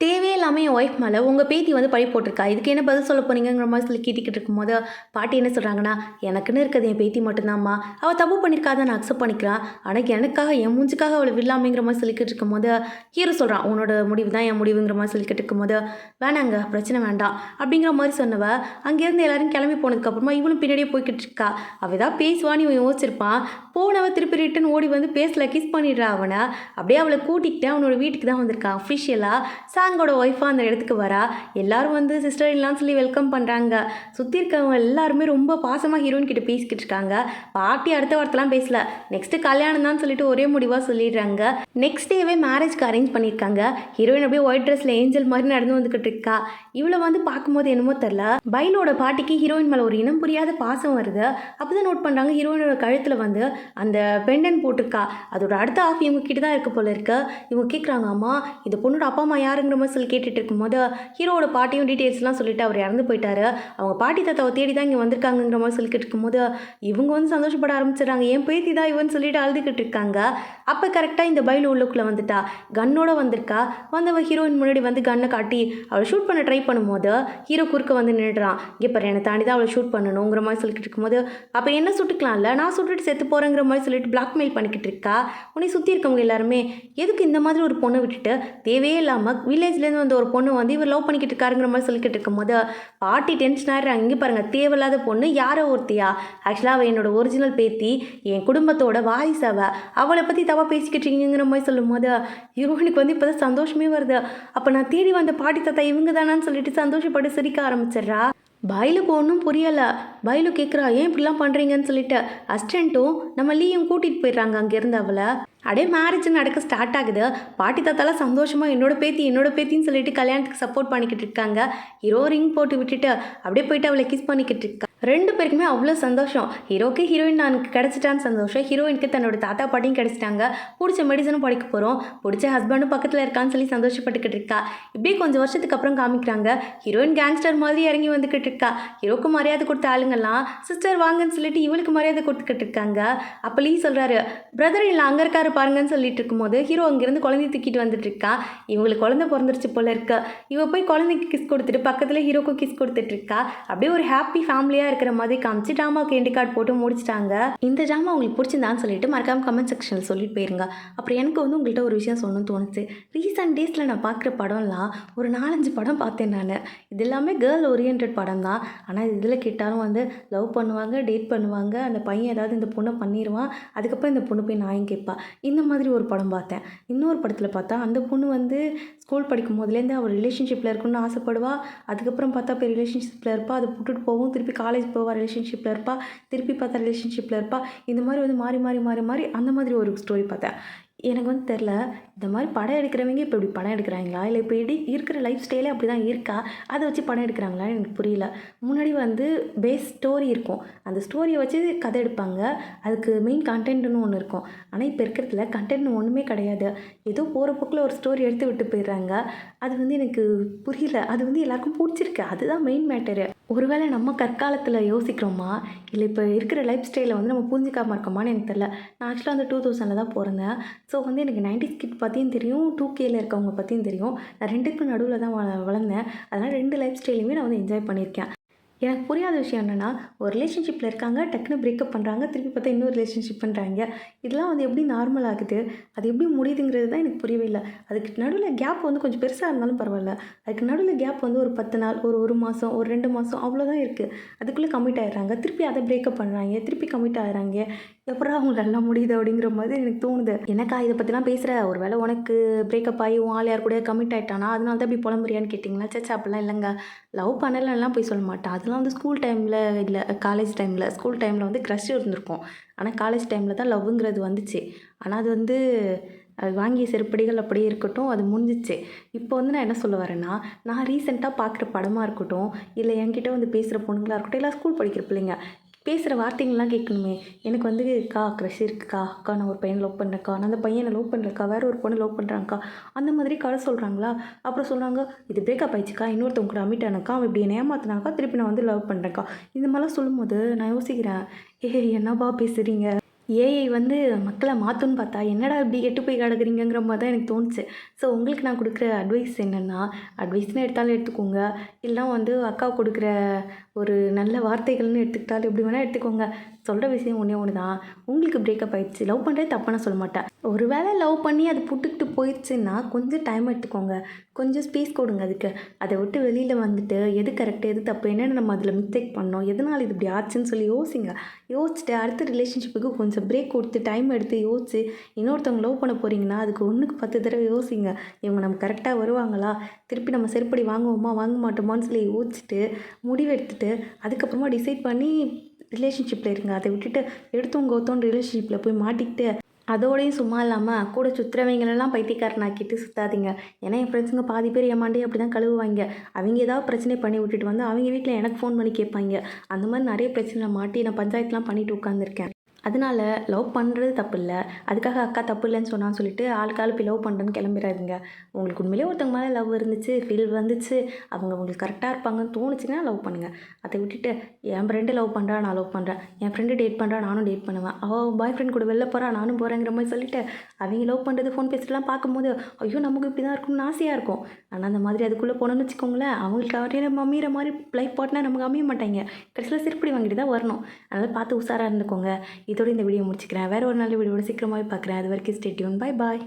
தேவையில்லாமல் என் ஒய்ஃப் மேலே உங்கள் பேத்தி வந்து பழி போட்டிருக்கா, இதுக்கு என்ன பதில் சொல்ல போனீங்கிற மாதிரி சொல்லி கேட்டுக்கிட்டு இருக்கும்போது பாட்டி என்ன சொல்கிறாங்கன்னா எனக்குன்னு இருக்கிறது என் பேத்தி மட்டும்தாம்மா, அவள் தப்பு பண்ணியிருக்காத நான் அக்செப்ட் பண்ணிக்கிறான், ஆனால் எனக்காக என் மூஞ்சுக்காக அவளை வில்லாமைங்கிற மாதிரி சொல்லிக்கிட்டு இருக்கும்போது ஹீரோ சொல்கிறான் உன்னோட முடிவு தான் என் முடிவுங்கிற மாதிரி சொல்லிக்கிட்டு இருக்கும்போது வேணாங்க பிரச்சனை வேண்டாம் அப்படிங்கிற மாதிரி சொன்னவ அங்கேருந்து எல்லாரும் கிளம்பி போனதுக்கப்புறமா இவளும் பின்னாடியே போய்கிட்டு இருக்கா. அவள் தான் பேசுவான்னு இவன் யோசிச்சிருப்பான். போனவ திருப்பி ரிட்டன் ஓடி வந்து பேசல, கிஸ் பண்ணிடுறா அவனை. அப்படியே அவளை கூட்டிகிட்டு அவனோட வீட்டுக்கு தான் வந்திருக்கான். அஃபிஷியலாக சாங்கோட ஒய்ஃபாக அந்த இடத்துக்கு வரா. எல்லாரும் வந்து சிஸ்டர் இல்லான்னு சொல்லி வெல்கம் பண்ணுறாங்க. சுற்றி இருக்கவங்க எல்லாருமே ரொம்ப பாசமாக ஹீரோயின் கிட்ட பேசிக்கிட்டு இருக்காங்க. பாட்டி அடுத்த வாரத்தெல்லாம் பேசல, நெக்ஸ்ட்டு கல்யாணம் தான் சொல்லிட்டு ஒரே முடிவாக சொல்லிடுறாங்க. நெக்ஸ்ட் டேவே மேரேஜ்க்கு அரேஞ்ச் பண்ணியிருக்காங்க. ஹீரோயின் அப்படியே ஒயிட் ட்ரெஸ்ஸில் ஏஞ்சல் மாதிரி நடந்து வந்துக்கிட்டு இருக்கா. இவளை வந்து பார்க்கும்போது என்னமோ தெரில, பைலோட பாட்டிக்கு ஹீரோயின் மேலே ஒரு இனம் புரியாத பாசம் வருது. அப்போ தான் நோட் பண்ணுறாங்க ஹீரோயினோட கழுத்தில் வந்து அந்த பெண்டன் போட்டிருக்கா. அதோட அடுத்த ஆஃப் இவங்க கிட்ட தான் இருக்க போல இருக்கு. இவங்க கேட்குறாங்க அம்மா இந்த பொண்ணோட அப்பா அம்மா யாருங்கிற மாதிரி சொல்லி கேட்டுட்டு இருக்கும்போது ஹீரோட பாட்டியும் டீட்டெயில்ஸ்லாம் சொல்லிட்டு அவர் இறந்து போயிட்டாரு. அவங்க பாட்டி தாத்தாவை தேடி தான் இங்கே வந்திருக்காங்கிற மாதிரி சொல்லிக்கிட்டு இருக்கும்போது இவங்க வந்து சந்தோஷப்பட ஆரம்பிச்சிடுறாங்க. என் பேத்தி தான் இவன்னு சொல்லிட்டு அழுதுகிட்டு இருக்காங்க. அப்போ கரெக்டாக இந்த பைல் உள்ளுக்குள்ளே வந்துட்டா, கன்னோட வந்திருக்கா. வந்தவ ஹீரோயின் முன்னாடி வந்து கன்னை காட்டி அவளை ஷூட் பண்ண ட்ரை பண்ணும்போது ஹீரோ குறுக்க வந்து நின்றுறான். இங்கே பாரு என்னை தாண்டி தான் அவளை ஷூட் பண்ணணுங்கிற மாதிரி சொல்லிக்கிட்டு இருக்கும்போது அப்போ என்ன சுட்டுக்கலாம்ல, நான் சுட்டுட்டு செத்து போகிறேங்கிற மாதிரி சொல்லிட்டு பிளாக்மெயில் பண்ணிக்கிட்டு இருக்கா. உன்னை சுற்றி இருக்கவங்க எல்லாருமே எதுக்கு இந்த மாதிரி ஒரு பொண்ணை விட்டுட்டு தேவையே இல்லாமல் வில்லேஜ்லேருந்து வந்து ஒரு பொண்ணு வந்து இவர் லவ் பண்ணிக்கிட்டு இருக்காருங்கிற மாதிரி சொல்லிக்கிட்டு இருக்கும்போது பாட்டி டென்ஷன் ஆகிடுறாங்க. இங்கே பாருங்கள் தேவையில்லாத பொண்ணு யாரோ ஒருத்தியா, ஆக்சுவலாக அவள் என்னோட ஒரிஜினல் பேத்தி, என் குடும்பத்தோட வாரிசு அவளை பற்றி தவா பேசிக்கிட்டு இருக்கீங்கிற மாதிரி சொல்லும் போது ஹீரோயினுக்கு வந்து இப்போ தான் சந்தோஷமே வருது. அப்போ நான் தேடி வந்த பாட்டி தாத்தா இவங்க தானான்னு சொல்லிட்டு சந்தோஷப்பட்டு சிரிக்க ஆரம்பிச்சிடுறா. பைலுக்கு ஒன்றும் புரியலை. பைலு கேட்குறா ஏன் இப்படிலாம் பண்ணுறீங்கன்னு சொல்லிட்டு அசிஸ்டண்ட்டும் நம்ம லீயும் கூட்டிகிட்டு போயிடுறாங்க அங்கேருந்து அவளை. அப்படியே மேரேஜ் நடக்க ஸ்டார்ட் ஆகுது. பாட்டி தாத்தாலாம் சந்தோஷமாக என்னோட பேத்தின்னு சொல்லிட்டு கல்யாணத்துக்கு சப்போர்ட் பண்ணிக்கிட்டு இருக்காங்க. ஹீரோ ரிங் போட்டு விட்டுட்டு அப்படியே போயிட்டு அவளை கிஸ் பண்ணிக்கிட்டு இருக்கா. 2 பேருக்குமே அவ்வளோ சந்தோஷம். ஹீரோக்கு ஹீரோயின் எனக்கு கிடச்சிட்டான்னு சந்தோஷம், ஹீரோயினுக்கு தன்னோட தாத்தா பாட்டியும் கிடச்சிட்டாங்க. பிடிச்ச மெடிசனும் படிக்க போகிறோம், பிடிச்ச ஹஸ்பண்டும் பக்கத்தில் இருக்கான்னு சொல்லி சந்தோஷப்பட்டுக்கிட்டு இருக்கா. இப்படியே கொஞ்சம் வருஷத்துக்கு அப்புறம் காமிக்கிறாங்க ஹீரோயின் கேங்ஸ்டர் மாதிரி இறங்கி வந்துக்கிட்டு இருக்கா. ஹீரோக்கு மரியாதை கொடுத்த ஆளுங்கெல்லாம் சிஸ்டர் வாங்கன்னு சொல்லிட்டு இவளுக்கு மரியாதை கொடுத்துக்கிட்டு இருக்காங்க. அப்போ லீ சொல்கிறாரு பிரதர் இல்லை அங்கே இருக்காரு பாருங்கன்னு சொல்லிட்டு இருக்கும்போது ஹீரோ அங்கேருந்து குழந்தைய தூக்கிட்டு வந்துட்டு இருக்கா. இவங்களுக்கு குழந்தை பிறந்துருச்சு போல இருக்கு. இவ போய் குழந்தைக்கு கிஸ் கொடுத்துட்டு பக்கத்தில் ஹீரோக்கும் கிஸ் கொடுத்துட்டு இருக்கா. அப்படியே ஒரு ஹாப்பி ஃபேமிலியாக இருக்கிற மாதிரி காமிச்சு ட்ராமாவுக்கு என்டி கார்டு போட்டு முடிச்சிட்டாங்க. இந்த ட்ராமா உங்களுக்கு பிடிச்சிருந்தான்னு சொல்லிட்டு மறக்காம கமெண்ட் செக்ஷனில் சொல்லிட்டு போயிருங்க. அப்புறம் எனக்கு வந்து உங்கள்கிட்ட ஒரு விஷயம் சொல்லணும்னு தோணுச்சு. ரீசெண்ட் டேஸில் நான் பார்க்குற படம்லாம் ஒரு 4-5 படம் பார்த்தேன் நான். இது எல்லாமே கேர்ள் ஓரியன்ட் படம் தான். ஆனால் இதில் கேட்டாலும் வந்து லவ் பண்ணுவாங்க, டேட் பண்ணுவாங்க, அந்த பையன் ஏதாவது இந்த பொண்ணை பண்ணிடுவான், அதுக்கப்புறம் இந்த பொண்ணு போய் நியாயம் கேட்பா. இந்த மாதிரி ஒரு படம் பார்த்தேன். இன்னொரு படத்தில் பார்த்தா அந்த பொண்ணு வந்து ஸ்கூல் படிக்கும் போதுலேருந்து அவள் ரிலேஷன்ஷிப்பில் இருக்கணும்னு ஆசைப்படுவா. அதுக்கப்புறம் பார்த்தா போய் ரிலேஷன்ஷிப்பில் இருப்பா, அதை விட்டுட்டு போகும், திருப்பி காலேஜ் போவா, ரிலேஷன்ஷிப்பில் இருப்பா, திருப்பி பார்த்தா ரிலேஷன்ஷிப்பில் இருப்பா. இந்த மாதிரி வந்து மாறி மாறி மாறி மாறி அந்த மாதிரி ஒரு ஸ்டோரி பார்த்தேன். எனக்கு வந்து தெரில, இந்த மாதிரி படம் எடுக்கிறவங்க இப்போ இப்படி படம் எடுக்கிறாங்களா, இல்லை இப்போ இருக்கிற லைஃப் ஸ்டைலே அப்படி தான் இருக்கா, அதை வச்சு படம் எடுக்கிறாங்களான்னு எனக்கு புரியல. முன்னாடி வந்து பேஸ் ஸ்டோரி இருக்கும், அந்த ஸ்டோரியை வச்சு கதை எடுப்பாங்க, அதுக்கு மெயின் கண்டென்ட்னு ஒன்று இருக்கும். ஆனால் இப்போ இருக்கிறதுல கண்டென்ட்னு ஒன்றுமே கிடையாது. ஏதோ போகிற போக்கில் ஒரு ஸ்டோரி எடுத்து விட்டு போயிடுறாங்க. அது வந்து எனக்கு புரியல. அது வந்து எல்லாருக்கும் பிடிச்சிருக்கு, அதுதான் மெயின் மேட்டரு. ஒருவேளை நம்ம கற்காலத்தில் யோசிக்கிறோமா, இல்லை இப்போ இருக்கிற லைஃப் ஸ்டைலை வந்து நம்ம புரிஞ்சிக்காமல் இருக்கோமான்னு எனக்கு தெரில. நான் ஆக்சுவலாக வந்து 2000 தான் பிறந்தேன். ஸோ வந்து எனக்கு 90s கிட் பற்றியும் தெரியும், 2Kல இருக்கவங்க பற்றியும் தெரியும். நான் 2க்கும் நடுவில் தான் வளர்ந்தேன். அதனால் 2 லைஃப் ஸ்டைலையுமே நான் வந்து என்ஜாய் பண்ணியிருக்கேன். எனக்கு புரியாத விஷயம் என்னென்னா, ஒரு ரிலேஷன்ஷிப்பில் இருக்காங்க, டக்குன்னு பிரேக்கப் பண்ணுறாங்க, திருப்பி பார்த்தா இன்னொரு ரிலேஷன்ஷிப் பண்ணுறாங்க. இதெல்லாம் வந்து எப்படி நார்மல் ஆகுது, அது எப்படி முடியுதுங்கிறது தான் எனக்கு புரியவே இல்லை. அதுக்கு நடுவில் கேப் வந்து கொஞ்சம் பெருசாக இருந்தாலும் பரவாயில்ல, அதுக்கு நடுவில் கேப் வந்து ஒரு 10 நாள், ஒரு மாதம், ஒரு 2 மாதம் அவ்வளோதான் இருக்குது. அதுக்குள்ளே கமிட் ஆகிடுறாங்க, திருப்பி அதை பிரேக்கப் பண்ணுறாங்க, திருப்பி கமிட் ஆகிறாங்க. எப்படா அவங்க எல்லாம் முடியுது அப்படிங்கிற மாதிரி எனக்கு தோணுது. எனக்கா இதை பற்றிலாம் பேசுகிற, ஒரு வேளை உனக்கு பிரேக்கப் ஆகி உன் ஆள் யார் கூட கமிட் ஆகிட்டானா அதனால தான் இப்படி புலம்புறியான்னு கேட்டிங்களா? சேச்சா அப்படிலாம் இல்லைங்க. லவ் பண்ணலாம் போய் சொல்ல மாட்டேன். அதெல்லாம் வந்து ஸ்கூல் டைமில் இல்லை, காலேஜ் டைமில். ஸ்கூல் டைமில் வந்து க்ரஷ் இருந்திருக்கும், ஆனால் காலேஜ் டைமில் தான் லவ்ங்கிறது வந்துச்சு. ஆனால் அது வந்து அது வாங்கிய செருப்படிகள் அப்படியே இருக்கட்டும், அது முடிஞ்சிச்சு. இப்போ வந்து நான் என்ன சொல்ல வரேன்னா, நான் ரீசெண்டாக பார்க்குற படமாக இருக்கட்டும், இல்லை என்கிட்ட வந்து பேசுகிற பொண்ணுங்களாக இருக்கட்டும், இல்லை ஸ்கூல் படிக்கிற பிள்ளைங்க பேசுகிற வார்த்தைங்கள்லாம் கேட்கணுமே. எனக்கு வந்து அக்கா க்ரஷ் இருக்குக்கா, அக்கா நான் ஒரு பையனை லவ் பண்ணுறேன்க்கா, நான் அந்த பையனை லவ் பண்ணுறேன்க்கா, வேறு ஒரு பொண்ணு லவ் பண்ணுறாங்க்கா, அந்த மாதிரி கதை சொல்கிறாங்களா. அப்புறம் சொல்கிறாங்க, இது பிரேக்கப் ஆயிடுச்சுக்கா, இன்னொருத்தவங்க கூட அமிட் ஆனக்கா, அவன் இப்படி என்னை ஏமாத்தினாக்கா, திருப்பி நான் வந்து லவ் பண்ணுறேன்க்கா. இந்த மாதிரிலாம் சொல்லும்போது நான் யோசிக்கிறேன், என்னப்பா பேசுகிறீங்க, ஏஐ வந்து மக்களை மாற்றுன்னு பார்த்தா என்னடா இப்படி கெட்டு போய் கிடக்குறீங்கிற மாதிரி தான் எனக்கு தோணுச்சு. ஸோ உங்களுக்கு நான் கொடுக்குற அட்வைஸ் என்னென்னா, அட்வைஸ்னு எடுத்தாலும் எடுத்துக்கோங்க, இல்லைனா வந்து அக்கா கொடுக்குற ஒரு நல்ல வார்த்தைகள்னு எடுத்துக்கிட்டாலும் எப்படி வேணால் எடுத்துக்கோங்க. சொல்கிற விஷயம் ஒன்றே ஒன்று தான், உங்களுக்கு பிரேக்கப் ஆகிடுச்சு, லவ் பண்ணுறது தப்பான சொல்ல மாட்டேன். ஒரு வேளை லவ் பண்ணி அது புட்டுக்கிட்டு போயிடுச்சுன்னா கொஞ்சம் டைம் எடுத்துக்கோங்க, கொஞ்சம் ஸ்பேஸ் கொடுங்க அதுக்கு. அதை விட்டு வெளியில் வந்துட்டு எது கரெக்டு எது தப்பு, என்னென்னு நம்ம அதில் மிஸ்டேக் பண்ணோம், எதனால் இது இப்படி ஆச்சுன்னு சொல்லி யோசிங்க. யோசிச்சுட்டு அடுத்த ரிலேஷன்ஷிப்புக்கு கொஞ்சம் பிரேக் கொடுத்து டைம் எடுத்து யோசிச்சு இன்னொருத்தவங்க லவ் பண்ண போகிறீங்கன்னா அதுக்கு 1க்கு 10 தடவை யோசிங்க. இவங்க நம்ம கரெக்டாக வருவாங்களா, திருப்பி நம்ம செருப்படி வாங்குவோமா வாங்க மாட்டோமான்னு சொல்லி யோசிச்சுட்டு முடிவு எடுத்துகிட்டு அதுக்கப்புறமா டிசைட் பண்ணி ரிலேஷன்ஷிப்பில் இருங்க. அதை விட்டுட்டு எடுத்தோம் கௌத்தோன்னு ரிலேஷன்ஷிப்பில் போய் மாட்டிக்கிட்டு அதோடையும் சும்மா இல்லாமல் கூட சுற்றுறவங்களெல்லாம் பைத்தியக்காரனாக்கிட்டு சுற்றாதீங்க. ஏன்னா என் ஃப்ரெண்ட்ஸுங்க பாதி பேர் ஏமாண்டே அப்படி தான் கழுவுவாங்க. அவங்க ஏதாவது பிரச்சனை பண்ணி விட்டுட்டு வந்து அவங்க வீட்டில் எனக்கு ஃபோன் பண்ணி கேட்பாங்க. அந்த மாதிரி நிறைய பிரச்சனை மாட்டி நான் பஞ்சாயத்துலாம் பண்ணிட்டு உட்காந்துருக்கேன். அதனால லவ் பண்ணுறது தப்பு இல்லை, அதுக்காக அக்கா தப்பு இல்லைன்னு சொன்னான்னு சொல்லிட்டு ஆளுக்காள் போய் லவ் பண்ணுறேன்னு கிளம்பிடாதீங்க. உங்களுக்கு உண்மையிலே ஒருத்தவங்க மேலே லவ் இருந்துச்சு, ஃபீல் வந்துச்சு, அவங்க உங்களுக்கு கரெக்டாக இருப்பாங்கன்னு தோணுச்சுன்னா லவ் பண்ணுங்கள். அதை விட்டுட்டு என் ஃப்ரெண்டு லவ் பண்ணுறா நான் லவ் பண்ணுறேன், என் ஃப்ரெண்டு டேட் பண்ணுறா நானும் டேட் பண்ணுவேன், அவள் பாய் ஃப்ரெண்ட் கூட வெளில போகிறா நானும் போகிறேங்கிற மாதிரி சொல்லிட்டு அவங்க லவ் பண்ணுறது ஃபோன் பேசிட்டுலாம் பார்க்கும்போது ஐயோ நமக்கு இப்படி தான் இருக்கும்னு ஆசையாக இருக்கும். ஆனால் அந்த மாதிரி அதுக்குள்ளே போனோன்னு வச்சுக்கோங்களேன், அவங்களுக்கு அவரே அமைகிற மாதிரி லைஃப் பார்ட்னர் நமக்கு அமைய மாட்டாங்க. கடைசியில் சிறுப்படி வாங்கிட்டு தான் வரணும். அதனால் பார்த்து உஷாராக இருந்துக்கோங்க. இதோட இந்த வீடியோ முடிச்சுக்கிறேன். வேறு ஒரு நல்ல வீடியோட சீக்கிரமாகவே பார்க்குறேன். அது வரைக்கும் ஸ்டே டியூன். Bye bye.